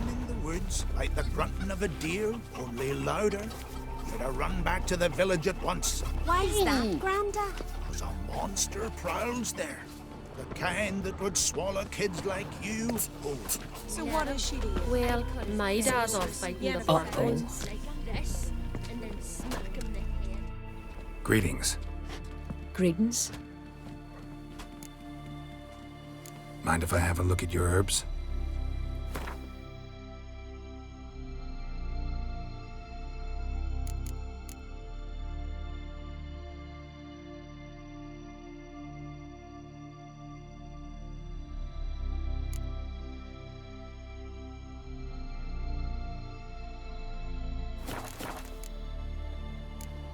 In the woods, like the grunting of a deer, only louder. Better run back to the village at once. Why's that, Granda? Because a monster prowls there. The kind that would swallow kids like you. Oh. So what is she doing? Well, my dad's off fighting the Falcons. Greetings. Greetings. Mind if I have a look at your herbs?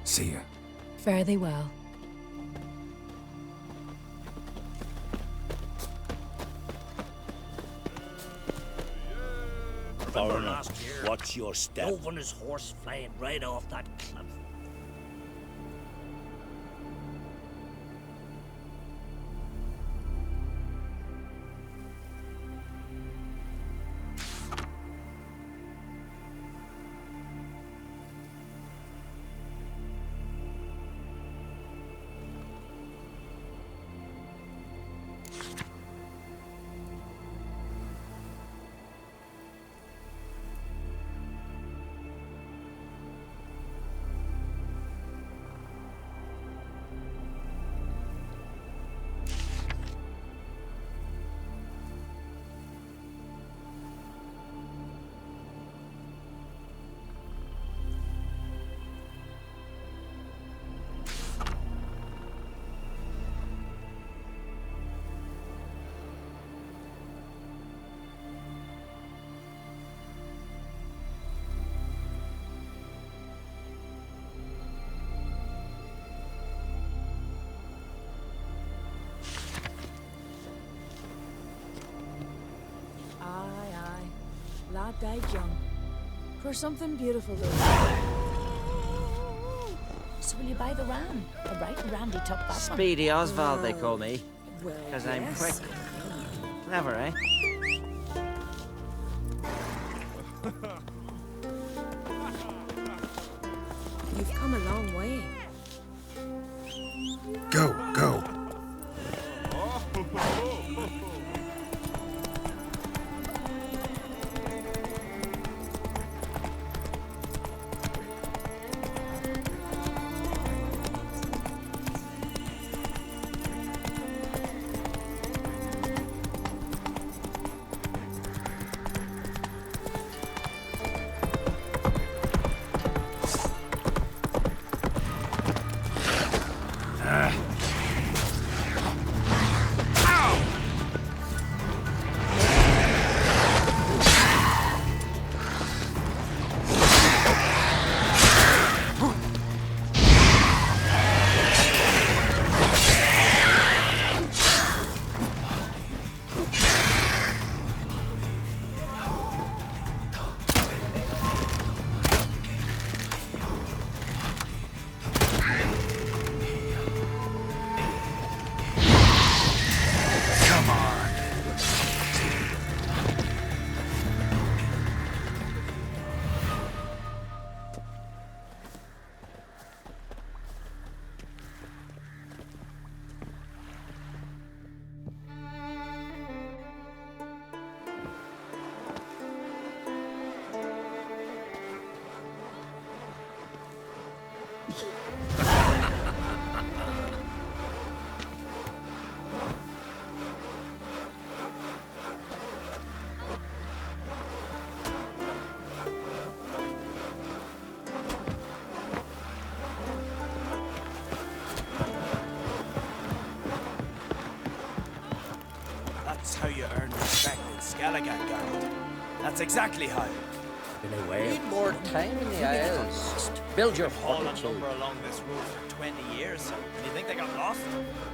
See ya. Fare thee well. Foreigner, what's your step? Drove on his horse flying right off that cliff. Lad died young. For something beautiful though. So will you buy the ram? A right randy tuck that one. Speedy Oswald, they call me. Well, Because I'm yes. quick. Clever, eh? You've come a long way. Go, go. Skellige, Geralt. That's exactly how. Been away. Need more time in the Isles. Build your All fortitude. number along this road for 20 years, so do you think they got lost?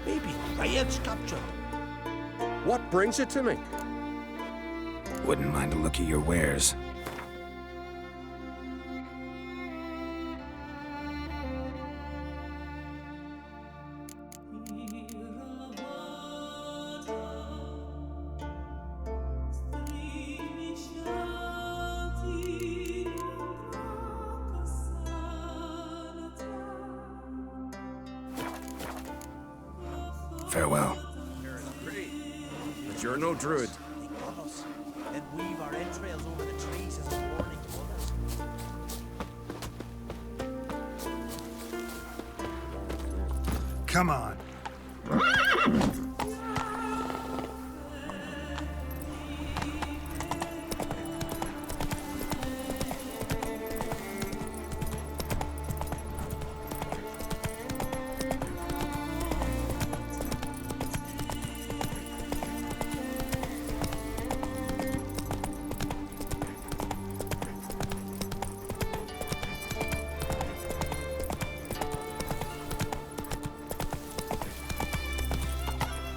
Maybe riots captured. What brings you to me? Wouldn't mind a look at your wares. Farewell. But you're no druid. Then weave our entrails over the trees as a warning to others. Come on.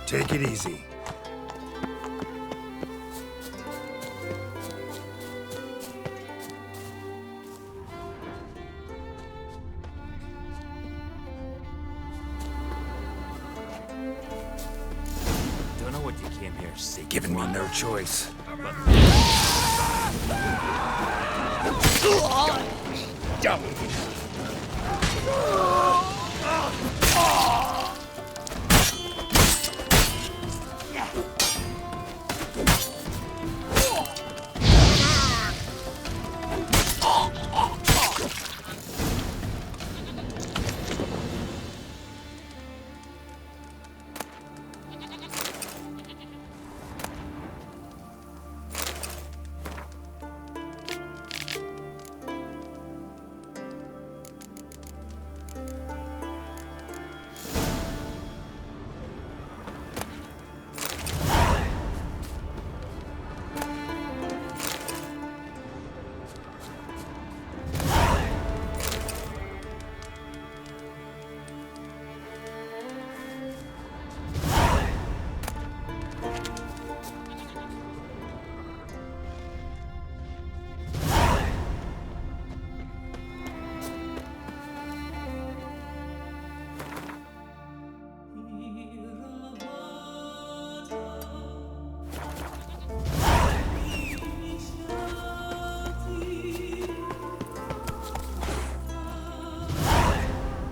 Take it easy. Don't know what you came here seeking. Giving me no choice.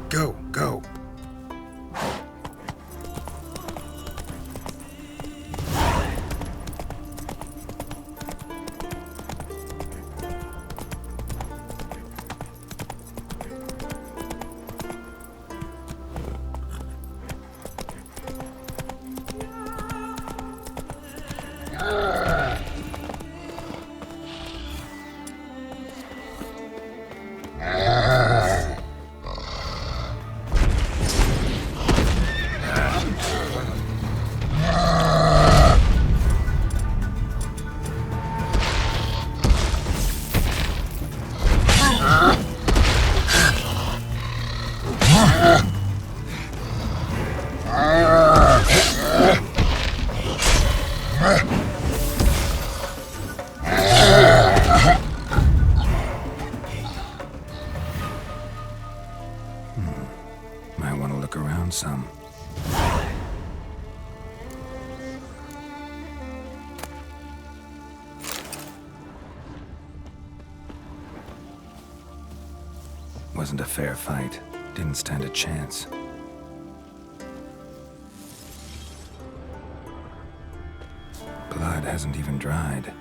Go, go. Might want to look around some. Wasn't a fair fight. Didn't stand a chance. Blood hasn't even dried.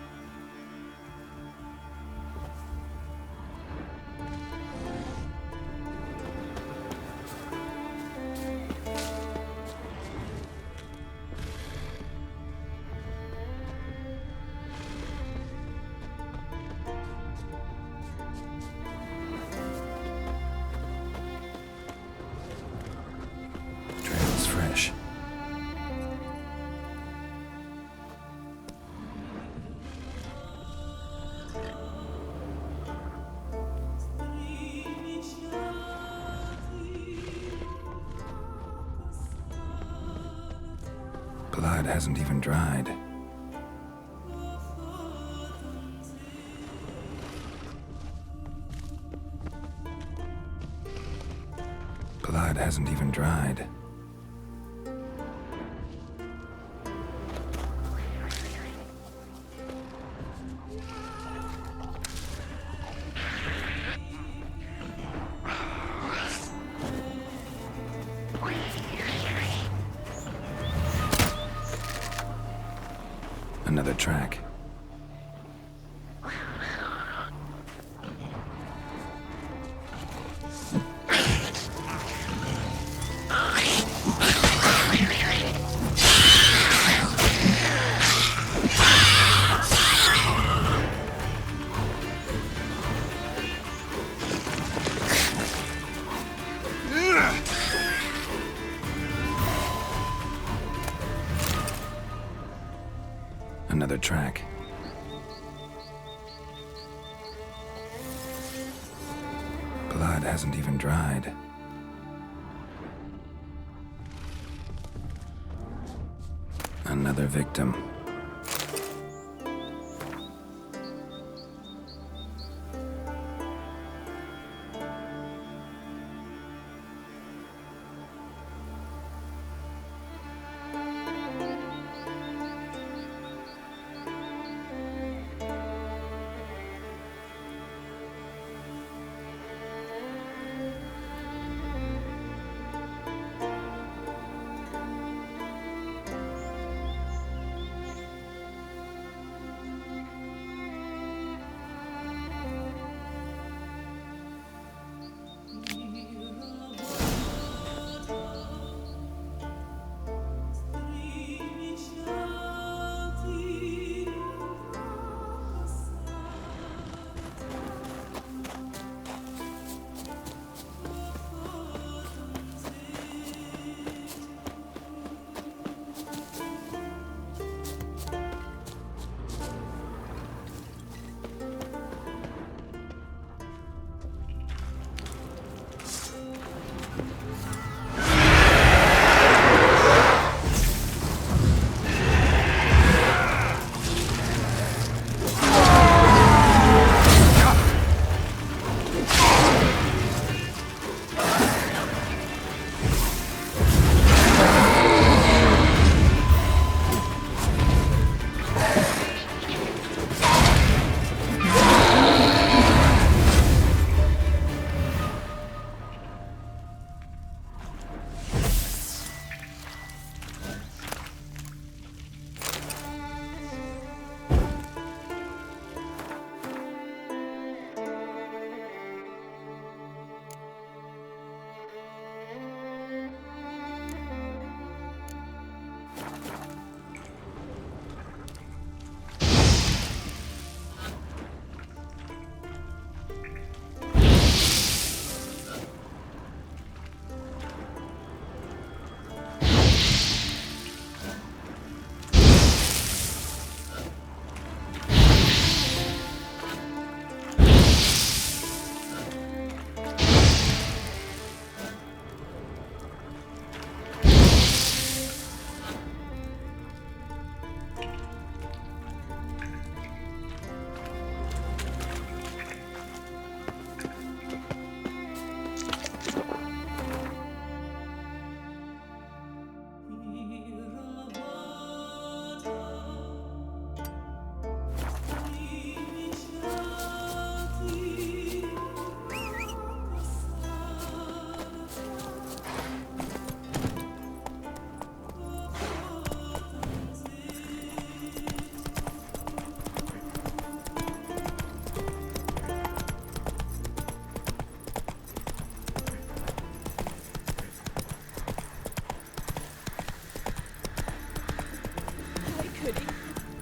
Trail's fresh. Blood hasn't even dried. Blood hasn't even dried. Another track. Another track. Blood hasn't even dried. Another victim.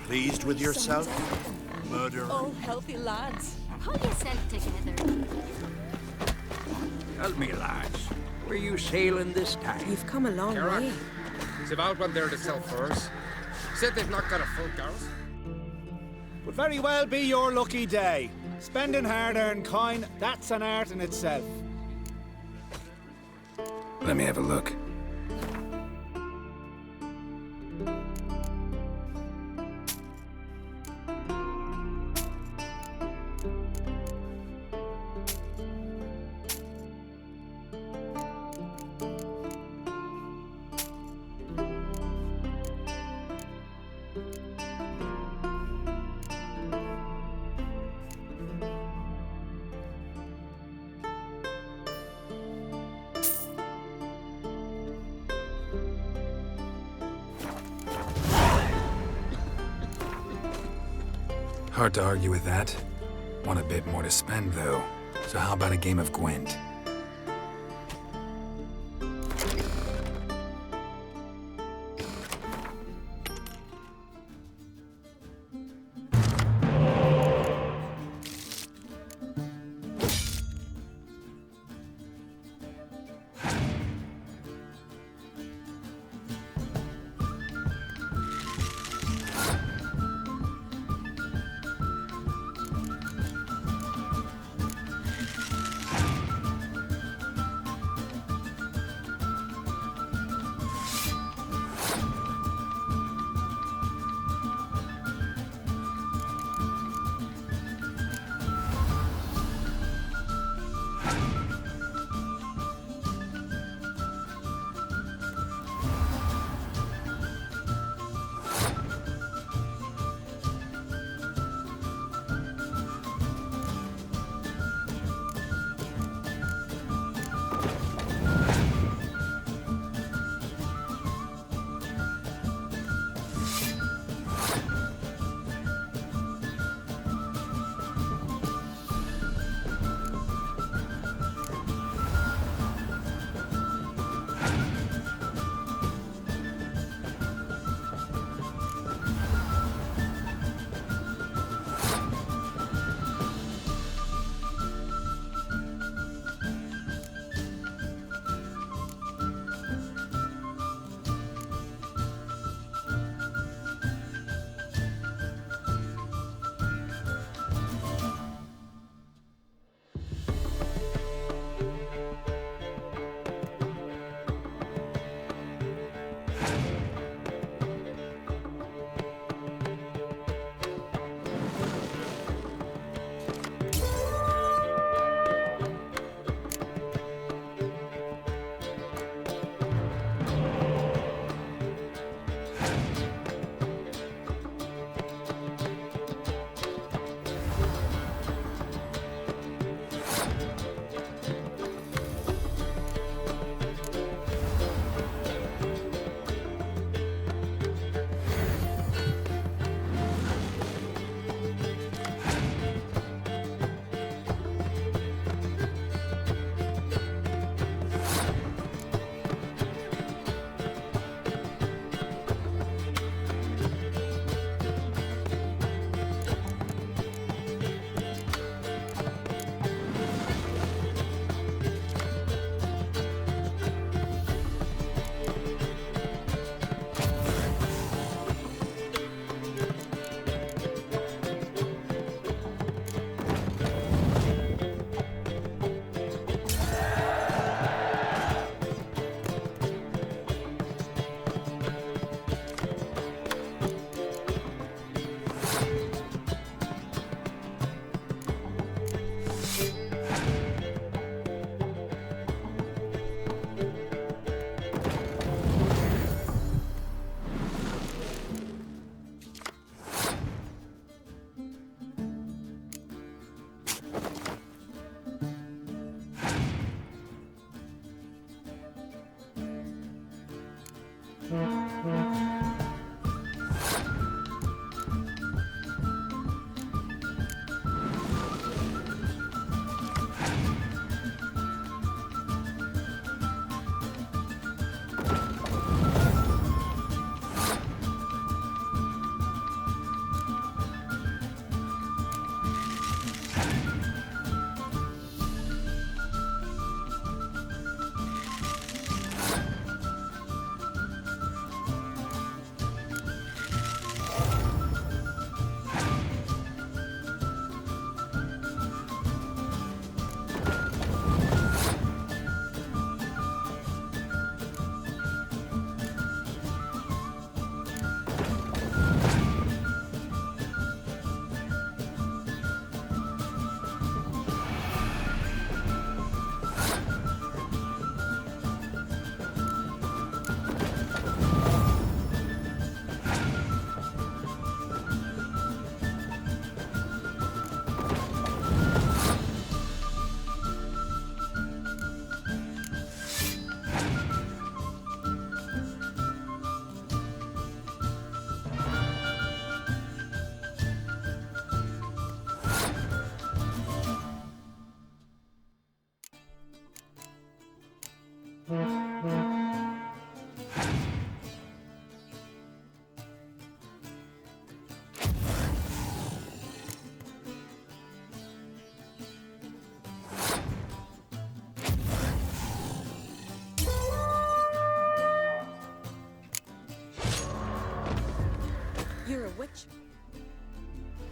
Pleased with yourself, murderer? Oh, healthy lads. Pull yourself together. Tell me, lads, were you sailing this time? You've come a long Geralt, way. is Valbon there to sell furs? Said they've not got a full garrison. Would very well be your lucky day. Spending hard-earned coin, that's an art in itself. Let me have a look. Hard to argue with that. Want a bit more to spend, though. So how about a game of Gwent?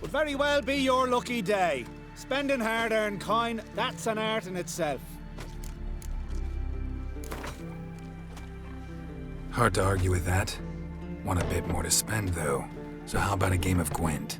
Would very well be your lucky day. Spending hard-earned coin, that's an art in itself. Hard to argue with that. Want a bit more to spend, though. So how about a game of Gwent?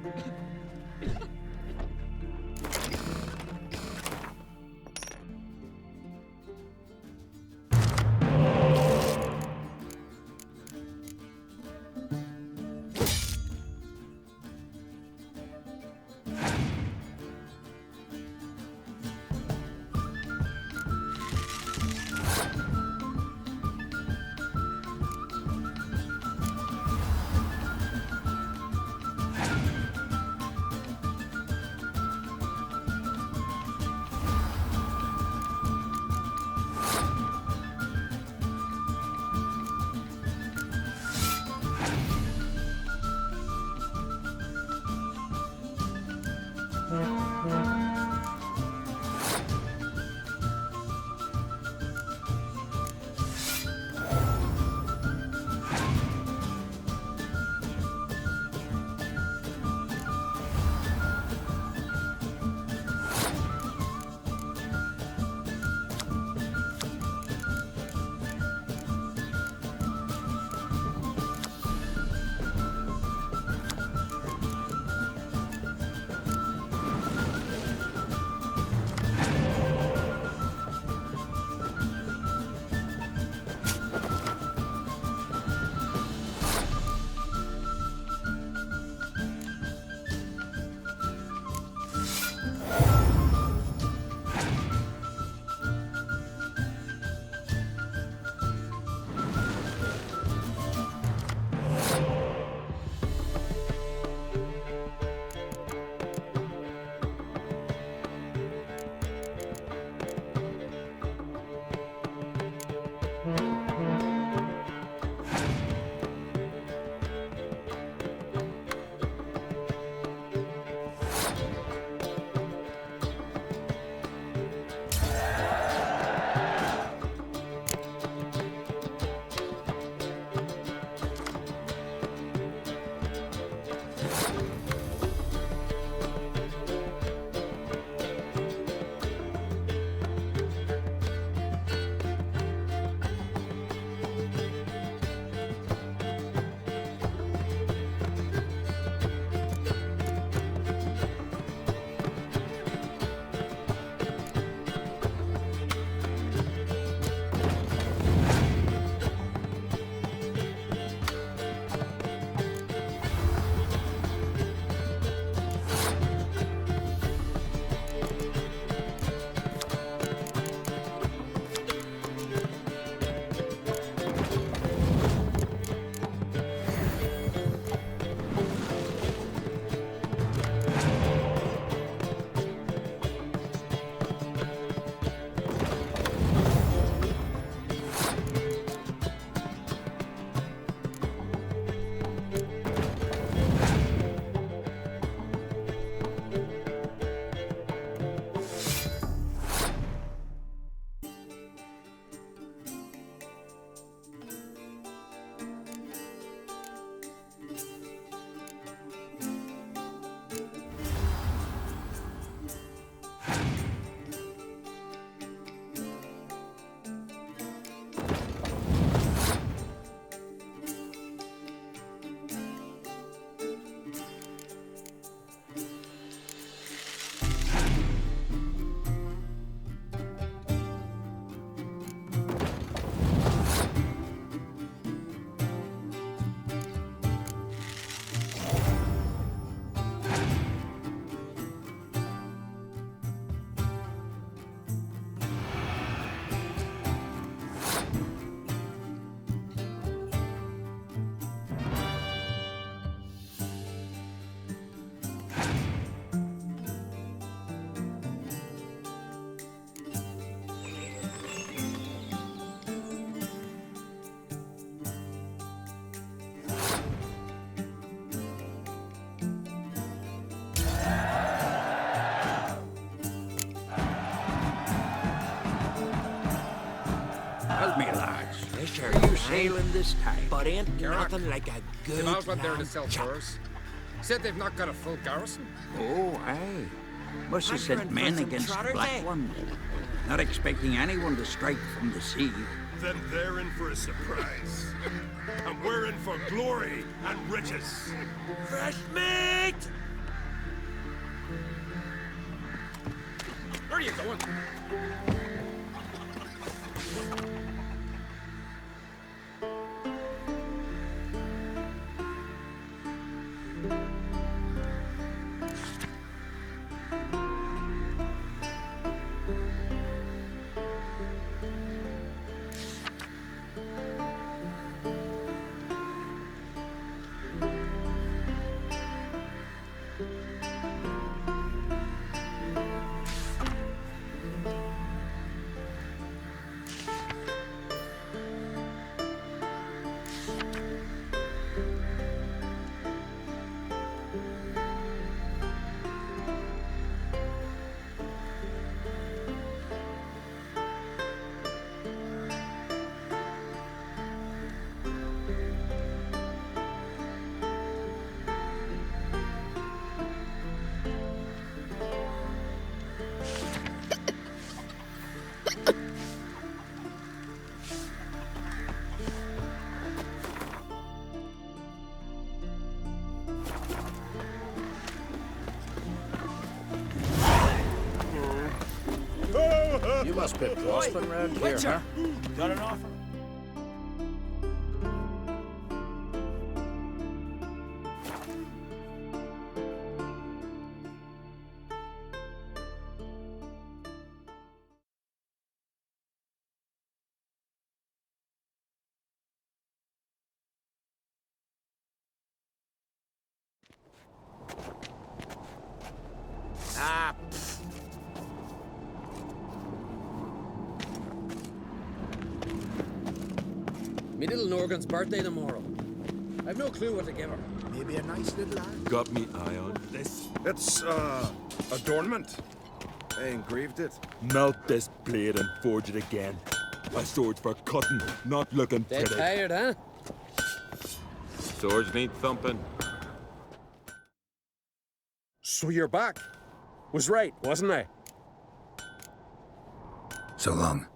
Me lads, sure you sailing this time, but ain't Geralt, nothing like a good the mouse went there to long sell chat. furs. Said they've not got a full garrison. Oh, aye. Must have sent men against Black One. Not expecting anyone to strike from the sea. Then they're in for a surprise. And we're in for glory and riches. Fresh meat! Where are you going? You must be prospering around here, huh? Got an offer? Ah, Me little Norgan's birthday tomorrow. I've no clue what to give her. Maybe a nice little lad. Got me eye on this. It's, adornment. I engraved it. Melt this blade and forge it again. A sword's for cutting, not looking They're pretty. tired, huh? Swords need thumping. So you're back. Was right, wasn't I? So long.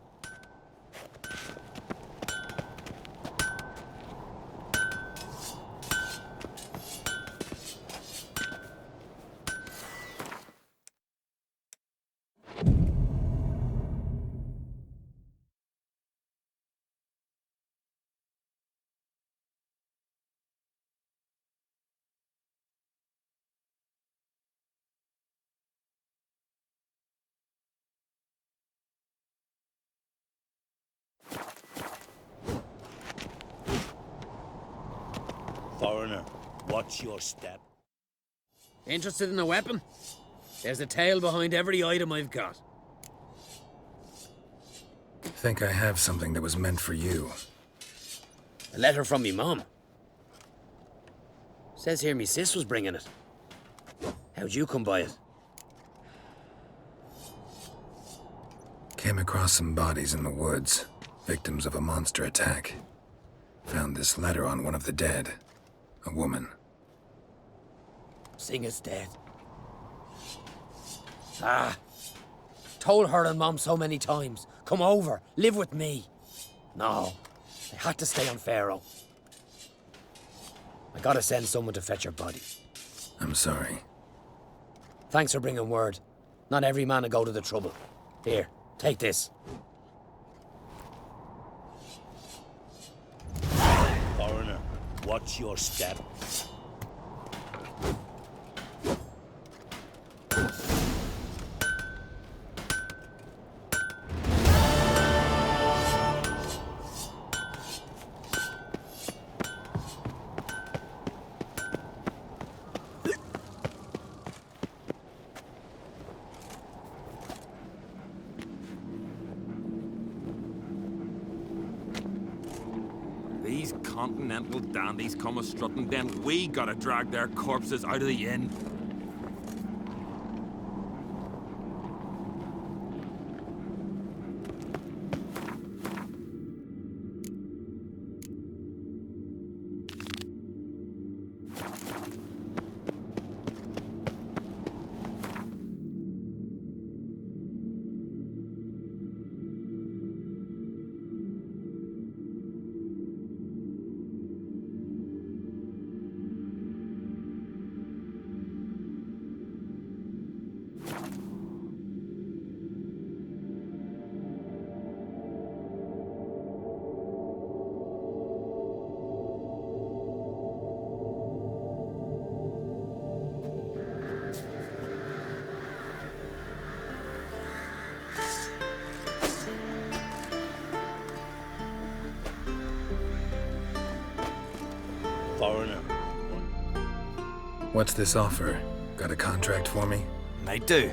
Foreigner, watch your step. Interested in a weapon? There's a tale behind every item I've got. Think I have something that was meant for you. A letter from me mum. Says here me sis was bringing it. How'd you come by it? Came across some bodies in the woods, victims of a monster attack. Found this letter on one of the dead. A woman. Singer's dead. Ah. Told her and Mom so many times. Come over, live with me. No. I had to stay on Pharaoh. I gotta send someone to fetch her body. I'm sorry. Thanks for bringing word. Not every man will go to the trouble. Here, take this. Foreigner, watch your step. These continental dandies come a strutting, then we gotta drag their corpses out of the inn. Foreigner. What's this offer? Got a contract for me? Might do,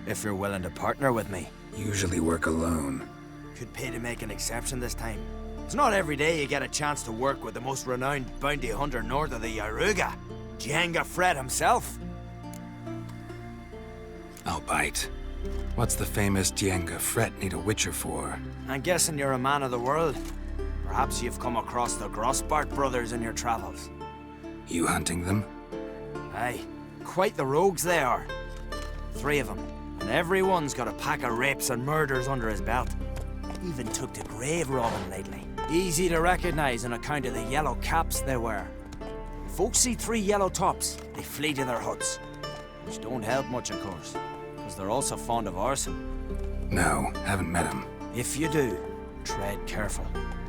if you're willing to partner with me. Usually work alone. Could pay to make an exception this time. It's not every day you get a chance to work with the most renowned bounty hunter north of the Yaruga, Jenga Fred himself. I'll bite. What's the famous Jenga Fred need a witcher for? I'm guessing you're a man of the world. Perhaps you've come across the Grossbart brothers in your travels. You hunting them? Aye, quite the rogues they are. 3 of them, and every one's got a pack of rapes and murders under his belt. Even took to grave robbing lately. Easy to recognize on account of the yellow caps they wear. If folks see 3 yellow tops, they flee to their huts. Which don't help much, of course, because they're also fond of arson. No, haven't met him. If you do, tread careful.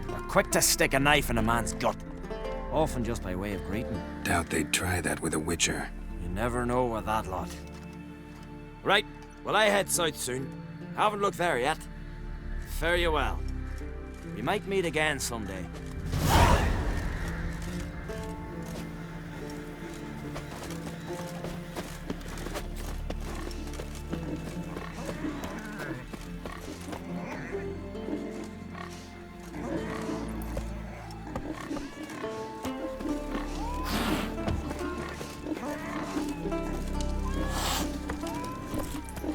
They're quick to stick a knife in a man's gut. Often just by way of greeting. Doubt they'd try that with a witcher. You never know with that lot. Right, well I head south soon. Haven't looked there yet. Fare you well. We might meet again someday.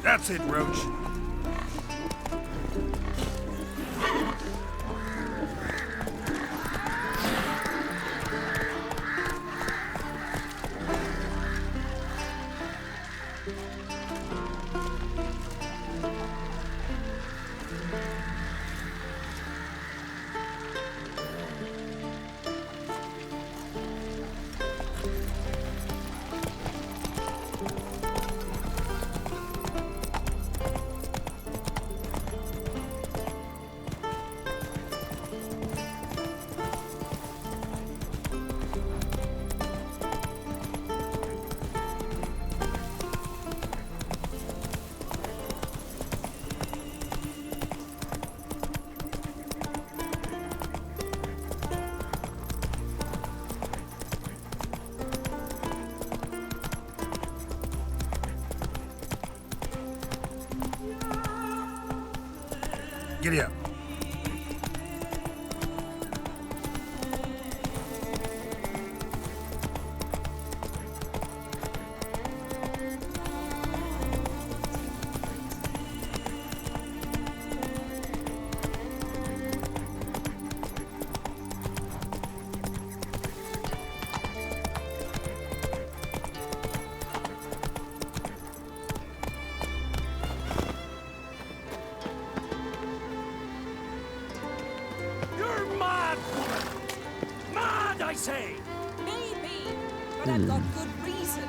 That's it, Roach. Giddy up. Say. Maybe, but I've got good reason.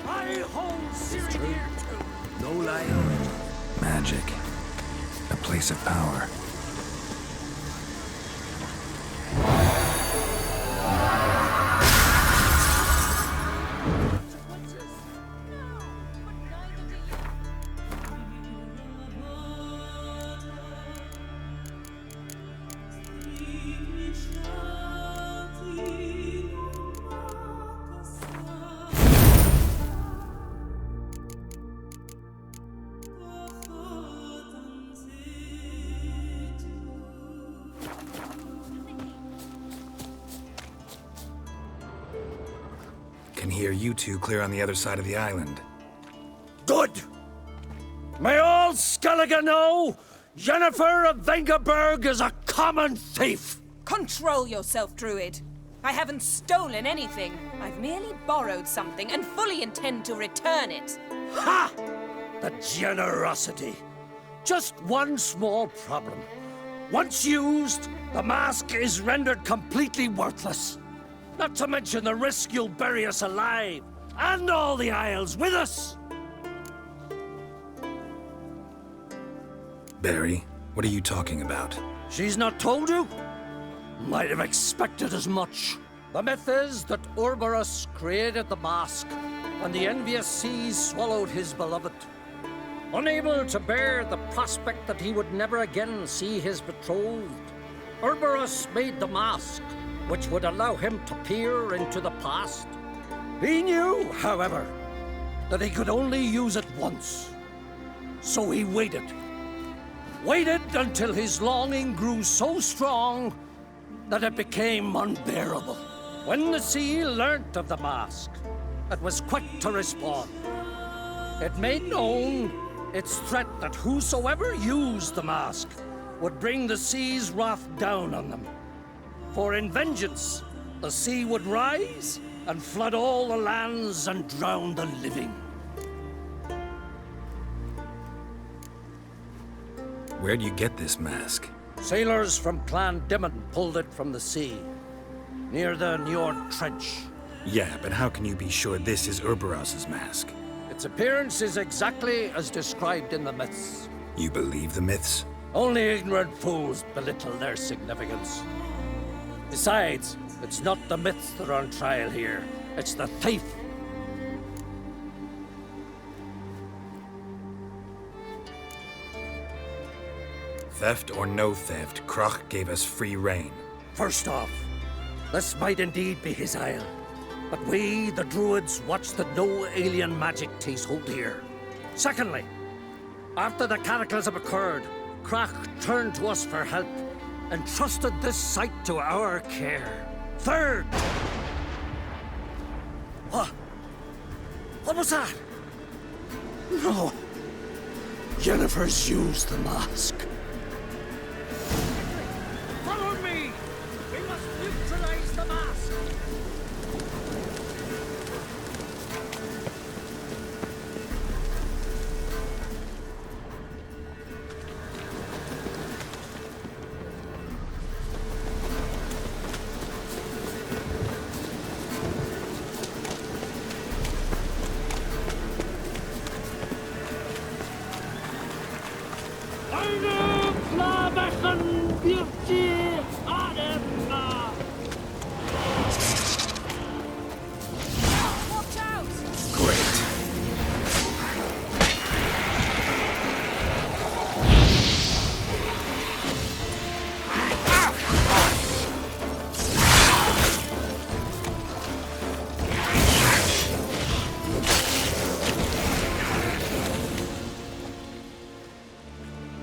I hold Ciri here too. No lie. Magic. A place of power. Can hear you two clear on the other side of the island. Good! May all Skellige know Yennefer of Vengerberg is a common thief! Control yourself, Druid. I haven't stolen anything. I've merely borrowed something and fully intend to return it. Ha! The generosity. Just one small problem. Once used, the mask is rendered completely worthless. Not to mention the risk you'll bury us alive, and all the Isles with us! Barry, what are you talking about? She's not told you? Might have expected as much. The myth is that Ouroboros created the mask, and the envious seas swallowed his beloved. Unable to bear the prospect that he would never again see his betrothed, Ouroboros made the mask, which would allow him to peer into the past. He knew, however, that he could only use it once. So he waited. Waited until his longing grew so strong that it became unbearable. When the sea learnt of the mask, it was quick to respond. It made known its threat that whosoever used the mask would bring the sea's wrath down on them. For in vengeance, the sea would rise and flood all the lands and drown the living. Where'd you get this mask? Sailors from Clan Dimon pulled it from the sea, near the Njord Trench. Yeah, but how can you be sure this is Urberos's mask? Its appearance is exactly as described in the myths. You believe the myths? Only ignorant fools belittle their significance. Besides, it's not the myths that are on trial here. It's the thief. Theft or no theft, Kroch gave us free rein. First off, this might indeed be his isle. But we, the Druids, watch that no alien magic takes hold here. Secondly, after the cataclysm occurred, Kroch turned to us for help and trusted this site to our care. Third! What was that? No. Yennefer's used the mask. Follow me! We must neutralize the mask!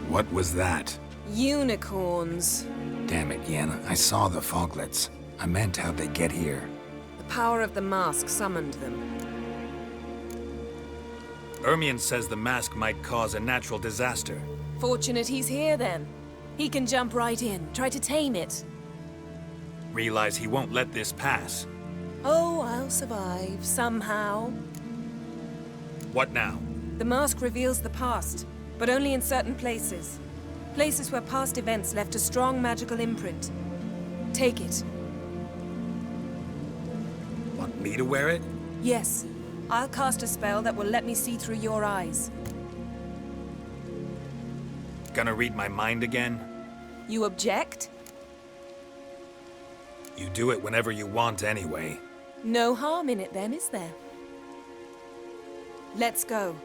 What was that? Unicorns. Damn it, Yenna. I saw the foglets. I meant how'd they get here? The power of the mask summoned them. Ermion says the mask might cause a natural disaster. Fortunate he's here, then. He can jump right in, try to tame it. Realize he won't let this pass. Oh, I'll survive, somehow. What now? The mask reveals the past, but only in certain places. Places where past events left a strong magical imprint. Take it. Want me to wear it? Yes. I'll cast a spell that will let me see through your eyes. Gonna read my mind again? You object? You do it whenever you want anyway. No harm in it then, is there? Let's go.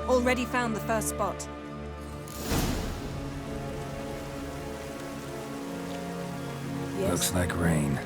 Already found the first spot. Yes? Looks like rain.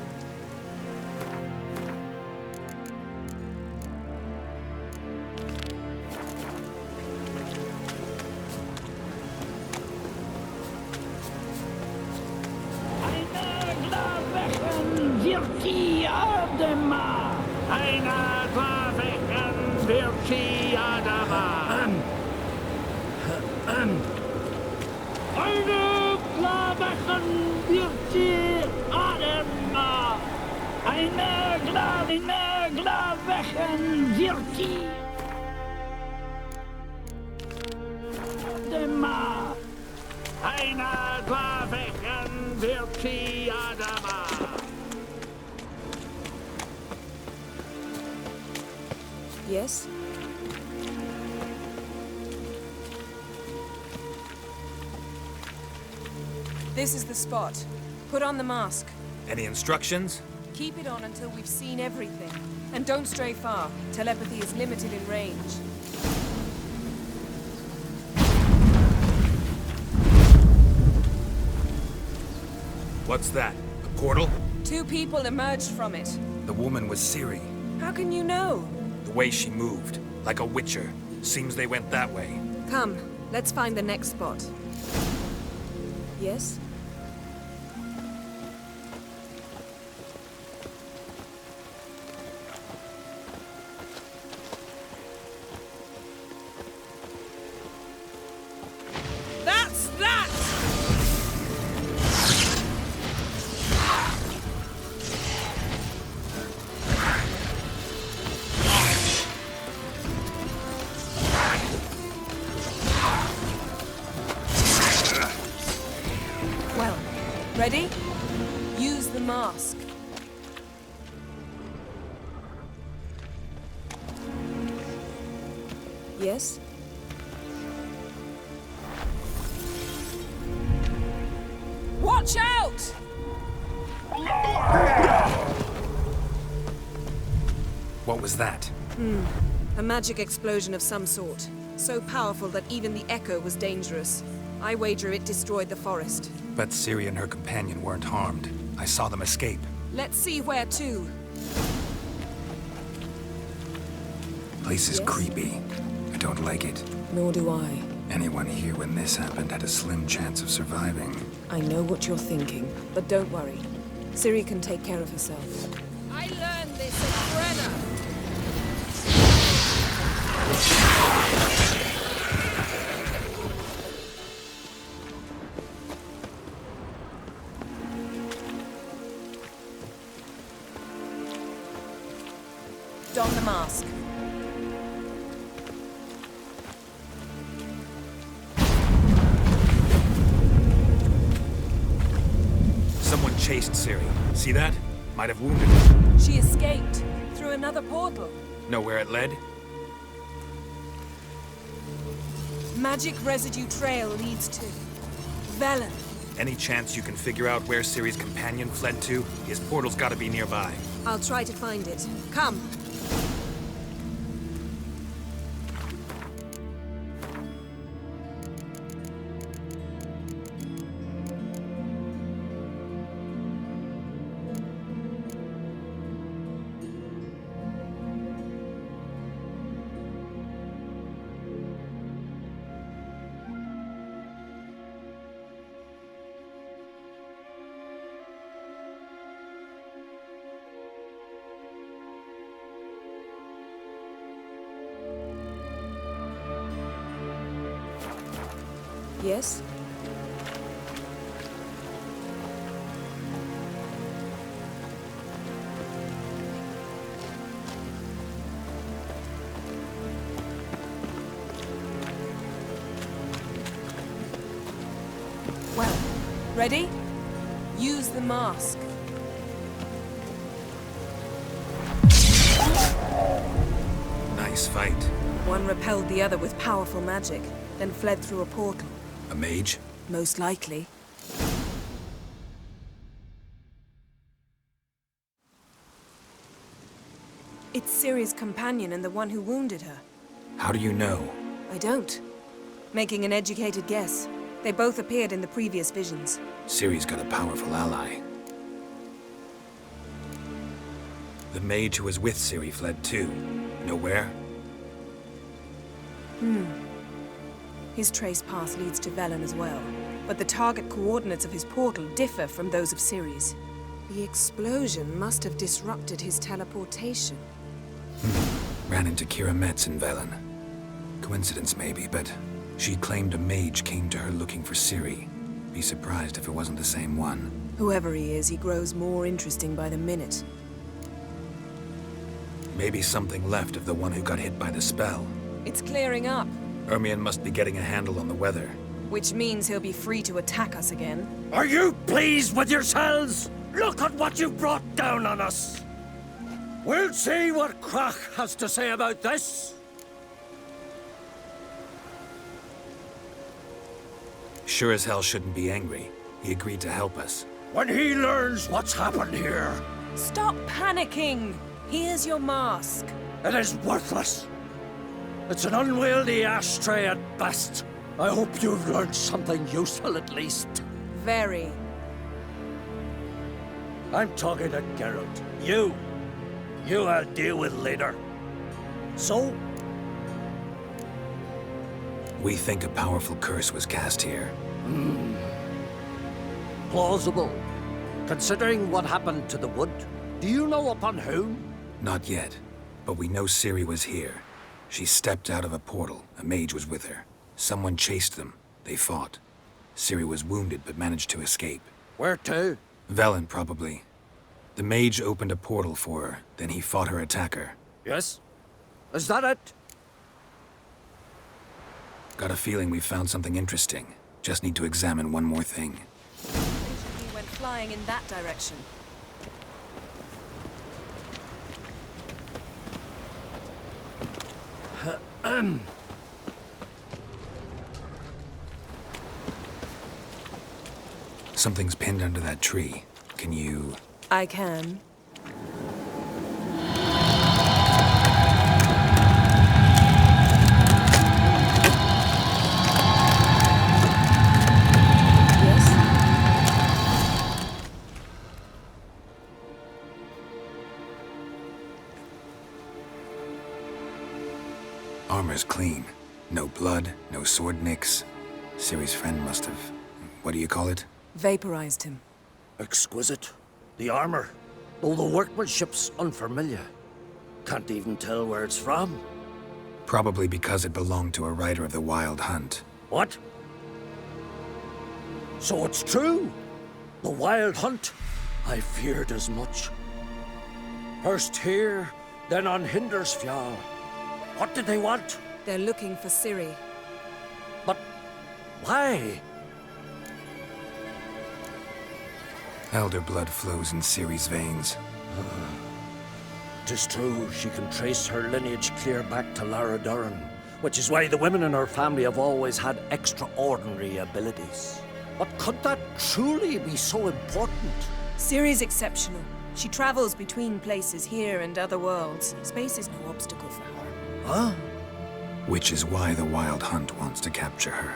Yes? This is the spot. Put on the mask. Any instructions? Keep it on until we've seen everything. And don't stray far. Telepathy is limited in range. What's that? A portal? 2 people emerged from it. The woman was Ciri. How can you know? The way she moved, like a witcher. Seems they went that way. Come, let's find the next spot. Yes? That's that! Well, ready? Use the mask. Yes? Watch out! What was that? A magic explosion of some sort. So powerful that even the echo was dangerous. I wager it destroyed the forest. But Ciri and her companion weren't harmed. I saw them escape. Let's see where to. Place is Yes? creepy. I don't like it. Nor do I. Anyone here when this happened had a slim chance of surviving. I know what you're thinking, but don't worry. Ciri can take care of herself. I learned this at Brenna. Don the mask. Someone chased Ciri. See that? Might have wounded her. She escaped through another portal. Know where it led? Magic residue trail leads to Velen. Any chance you can figure out where Ciri's companion fled to? His portal's gotta be nearby. I'll try to find it. Come. Yes? Well, ready? Use the mask. Nice fight. One repelled the other with powerful magic, then fled through a portal. A mage? Most likely. It's Ciri's companion and the one who wounded her. How do you know? I don't. Making an educated guess. They both appeared in the previous visions. Ciri's got a powerful ally. The mage who was with Ciri fled too. Know where? His trace path leads to Velen as well, but the target coordinates of his portal differ from those of Ciri's. The explosion must have disrupted his teleportation. Ran into Kira Metz in Velen. Coincidence maybe, but she claimed a mage came to her looking for Ciri. Be surprised if it wasn't the same one. Whoever he is, he grows more interesting by the minute. Maybe something left of the one who got hit by the spell. It's clearing up, Ermion must be getting a handle on the weather. which means he'll be free to attack us again. Are you pleased with yourselves? Look at what you've brought down on us. We'll see what Krach has to say about this. Sure as hell shouldn't be angry. He agreed to help us. When he learns what's happened here, Stop panicking! Here's your mask. it is worthless. It's an unwieldy ashtray at best. I hope you've learned something useful at least. Very. I'm talking to Geralt. You I'll deal with later. So? We think a powerful curse was cast here. Plausible. Considering what happened to the wood, do you know upon whom? Not yet, but we know Ciri was here. She stepped out of a portal. A mage was with her. Someone chased them. They fought. Ciri was wounded but managed to escape. Where to? Velen, probably. The mage opened a portal for her, then he fought her attacker. Yes? Is that it? Got a feeling we found something interesting. Just need to examine one more thing. He went flying in that direction. Something's pinned under that tree. Can you... I can. Armor's clean. No blood, no sword nicks. Ciri's friend must have... what do you call it? Vaporized him. Exquisite. The armor, though the workmanship's unfamiliar. Can't even tell where it's from. Probably because it belonged to a rider of the Wild Hunt. What? So it's true? The Wild Hunt? I feared as much. First here, then on Hindersfjall. What did they want? They're looking for Ciri. But why? Elder blood flows in Ciri's veins. 'Tis true, she can trace her lineage clear back to Lara Duran, which is why the women in her family have always had extraordinary abilities. But could that truly be so important? Ciri's exceptional. She travels between places here and other worlds. Space is no obstacle for her. Huh? Which is why the Wild Hunt wants to capture her.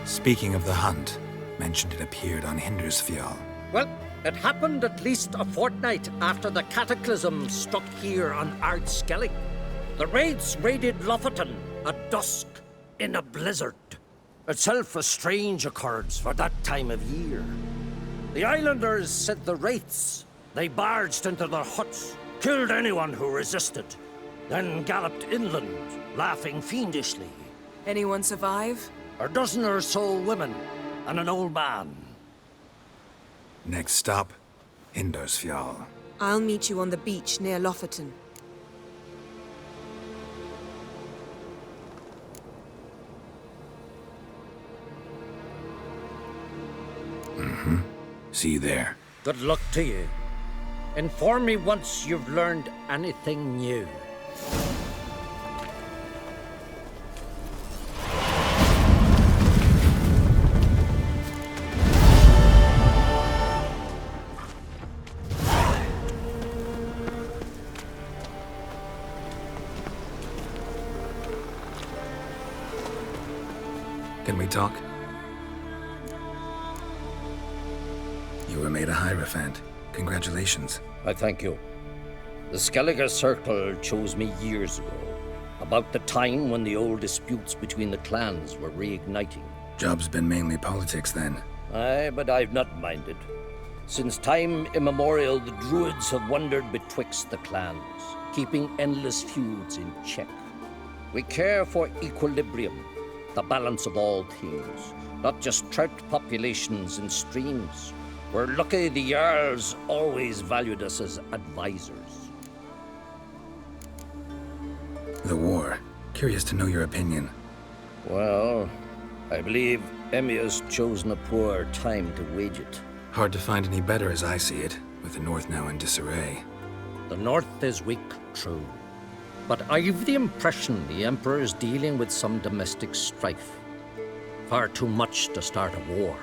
Speaking of the hunt, mentioned it appeared on Hindersfjall. Well, it happened at least a fortnight after the cataclysm struck here on Ardskellig. The raids raided Lofoten at dusk in a blizzard. Itself a strange occurrence for that time of year. The islanders said the wraiths. They barged into their huts, killed anyone who resisted, then galloped inland, laughing fiendishly. Anyone survive? A dozen or so women, and an old man. Next stop, Hindersfjall. I'll meet you on the beach near Lofoten. Mm-hmm. See you there. Good luck to you. Inform me once you've learned anything new. Can we talk? You were made a Hierophant. Congratulations. I thank you. The Skellige Circle chose me years ago, about the time when the old disputes between the clans were reigniting. Job's been mainly politics then. Aye, but I've not minded. Since time immemorial, the Druids have wandered betwixt the clans, keeping endless feuds in check. We care for equilibrium, the balance of all things, not just trout populations and streams. We're lucky the Jarls always valued us as advisors. The war. Curious to know your opinion. Well, I believe Emmir's chosen a poor time to wage it. Hard to find any better as I see it, with the North now in disarray. The North is weak, true. But I've the impression the Emperor is dealing with some domestic strife. Far too much to start a war.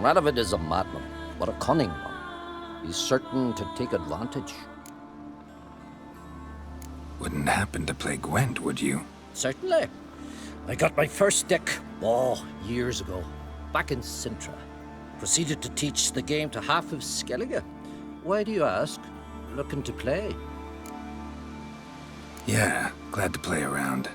Radovid is a madman, but a cunning one. He's certain to take advantage. Wouldn't happen to play Gwent, would you? Certainly. I got my first deck Oh, years ago, back in Sintra. Proceeded to teach the game to half of Skellige. Why do you ask? Looking to play? Yeah, glad to play around.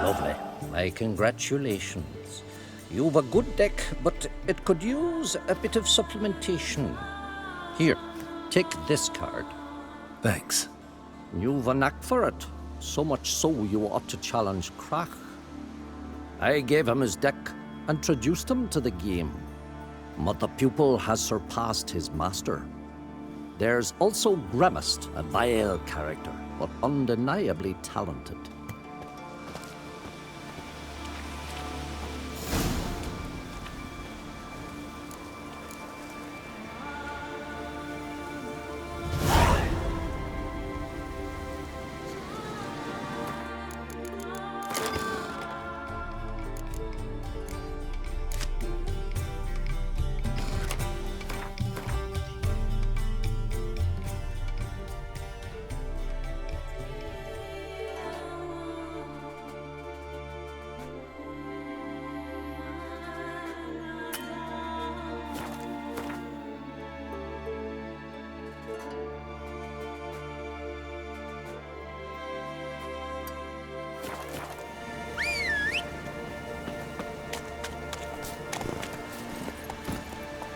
Lovely. My congratulations. You've a good deck, but it could use a bit of supplementation. Here, take this card. Thanks. You've a knack for it. So much so you ought to challenge Krach. I gave him his deck, introduced him to the game. But the pupil has surpassed his master. There's also Gramast, a vile character, but undeniably talented.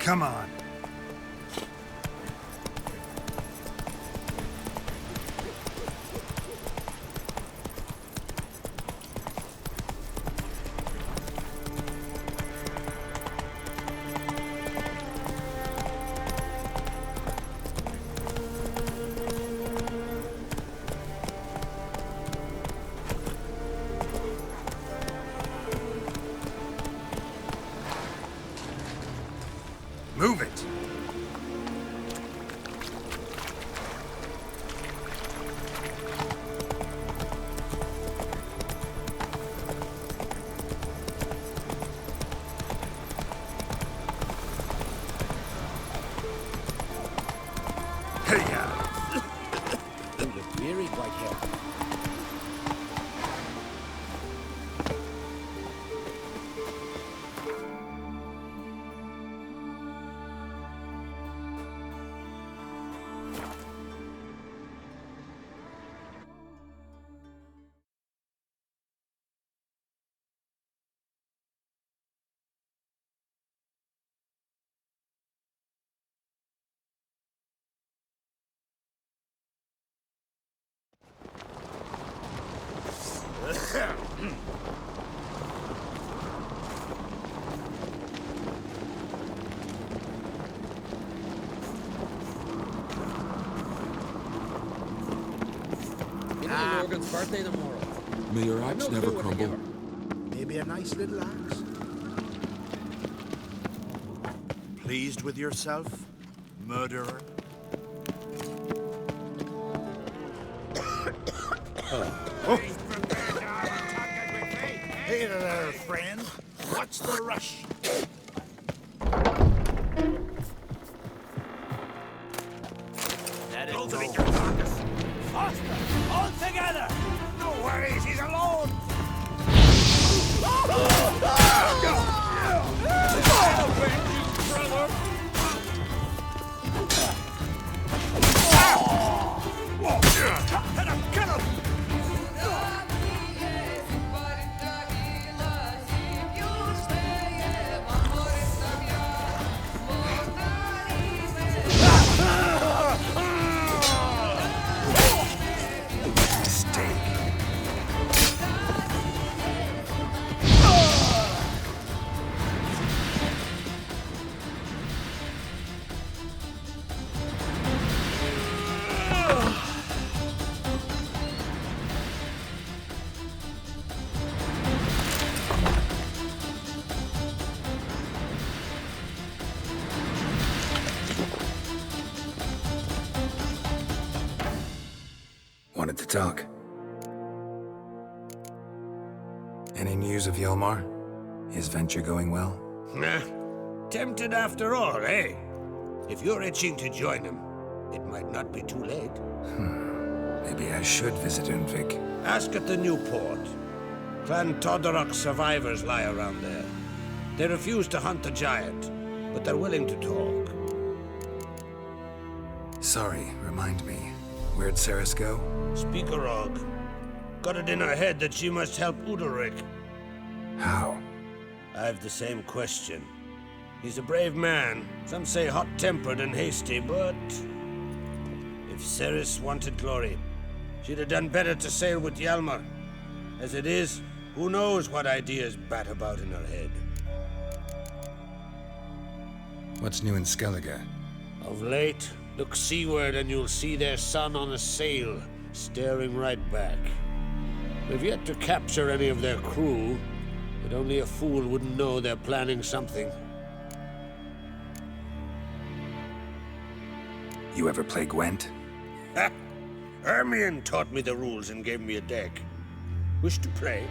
Come on. Move it! Hey-ya! You look weary, white hair. Morgan's birthday tomorrow. May your axe never crumble. Maybe a nice little axe. Pleased with yourself, murderer? Hey there, friend. What's the rush? Cultivate your carcass. Faster! All together! No worries, he's alone! Wanted to talk. Any news of Hjalmar? His venture going well? Nah. Tempted after all, eh? If you're itching to join him, it might not be too late. Maybe I should visit Undvik. Ask at the new port. Clan Todorok survivors lie around there. They refuse to hunt the giant, but they're willing to talk. Sorry, remind me. Where'd Ceres go? Speakerog. Got it in her head that she must help Udalric. How? I've the same question. He's a brave man. Some say hot-tempered and hasty, but... if Ceres wanted glory, she'd have done better to sail with Hjalmar. As it is, who knows what ideas bat about in her head. What's new in Skellige? Of late, Look seaward and you'll see their sun on a sail, staring right back. We've yet to capture any of their crew, but only a fool wouldn't know they're planning something. You ever play Gwent? Ha! Hermione taught me the rules and gave me a deck. Wish to play?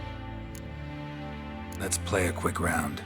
Let's play a quick round.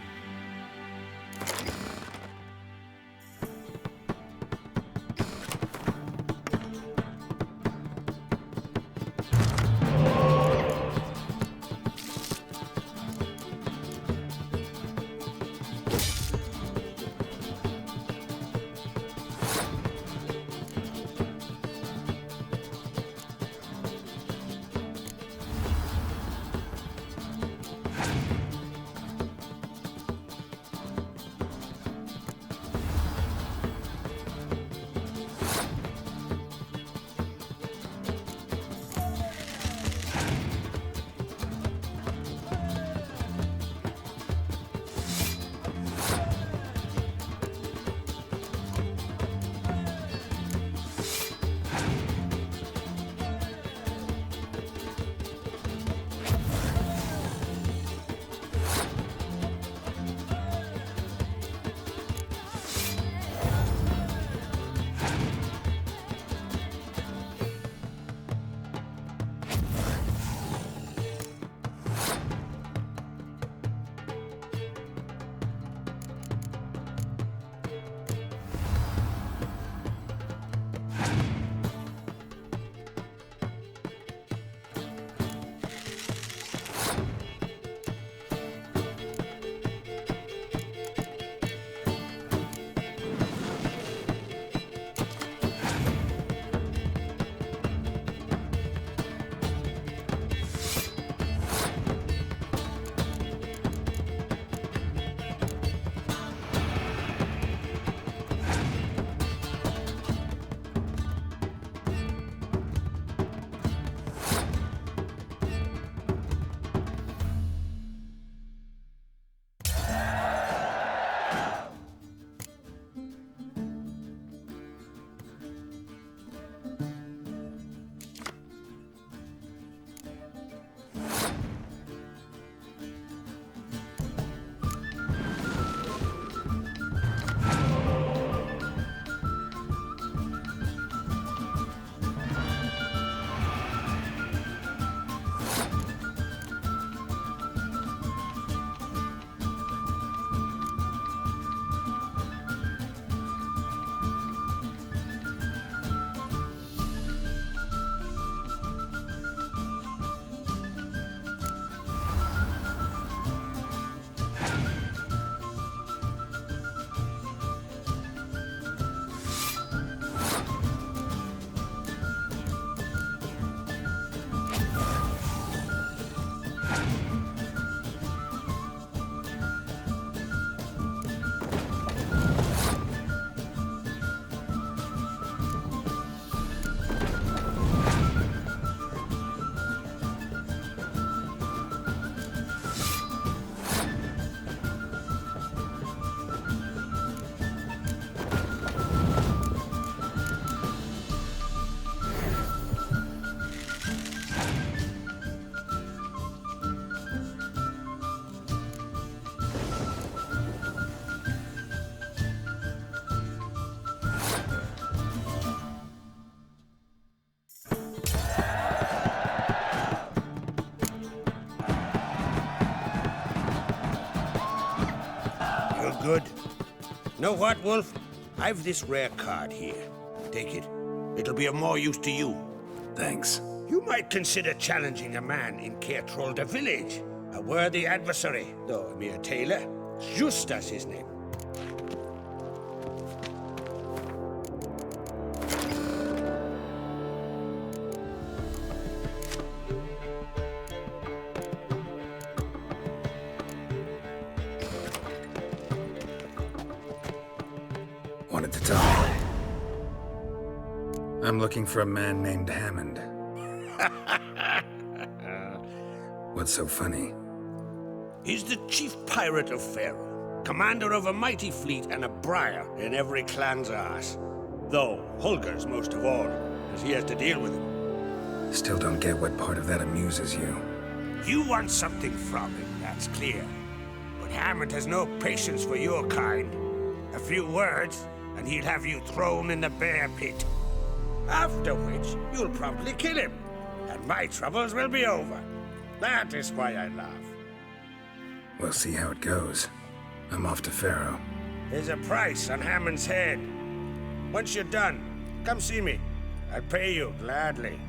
Good. Know what, Wolf? I've this rare card here. Take it. It'll be of more use to you. Thanks. You might consider challenging a man in Caertrolda village. A worthy adversary, though a mere tailor. Just as his name. Wanted to talk. I'm looking for a man named Hammond. What's so funny? He's the chief pirate of Faerû, commander of a mighty fleet and a briar in every clan's arse. Though Holger's most of all, as he has to deal with him. Still don't get what part of that amuses you. You want something from him, that's clear. But Hammond has no patience for your kind. A few words, and he'll have you thrown in the bear pit. After which, you'll promptly kill him, and my troubles will be over. That is why I laugh. We'll see how it goes. I'm off to Pharaoh. There's a price on Hammond's head. Once you're done, come see me. I'll pay you gladly.